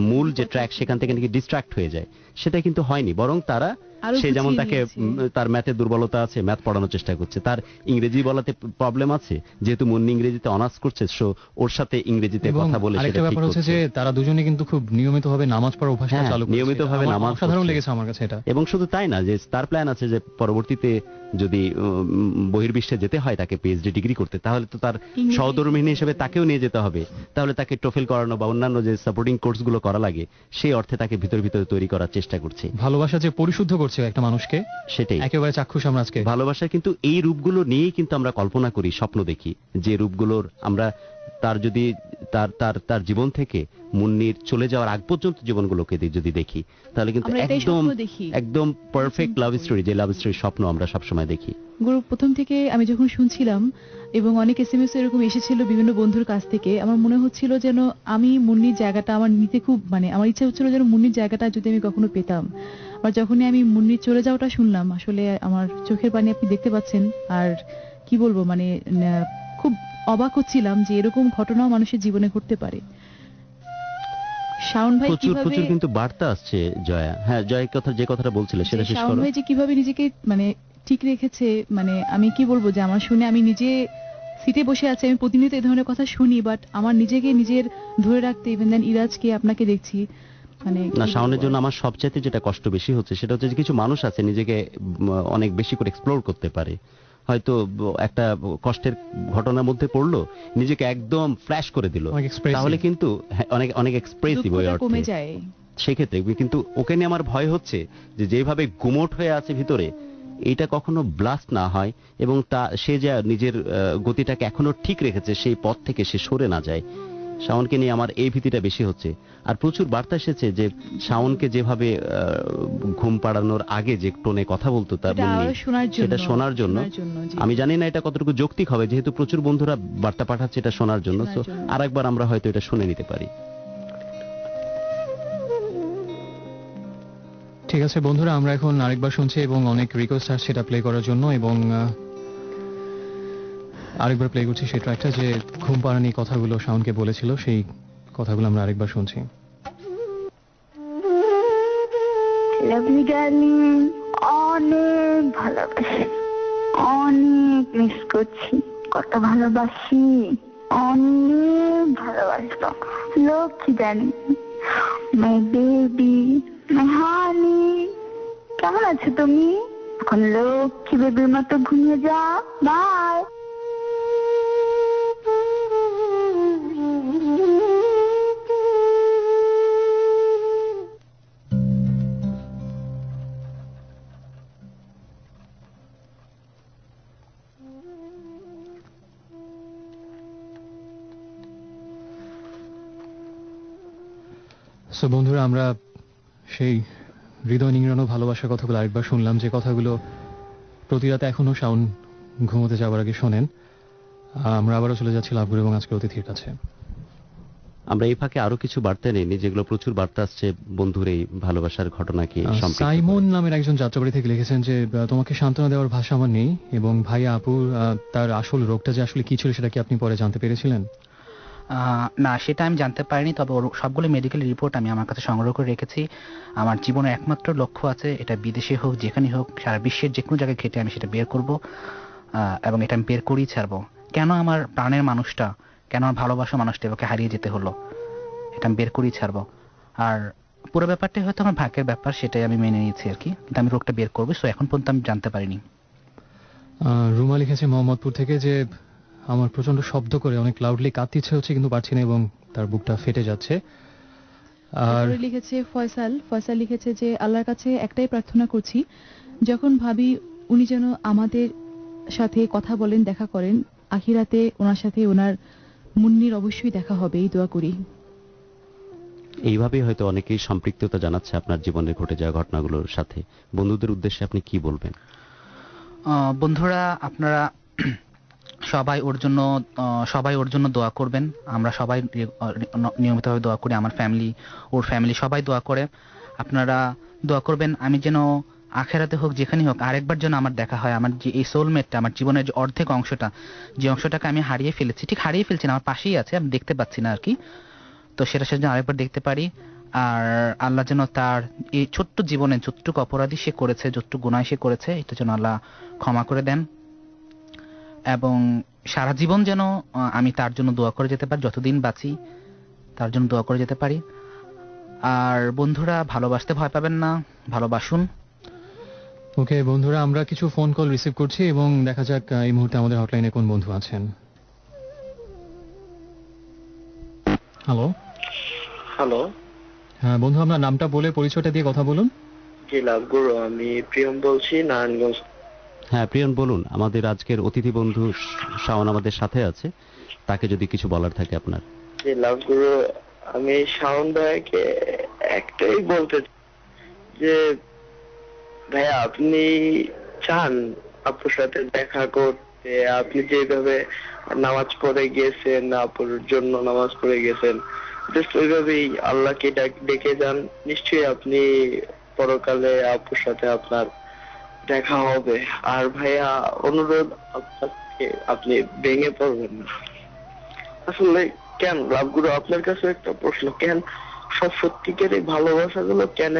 মূল যে ট্র্যাক সেখান থেকে নাকি ডিস্ট্রাক্ট হয়ে যায়, সেটা কিন্তু হয়নি, বরং তারা আরো সে যেমন গুছিয়ে তাকে নিয়েছে। তার ম্যাথের দুর্বলতা আছে, ম্যাথ পড়ানোর চেষ্টা করছে, তার ইংরেজি বলাতে প্রবলেম আছে, যেহেতু মুন্নি ইংরেজিতে অনার্স করছে, সো ওর সাথে ইংরেজিতে এবং কথা বলে আরেকটা সেটা ঠিক ব্যাপার হচ্ছে করছে। যে তারা দুজনে কিন্তু খুব নিয়মিতভাবে নামাজ পড়ার অভ্যাসটা হ্যাঁ, চালু করেছে। নিয়মিতভাবে আমার নামাজ অসাধারণ পড়ছে। লেগেছে আমার কাছে এটা। এবং শুধু তাই না, যে তার প্ল্যান আছে যে পরবর্তীতে যদি বহির্বিশ্বে যেতে হয় তাকে পিএইচডি ডিগ্রি করতে, তাহলে তো তার ইংরেজি সহধর্মিণী হিসেবে তাকেও নিয়ে যেতে হবে, তাহলে তাকে টোফেল করানো বা অন্যান্য যে সাপোর্টিং কোর্সগুলো করা লাগে সেই অর্থে তাকে ভিতরে তৈরি করার চেষ্টা করছে। ভালোবাসা যে পরিশুদ্ধ করছে একটা মানুষকে, সেটাই একেবারে চাক্ষুষ আমরা আজকে। ভালোবাসা। কিন্তু এই রূপগুলো নিয়েই কিন্তু আমরা কল্পনা করি, স্বপ্ন দেখি, যে রূপগুলোর আমরা তার যদি তার তার তার জীবন থেকে মুন্নির চলে যাওয়ার আগ পর্যন্ত জীবনগুলোকে যদি দেখি, তাহলে কিন্তু আমরা এটাই একদম স্বপ্ন দেখি। একদম পারফেক্ট লাভ স্টোরি, যে লাভ স্টোরির স্বপ্ন আমরা সবসময় দেখি। গুরু, প্রথম থেকে আমি যখন শুনছিলাম এবং অনেক এসএমএস এরকম এসেছিল বিভিন্ন বন্ধুর কাছ থেকে, আমার মনে হচ্ছিল যেন আমি মুন্নির জায়গাটা আমার নিতে খুব আমার ইচ্ছা হচ্ছিল যেন মুন্নির জায়গাটা যদি আমি কখনো পেতাম। আর যখনই আমি মুন্নির চলে যাওয়াটা শুনলাম, আসলে আমার চোখের পানি আপনি দেখতে পাচ্ছেন। আর কি বলবো, খুব অবাক হচ্ছিলাম যে এরকম ঘটনাও মানুষের জীবনে ঘটতে পারে। শাওন ভাই প্রচুর কিভাবে প্রচুর কিন্তু বার্তা আসছে জয়া। হ্যাঁ, জয়ের কথা যে কথাটা বলছিলে সেটা শেষ শাওন করো। ভাই যে কিভাবে নিজেকে ঠিক রেখেছে, আমি কি বলবো, যে আমার শুনে আমি নিজে সিটে বসে আছি, আমি প্রতিনিয়ত এই ধরনের কথা শুনি, বাট আমার নিজেকে নিজের ধরে রাখতে ইভেন দেন ইরাজকে আপনাকে দেখছি কি না, শাওনের বলবো জন্য আর। আমার সবচাইতে যেটা কষ্ট বেশি হচ্ছে সেটা হচ্ছে যে কিছু মানুষ আছে নিজেকে অনেক বেশি করে এক্সপ্লোর করতে পারে, হয়তো একটা কষ্টের ঘটনার মধ্যে পড়লো, নিজেকে একদম ফ্ল্যাশ করে দিল, অনেক expressive। তাহলে কিন্তু হ্যাঁ, অনেক অনেক এক্সপ্রেসিভ ওই দুঃখটা কমে অর্থে। যায়। সেক্ষেত্রে কিন্তু ওকে নিয়ে আমার ভয় হচ্ছে যে যেভাবে গুমোট হয়ে আছে ভিতরে, এইটা কখনো ব্লাস্ট না হয় এবং সে যে নিজের গতিটাকে এখনো ঠিক রেখেছে সেই পথ থেকে সে সরে না যায়। শাওনকে নিয়ে আমার এই ভীতিটা বেশি হচ্ছে। আর প্রচুর বার্তা এসেছে যে শাওনকে যেভাবে ঘুম পাড়ানোর আগে যে টোনে কথা বলতো তার এটা মুন্নি, আরো শোনার জন্য, সেটা শোনার জন্য। জি। আমি জানি না এটা কতটুকু যৌক্তিক হবে, যেহেতু প্রচুর বন্ধুরা বার্তা পাঠাচ্ছে এটা শোনার জন্য, তো শোনার জন্য। আরেকবার আমরা হয়তো এটা শুনে নিতে পারি। ঠিক আছে বন্ধুরা, আমরা এখন আরেকবার শুনছি এবং অনেক রিকোয়েস্ট আসছে সেটা প্লে করার জন্য, এবং আরেকবার প্লে করছি সেই ট্র্যাকটা যে ঘুম পাড়ানি কথাগুলো শাওনকে বলেছিল, সেই কথাগুলো আমরা আরেকবার শুনছি। লাভ ইউ ডার্লিং, অনেক ভালোবাসি, অনেক মিস করছি, কত ভালোবাসি, অনেক ভালোবাসবো, লক্ষ্মী জানি, মাই বেবি, মাই হানি। কেমন আছো তুমি? এখন লক্ষ্মী বেবির মতো ঘুমিয়ে যাও, বাই। সো বন্ধুরা, আমরা সেই হৃদয় নিংড়ানো ভালোবাসার কথাগুলো আরেকবার শুনলাম, যে কথাগুলো প্রতি রাতে এখনো শাওন ঘুমোতে যাওয়ার আগে শোনেন। আমরা আবারও চলে যাচ্ছি লাভগুরু এবং আজকের অতিথির কাছে। আমরা এই ফাঁকে আরো কিছু বার্তা নিই, যেগুলো প্রচুর বার্তা আসছে বন্ধুর এই ভালোবাসার ঘটনাকে সম্পৃক্ত করে। সাইমন নামের একজন যাত্রাবাড়ি থেকে লিখেছেন যে তোমাকে সান্ত্বনা দেওয়ার ভাষা আমার নেই, এবং ভাইয়া আপুর তার আসল রোগটা যে আসলে কি ছিল সেটা কি আপনি পরে জানতে পেরেছিলেন? না, সেটা আমি জানতে পারিনি, তবে ওর সবগুলো মেডিকেল রিপোর্ট আমি আমার কাছে সংগ্রহ করে রেখেছি। আমার জীবনের একমাত্র লক্ষ্য আছে, এটা বিদেশে হোক যেখানে হোক সারা বিশ্বের যে কোনো জায়গায় ঘেটে আমি সেটা বের করব, এবং এটা আমি বের করেই ছাড়বো। কেন আমার প্রাণের মানুষটা, কেন আমার ভালোবাসা মানুষটা এবারে হারিয়ে যেতে হলো, এটা আমি বের করেই ছাড়বো। আর পুরো ব্যাপারটাই হয়তো আমার ভাগ্যের ব্যাপার, সেটাই আমি মেনে নিয়েছি আর কি, কিন্তু আমি রোগটা বের করবো। সো এখন পর্যন্ত আমি জানতে পারিনি। রুমা লিখেছে মোহাম্মদপুর থেকে যে আমার প্রচন্ড শব্দ করে অনেক লাউডলি কাঁদতে ইচ্ছে হচ্ছে কিন্তু পারছি না, এবং তার বুকটা ফেটে যাচ্ছে। আর তারপরে লিখেছে ফয়সাল লিখেছে যে আল্লাহর কাছে একটাই প্রার্থনা করছি, যখন ভাবি উনি যেন আমাদের সাথে কথা বলেন, দেখা করেন, আখিরাতে ওনার সাথে ওনার মুন্নির অবশ্যই দেখা হবে, এই দোয়া করি। এইভাবেই হয়তো অনেকেই সম্পৃক্ততা জানাচ্ছে আপনার জীবনে ঘটে যাওয়া ঘটনাগুলোর সাথে। বন্ধুদের উদ্দেশ্যে আপনি কি বলবেন? বন্ধুরা, আপনারা সবাই ওর জন্য দোয়া করবেন। আমরা সবাই নিয়মিতভাবে দোয়া করি, আমার ফ্যামিলি, ওর ফ্যামিলি সবাই দোয়া করে। আপনারা দোয়া করবেন আমি যেন আখেরাতে হোক যেখানেই হোক আরেকবার যেন আমার দেখা হয়, আমার যে এই সোলমেটটা, আমার জীবনের যে অর্ধেক অংশটা, যে অংশটাকে আমি হারিয়ে ফেলেছি, ঠিক হারিয়ে ফেলছি না, আমার পাশেই আছে, আমি দেখতে পাচ্ছি না আর কি। তো সেটা সে যেন আরেকবার দেখতে পারি। আর আল্লাহ যেন তার এই ছোট্ট জীবনে যতটুকু অপরাধী সে করেছে, যতটুকু গুনাহ সে করেছে, এটা যেন আল্লাহ ক্ষমা করে দেন। এবং সারা জীবন যেন আমি তার জন্য দোয়া করে যেতে পারি, যতদিন বাঁচি তার জন্য দোয়া করে যেতে পারি। আর বন্ধুরা, ভালোবাসতে ভয় পাবেন না, ভালোবাসুন। ওকে বন্ধুরা, আমরা কিছু ফোন কল রিসিভ করছি এবং দেখা যাক এই মুহূর্তে আমাদের হটলাইনে কোন বন্ধু আছেন। হ্যালো। হ্যালো, হ্যাঁ বন্ধু, আপনার নামটা বলে পরিচয়টা দিয়ে কথা বলুন। জি লাভগুরু, আমি প্রিয়ম বলছি, নারায়ণগঞ্জ। হ্যাঁ প্রিয়ন বলুন, আমাদের আজকের অতিথি বন্ধু শাওন আমাদের সাথে আছে, তাকে যদি কিছু বলার থাকে আপনার। জি লাভগুরু, আমি শাওন ভাইকে একটাই বলতে চাই যে ভাইয়া, আপনি চান আপুর সাথে দেখা করতে, আপনি যেভাবে নামাজ পড়ে গেছেন, আপুর জন্য নামাজ পড়ে গেছেন, জাস্ট ওইভাবেই আল্লাহকে ডেকে যান, নিশ্চয়ই আপনি পরকালে আপুর সাথে আপনার দেখা হবে। আর ভাইয়া অনুরোধ আপনাকে, আপনি ভেঙে পড়বেন না। আসলে কেন লাভগুলো, আপনার কাছে একটা প্রশ্ন, কেন সব সত্যিকার এই ভালোবাসাগুলো কেন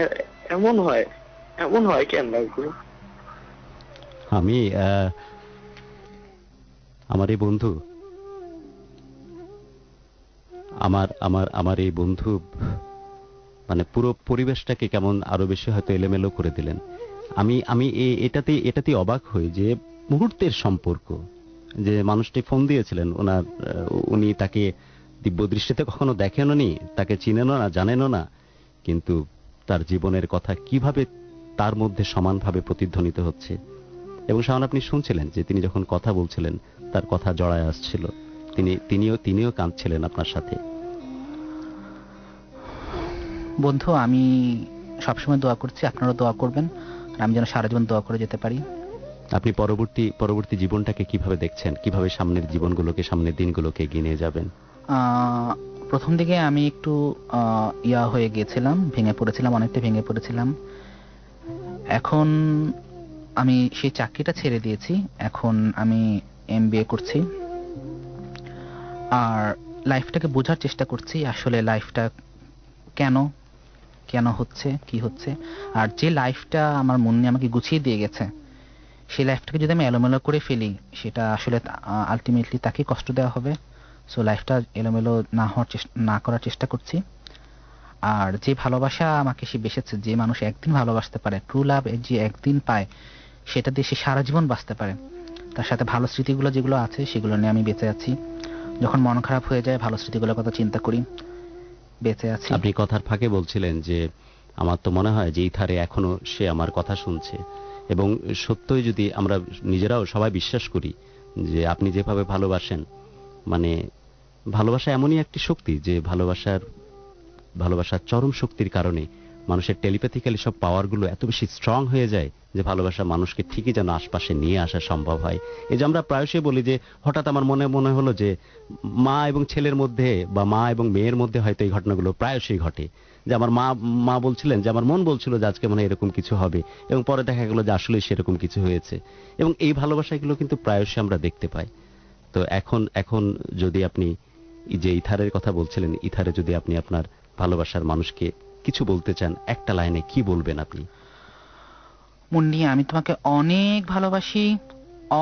এমন হয়, এমন হয় কেন লাভগুলো? আমি আমার এই বন্ধু, আমার আমার আমার এই বন্ধু মানে পুরো পরিবেশটাকে কেমন আরো বেশি হয়তো এলোমেলো করে দিলেন। আমি আমি এটাতেই অবাক হই যে মুহূর্তের সম্পর্ক, যে মানুষটি ফোন দিয়েছিলেন ওনার, উনি তাকে দিব্য দৃষ্টিতে কখনো দেখেনও নি, তাকে চিনেনও না, জানেনও না, কিন্তু তার জীবনের কথা কিভাবে তার মধ্যে সমানভাবে প্রতিধ্বনিত হচ্ছে। এবং শাওন, আপনি শুনছিলেন যে তিনি যখন কথা বলছিলেন তার কথা জড়ায় আসছিল, তিনিও কাঁদছিলেন আপনার সাথে। বন্ধু, আমি সবসময় দোয়া করছি, আপনারাও দোয়া করবেন, আর আমি যেন সারা জীবন দোয়া করে যেতে পারি। আপনি পরবর্তী জীবনটাকে কিভাবে দেখছেন, কিভাবে সামনের জীবনগুলোকে, সামনের দিনগুলোকে এগিয়ে নিয়ে যাবেন? প্রথম দিকে আমি একটু ইয়া হয়ে গিয়েছিলাম, ভেঙে পড়েছিলাম, অনেকটা ভেঙে পড়েছিলাম। এখন আমি সেই চাকরিটা ছেড়ে দিয়েছি, এখন আমি MBA করছি। আর লাইফটাকে বোঝার চেষ্টা করছি, আসলে লাইফটা কেন কেন হচ্ছে, কি হচ্ছে। আর যে লাইফটা আমার মনে আমাকে গুছিয়ে দিয়ে গেছে, সেই লাইফটাকে যদি আমি এলোমেলো করে ফেলি, সেটা আসলে আলটিমেটলি তাকে কষ্ট দেওয়া হবে। সো লাইফটা এলোমেলো না করার চেষ্টা করছি। আর যে ভালোবাসা আমাকে সে বেসেছে, যে মানুষ একদিন ভালোবাসতে পারে, ট্রু লাভ যে একদিন পায়, সেটা দিয়ে সে সারা জীবন বাঁচতে পারে। তার সাথে ভালো স্মৃতিগুলো যেগুলো আছে সেগুলো নিয়ে আমি বেঁচে আছি। যখন মন খারাপ হয়ে যায়, ভালো স্মৃতিগুলোর কথা চিন্তা করি, বেঁচে আছি। আপনি কথার ফাঁকে বলছিলেন যে আমার তো মনে হয় যে এই ধারে এখনো সে আমার কথা শুনছে। এবং সত্যই যদি আমরা নিজেরাও সবাই বিশ্বাস করি যে আপনি যেভাবে ভালোবাসেন, মানে ভালোবাসা এমনই একটি শক্তি যে ভালোবাসার চরম শক্তির কারণে মানুষের টেলিপ্যাথিক্যালি সব পাওয়ারগুলো এত বেশি স্ট্রং হয়ে যায় যে ভালোবাসা মানুষকে ঠিকই যেন আশপাশে নিয়ে আসা সম্ভব হয়। এই যে আমরা প্রায়শই বলি যে হঠাৎ আমার মনে হলো যে মা এবং ছেলের মধ্যে বা মা এবং মেয়ের মধ্যে হয়তো এই ঘটনাগুলো প্রায়শই ঘটে, যে আমার মা বলছিলেন যে আমার মন বলছিল যে আজকে মনে হয় এরকম কিছু হবে, এবং পরে দেখা গেল যে আসলেই সেরকম কিছু হয়েছে। এবং এই ভালোবাসাগুলো কিন্তু প্রায়শই আমরা দেখতে পাই। তো এখন যদি আপনি যে ইথারের কথা বলছিলেন, ইথারে যদি আপনি আপনার ভালোবাসার মানুষকে কিছু বলতে চান, একটা লাইনে কি বলবেন আপনি? মুন্নি, আমি তোমাকে অনেক ভালোবাসি,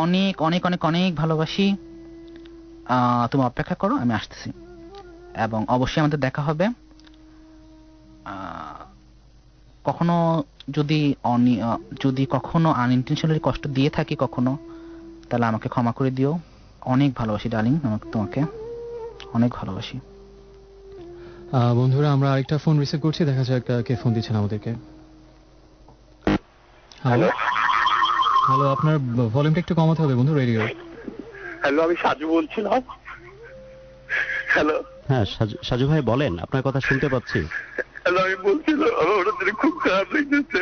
অনেক অনেক অনেক অনেক ভালোবাসি। তুমি অপেক্ষা করো, আমি আসতেছি, এবং অবশ্যই আমাদের দেখা হবে। কখনো যদি কখনো আনইনটেনশনালি কষ্ট দিয়ে থাকি কখনো, তাহলে আমাকে ক্ষমা করে দিও। অনেক ভালোবাসি ডার্লিং, তোমাকে অনেক ভালোবাসি। বন্ধুরা, আমরা আরেকটা ফোন রিসিভ করছি, দেখা যাক কে ফোন দিচ্ছেন আমাদেরকে। হ্যালো হ্যালো, আপনার ভলিউমটা একটু কমাতে হবে বন্ধু, রেডিও। হ্যালো, আমি সাজু বলছিলাম। হ্যালো হ্যাঁ সাজু ভাই বলেন, আপনার কথা শুনতে পাচ্ছি। হ্যালো, আমি বলছিলাম আমার ওটা খুব খারাপ লাগতেছে।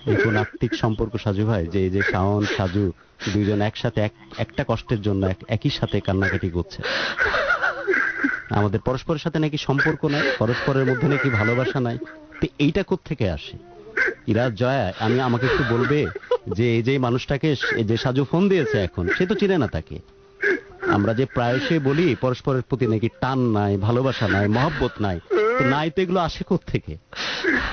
দেখুন আত্মিক সম্পর্ক সাজু ভাই, যে এই যে শাওন সাজু দুইজন একসাথে একটা কষ্টের জন্য একই সাথে কান্নাকাটি করছে। আমাদের পরস্পরের সাথে নাকি সম্পর্ক নাই, পরস্পরের মধ্যে নাকি ভালোবাসা নাই। তো এইটা কোত্থেকে আসে? ইরাজ, জয়া, আমাকে একটু বলবে যে এই যে মানুষটাকে যে সাজু ফোন দিয়েছে এখন, সে তো চিনে না তাকে। আমরা যে প্রায়শই বলি পরস্পরের প্রতি নাকি টান নাই, ভালোবাসা নাই, মহব্বত নাই, তো নাই তো এগুলো আসে কোত্থেকে?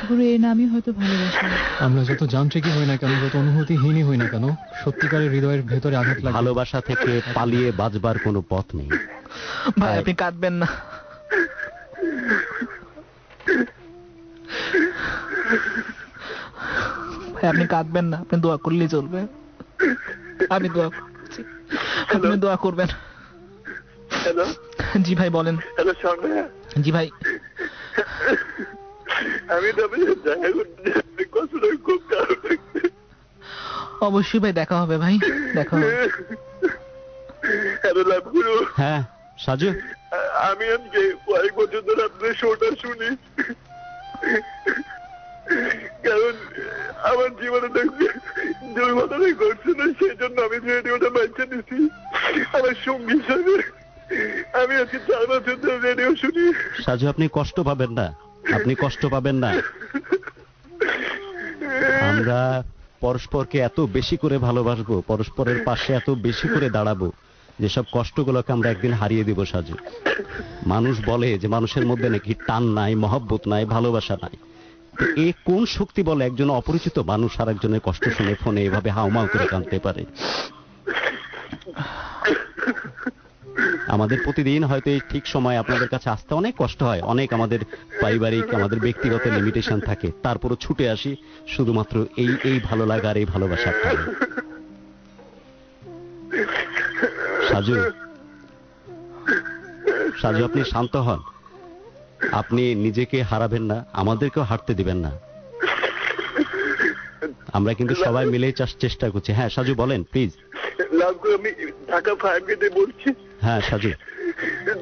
গুরু এর নামই হয়তো ভালোবাসা। আমরা যত যান্ত্রিকই হই না কেন, যত অনুভূতিহীনই হই না কেন, সত্যিকারের হৃদয়ের ভেতরে আঘাত লাগে। ভালোবাসা থেকে পালিয়ে বাঁচবার কোনো পথ নেই। ভাই আপনি কাঁদবেন না। ভাই আপনি কাঁদবেন না, আপনি দোয়া করলেই চলবে। আমি দোয়া করছি, আপনি দোয়া করবেন। হ্যালো জি ভাই বলেন। হ্যালো শাওন ভাইয়া, জি ভাই। আমি তো দেখা করতে যাচ্ছি, কষ্টটা খুব খারাপ লাগছে। অবশ্যই ভাই দেখা হবে, ভাই দেখা হবে। হ্যালো লাভ গুরু, হ্যাঁ সাজু, আমি আজকে কয়েক বছর ধরে আপনার শোটা শুনি, কারণ আমার জীবনে দেখছি দুর্ঘটনা ঘটছে না, সেই জন্য আমি রেডিওটা বাঁচতে নিচ্ছি আমার সঙ্গী হিসাবে। আমি আজকে 4 বছর ধরে রেডিও শুনি। সাজু আপনি কষ্ট পাবেন না, আপনি কষ্ট পাবেন না। আমরা পরস্পরকে এত বেশি করে ভালোবাসবো, পরস্পরের পাশে এত বেশি করে দাঁড়াবো, যেসব কষ্টগুলোকে আমরা একদিন হারিয়ে দিব সাজু। মানুষ বলে যে মানুষের মধ্যে নাকি টান নাই, মহব্বত নাই, ভালোবাসা নাই। তো এ কোন শক্তি বলে একজন অপরিচিত মানুষ আর একজনের কষ্ট শুনে ফোনে এভাবে হাউমাউ করে কাঁদতে পারে? আমাদের প্রতিদিন হয়তো এই ঠিক সময় আপনাদের কাছে আসতে অনেক কষ্ট হয়, অনেক আমাদের পারিবারিক, আমাদের ব্যক্তিগত লিমিটেশন থাকে, তারপরও ছুটে আসি শুধুমাত্র এই ভালো লাগা আর এই ভালোবাসার কারণে। সাজু, সাজু আপনি শান্ত হন, আপনি নিজেকে হারাবেন না, আমাদেরকেও হারতে দিবেন না। আমরা কিন্তু সবাই মিলে চেষ্টা করছি। হ্যাঁ সাজু বলেন প্লিজ। লাভ গুরু, আমি ঢাকা ফায়ার গেটে বলছি। হ্যাঁ সাজু,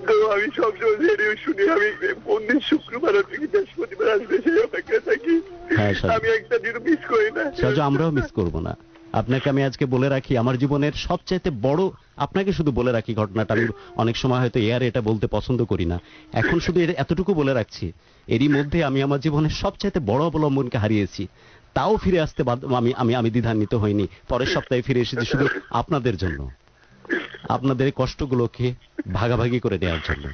তো আমি সবসময় রেডিও শুনি, আমি কোন দিন শুক্রবার থেকে বৃহস্পতিবার আসবে সেই অপেক্ষা থাকি। হ্যাঁ সাজু, আমি একটা দিন মিস করি না। সাজু আমরাও মিস করব না। আপনাকে আমি আজকে বলে রাখি, আমার জীবনের সবচাইতে বড়, আপনাকে শুধু বলে রাখি ঘটনাটা, আমি অনেক সময় হয়তো এয়ারে এটা বলতে পছন্দ করি না, এখন শুধু এতটুকু বলে রাখছি, এরই মধ্যে আমি আমার জীবনের সবচাইতে বড় অবলম্বনকে হারিয়েছি, তাও ফিরে আসতে আমি দ্বিধান্বিত হইনি। পরের সপ্তাহে ফিরে এসেছি শুধু আপনাদের জন্য, আপনাদের এই কষ্টগুলোকে ভাগাভাগি করে নেওয়ার জন্য।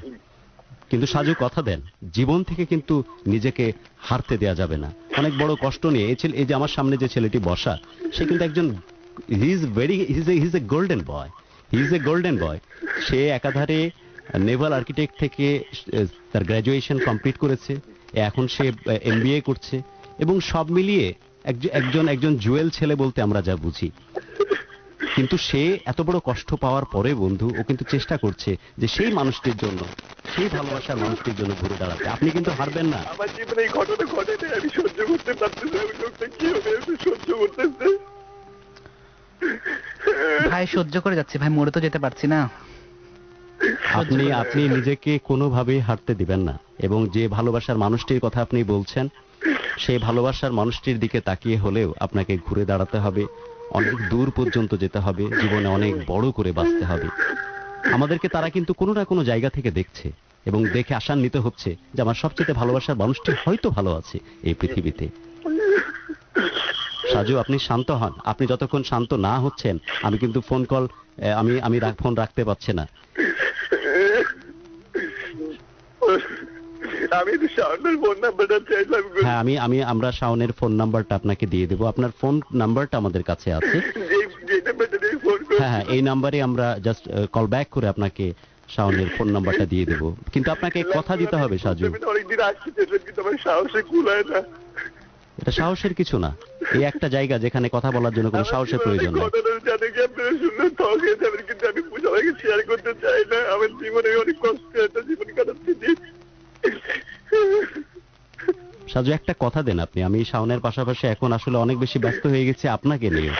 কিন্তু সাজু কথা দেন, জীবন থেকে কিন্তু নিজেকে হারতে দেয়া যাবে না। অনেক বড় কষ্ট নিয়ে এই যে আমার সামনে যে ছেলেটি বসা, সে কিন্তু একজন he is a golden boy, he is a golden boy. সে একাধারে নেভাল আর্কিটেক্ট থেকে তার গ্র্যাজুয়েশন কমপ্লিট করেছে, এখন সে MBA করছে, এবং সব মিলিয়ে একজন জুয়েল ছেলে বলতে আমরা যা বুঝি। কিন্তু সে এত বড় কষ্ট পাওয়ার পরে বন্ধু, ও কিন্তু চেষ্টা করছে যে সেই মানুষটির জন্য, সেই ভালোবাসার মানুষটির জন্য ঘুরে দাঁড়াতে। আপনি কিন্তু হারবেন না। আমার জীবনে এই ঘটনা ঘটেনি, আমি সহ্য করতে পারতেছি না। আমি লোকটা কি হবে সহ্য করতেছে। ভাই সহ্য করে যাচ্ছি ভাই, মরে তো যেতে পারছি না। আপনি নিজেকে কোনোভাবেই হারতে দিবেন না, এবং যে ভালোবাসার মানুষটির কথা আপনি বলছেন, সেই ভালোবাসার মানুষটির দিকে তাকিয়ে হলেও আপনাকে ঘুরে দাঁড়াতে হবে, অনেক দূর পর্যন্ত যেতে হবে, জীবনে অনেক বড় করে বাঁচতে হবে। আমাদেরকে তারা কিন্তু কোনো না কোনো জায়গা থেকে দেখছে, এবং দেখে আশান্বিত হচ্ছে যে আমার সবচেয়ে ভালোবাসার মানুষটি হয়তো ভালো আছে এই পৃথিবীতে। সাজু আপনি শান্ত হন, আপনি যতক্ষণ শান্ত না হচ্ছেন আমি কিন্তু ফোন রাখতে পারছি না। আমি তো শাওনের ফোন নাম্বারটা চাইলাম। হ্যাঁ আমরা শাওনের ফোন নাম্বারটা আপনাকে দিয়ে দেবো, আপনার ফোন নাম্বারটা আমাদের কাছে আছে। হ্যাঁ এই নাম্বারে আমরা জাস্ট কল ব্যাক করে আপনাকে শাওনের ফোন নাম্বারটা দিয়ে দেবো, কিন্তু আপনাকে কথা দিতে হবে সাজু। অনেকদিন আসছে কিন্তু আমার সাহসে কুলায় না। এটা সাহসের কিছু না, এই একটা জায়গা যেখানে কথা বলার জন্য কোনো সাহসের প্রয়োজন নেই। কিন্তু আমি সবাইকে শেয়ার করতে চাই না, আমার জীবনে অনেক কষ্ট, একটা জীবন কাটাচ্ছি। সাজু একটা কথা দেন আপনি, আমি শাওনের পাশাপাশি এখন আসলে অনেক বেশি ব্যস্ত হয়ে গেছি আপনাকে নিয়ে,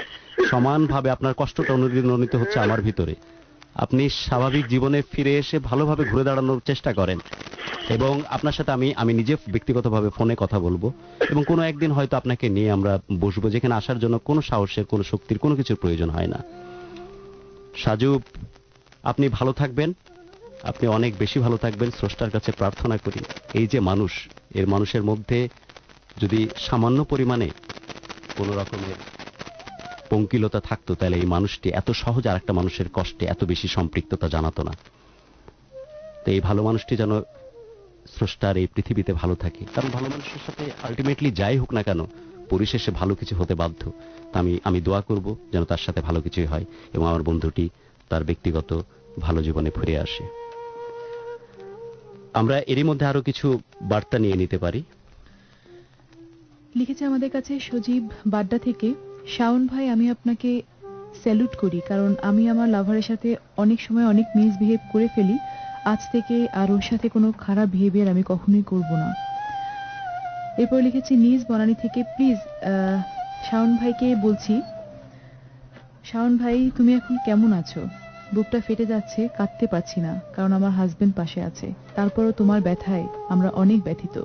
সমানভাবে আপনার কষ্টটা অনুরণিত হচ্ছে আমার ভিতরে। আপনি স্বাভাবিক জীবনে ফিরে এসে ভালোভাবে ঘুরে দাঁড়ানোর চেষ্টা করেন, এবং আপনার সাথে আমি নিজে ব্যক্তিগতভাবে ফোনে কথা বলবো, এবং কোনো একদিন হয়তো আপনাকে নিয়ে আমরা বসবো, যেখানে আসার জন্য কোনো সাহসের, কোনো শক্তির, কোনো কিছুর প্রয়োজন হয় না। সাজু আপনি ভালো থাকবেন, আপনি অনেক বেশি ভালো থাকবেন, স্রষ্টার কাছে প্রার্থনা করি এই যে মানুষ, এর মানুষের মধ্যে যদি সামান্য পরিমাণে কোনো রকমের পঙ্কিলতা থাকতো, তাহলে এই মানুষটি এত সহজ আর একটা মানুষের কষ্টে এত বেশি সম্পৃক্ততা জানাতো না। তো এই ভালো মানুষটি যেন স্রষ্টার এই পৃথিবীতে ভালো থাকে, কারণ ভালো মানুষের সাথে আলটিমেটলি যাই হোক না কেন পরিশেষে ভালো কিছু হতে বাধ্য। তা আমি দোয়া করব যেন তার সাথে ভালো কিছুই হয় এবং আমার বন্ধুটি তার ব্যক্তিগত ভালো জীবনে ফিরে আসে। আমরা এরই মধ্যে আরো কিছু বার্তা নিয়ে নিতে পারি। লিখেছে আমাদের কাছে সজীব বাড্ডা থেকে, শাওন ভাই আমি আপনাকে স্যালুট করি, কারণ আমি আমার লাভারের সাথে অনেক সময় অনেক মিসবিহেভ করে ফেলি। আজ থেকে আর ওর সাথে কোনো খারাপ বিহেভিয়ার আমি কখনোই করব না। এরপর লিখেছি নিজ বনানী থেকে, প্লিজ শাওন ভাইকে বলছি, শাওন ভাই তুমি এখন কেমন আছো? বুকটা ফেটে যাচ্ছে, কাঁদতে পারছি না কারণ আমার হাজবেন্ড পাশে আছে, তারপরও তোমার ব্যথায় আমরা অনেক ব্যথিত।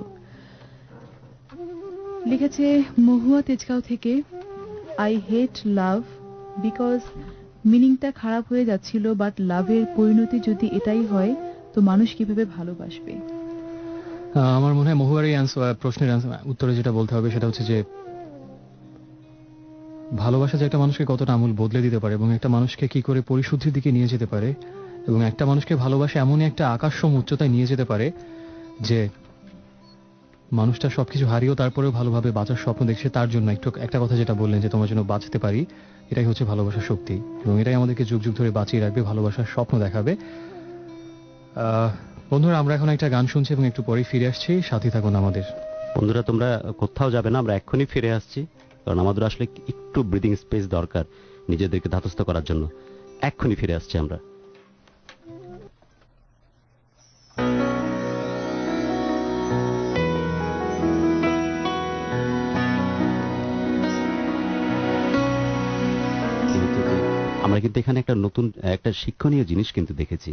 লিখেছে মহুয়া তেজগাঁও থেকে, আই হেট লাভ বিকজ মিনিংটা খারাপ হয়ে যাচ্ছিল, বাট লাভের পরিণতি যদি এটাই হয় তো মানুষ কিভাবে ভালোবাসবে? আমার মনে হয় মহুয়ার এই প্রশ্নের উত্তরে যেটা বলতে হবে সেটা হচ্ছে যে ভালোবাসা যে একটা মানুষকে কতটা আমূল বদলে দিতে পারে এবং একটা মানুষকে কি করে পরিশুদ্ধির দিকে নিয়ে যেতে পারে, এবং একটা মানুষকে ভালোবাসা এমনই একটা আকাশসম উচ্চতায় নিয়ে যেতে পারে যে মানুষটা সবকিছু হারিয়েও তারপরেও ভালোভাবে বাঁচার স্বপ্ন দেখছে। তার জন্য একটা কথা যেটা বললেন যে তোমার জন্য বাঁচতে পারি, এটাই হচ্ছে ভালোবাসার শক্তি এবং এটাই আমাদেরকে যুগ যুগ ধরে বাঁচিয়ে রাখবে, ভালোবাসার স্বপ্ন দেখাবে। বন্ধুরা, আমরা এখন একটা গান শুনছি এবং একটু পরেই ফিরে আসছি, সাথে থাকুন আমাদের। বন্ধুরা, তোমরা কোথাও যাবে না, আমরা এক্ষুনি ফিরে আসছি, কারণ আমাদের আসলে একটু ব্রিদিং স্পেস দরকার নিজেদেরকে ধাতস্থ করার জন্য। এক্ষুনি ফিরে আসছি আমরা। আমরা কিন্তু এখানে একটা নতুন একটা শিক্ষণীয় জিনিস কিন্তু দেখেছি।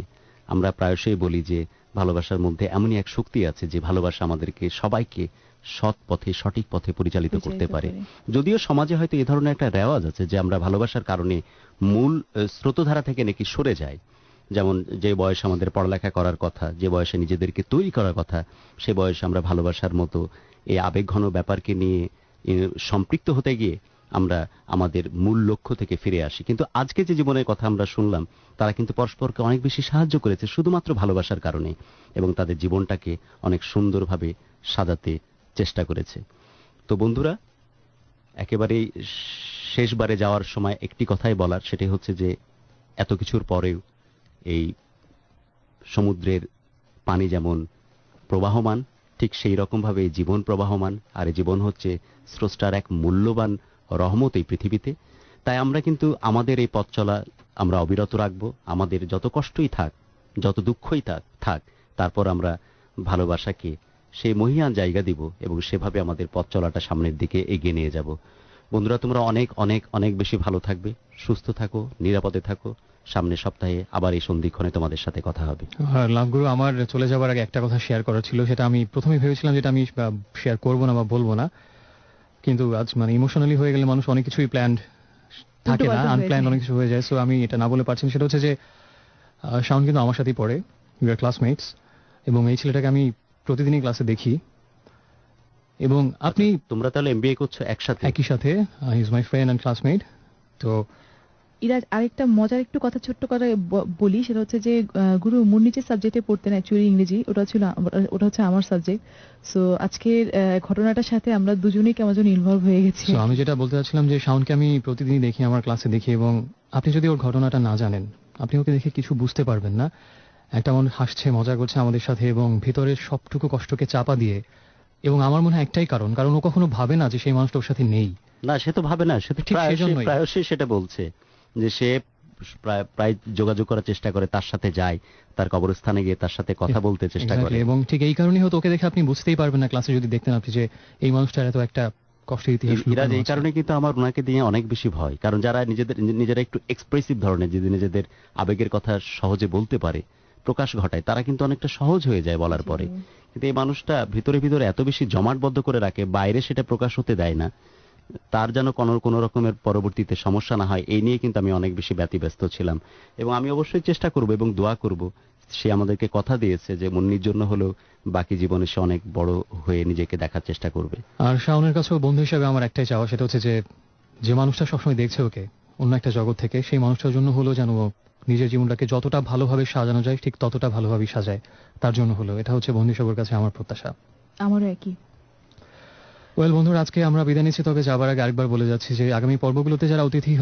আমরা প্রায়শই বলি যে ভালোবাসার মধ্যে এমনই এক শক্তি আছে যে ভালোবাসা আমাদেরকে সবাইকে সৎ পথে সঠিক পথে পরিচালিত করতে পারে। যদিও সমাজে হয়তো এ ধরনের একটা রেওয়াজ আছে যে আমরা ভালোবাসার কারণে মূল স্রোতধারা থেকে নাকি সরে যাই। যেমন যে বয়সে আমাদের পড়ালেখা করার কথা, যে বয়সে নিজেদেরকে তৈরি করার কথা, সে বয়সে আমরা ভালোবাসার মতো এই আবেগঘন ব্যাপারকে নিয়ে সম্পৃক্ত হতে গিয়ে আমরা আমাদের মূল লক্ষ্য থেকে ফিরে আসি। কিন্তু আজকে যে জীবনের কথা আমরা শুনলাম, তারা কিন্তু পরস্পরকে অনেক বেশি সাহায্য করেছে শুধুমাত্র ভালোবাসার কারণে, এবং তাদের জীবনটাকে অনেক সুন্দরভাবে সাজাতে চেষ্টা করেছে। তো বন্ধুরা, একেবারেই শেষবারে যাওয়ার সময় একটি কথাই বলার, সেটাই হচ্ছে যে এত কিছুর পরেও এই সমুদ্রের পানি যেমন প্রবাহমান, ঠিক সেই রকমভাবে এই জীবন প্রবাহমান, আর এই জীবন হচ্ছে স্রষ্টার এক মূল্যবান রহমত এই পৃথিবীতে। তাই আমরা কিন্তু আমাদের এই পথ চলা আমরা অবিরত রাখবো। আমাদের যত কষ্টই থাক, যত দুঃখই থাক, তারপর আমরা ভালোবাসাকে সেই মহিয়ান জায়গা দিব এবং সেভাবে আমাদের পথ চলাটা সামনের দিকে এগিয়ে নিয়ে যাব। বন্ধুরা, তোমরা অনেক অনেক অনেক বেশি ভালো থাকবে, সুস্থ থাকো, নিরাপদে থাকো। সামনের সপ্তাহে আবার এই সন্ধিক্ষণে তোমাদের সাথে কথা হবে। লাভগুরু, আমার চলে যাবার আগে একটা কথা শেয়ার করার ছিল, সেটা আমি প্রথমে ভেবেছিলাম যেটা আমি শেয়ার করবো না বা বলবো না, কিন্তু আজ মানে ইমোশনালি হয়ে গেলে মানুষ অনেক কিছুই প্ল্যান্ড থাকে না, আনপ্ল্যান্ড অনেক কিছু হয়ে যায়। সো আমি এটা না বলে পারছি না। সেটা হচ্ছে যে শাওন কিন্তু আমার সাথেই পড়ে, উই আর ক্লাসমেটস, এবং এই ছেলেটাকে আমি প্রতিদিনই ক্লাসে দেখি। এবং আপনি তোমরা তাহলে এমবিএ করছো একসাথে? একই সাথে, he is my friend and classmate. তো ইরাজ, আরেকটা মজার একটু কথা ছোট্ট করে বলি, সেটা হচ্ছে যে গুরু মুন্নিচের সাবজেক্টে পড়তেন অ্যাকচুয়ালি ইংরেজি, ওটা হচ্ছে আমার সাবজেক্ট। সো আজকের ঘটনাটার সাথে আমরা দুজনেই কেমন যেন ইনভলভ হয়ে গেছি। তো আমি যেটা বলতে চাচ্ছিলাম যে শাওনকে আমি প্রতিদিনই দেখি, আমার ক্লাসে দেখি, এবং আপনি যদি ওর ঘটনাটা না জানেন, আপনি ওকে দেখে কিছু বুঝতে পারবেন না। একটা মানুষ হাসছে, মজা করছে আমাদের সাথে, এবং ভিতরের সবটুকু কষ্টকে চাপা দিয়ে, এবং আমার মনে হয় একটাই কারণ ও কখনো ভাবে না যে সেই মানুষটা ওর সাথে নেই। না, সে তো ভাবে না, সে তো ঠিক সেজন্যই প্রায়শই সেটা বলছে যে সে প্রায় যোগাযোগ করার চেষ্টা করে, তার সাথে যায়, তার কবরস্থানে গিয়ে তার সাথে কথা বলতে চেষ্টা করে। এবং ঠিক এই কারণেই হয়তো ওকে দেখে আপনি বুঝতেই পারবেন না ক্লাসে যদি দেখতেন আপনি যে এই মানুষটার এত একটা কষ্টের ইতিহাস। এই কারণে কিন্তু আমার ওনাকে দিয়ে অনেক বেশি ভয়, কারণ যারা নিজেরা একটু এক্সপ্রেসিভ ধরনের, যদি নিজেদের আবেগের কথা সহজে বলতে পারে, প্রকাশ ঘটায়, তারা কিন্তু অনেকটা সহজ হয়ে যায় বলার পরে। কিন্তু এই মানুষটা ভিতরে ভিতরে এত বেশি জমাটবদ্ধ করে রাখে, বাইরে সেটা প্রকাশ হতে দেয় না। তার যেন কোনো রকমের পরবর্তীতে সমস্যা না হয় এই নিয়ে কিন্তু আমি অনেক বেশি ব্যতিব্যস্ত ছিলাম। এবং আমি অবশ্যই চেষ্টা করব এবং দোয়া করব, সে আমাদেরকে কথা দিয়েছে যে মুন্নির জন্য হলেও বাকি জীবনে সে অনেক বড় হয়ে নিজেকে দেখার চেষ্টা করবে। আর শাওনের কাছেও বন্ধু হিসেবে আমার একটাই চাওয়া, সেটা হচ্ছে যে যে মানুষটা সবসময় দেখছে ওকে অন্য একটা জগৎ থেকে, সেই মানুষটার জন্য হলো যেন ও নিজের জীবনটাকে যতটা ভালোভাবে সাজানো যায় ঠিক ততটা ভালোভাবেই সাজায়, তার জন্য হলো। এটা হচ্ছে বন্ধু হিসেবের কাছে আমার প্রত্যাশা। আমারও একই। ওয়েল বন্ধুরা, আজকে আমরা বিদায় নিচ্ছি, তবে যাবার আগে আরেকবার বলে যাচ্ছি যে আগামী পর্বগুলোতে যারা অতিথি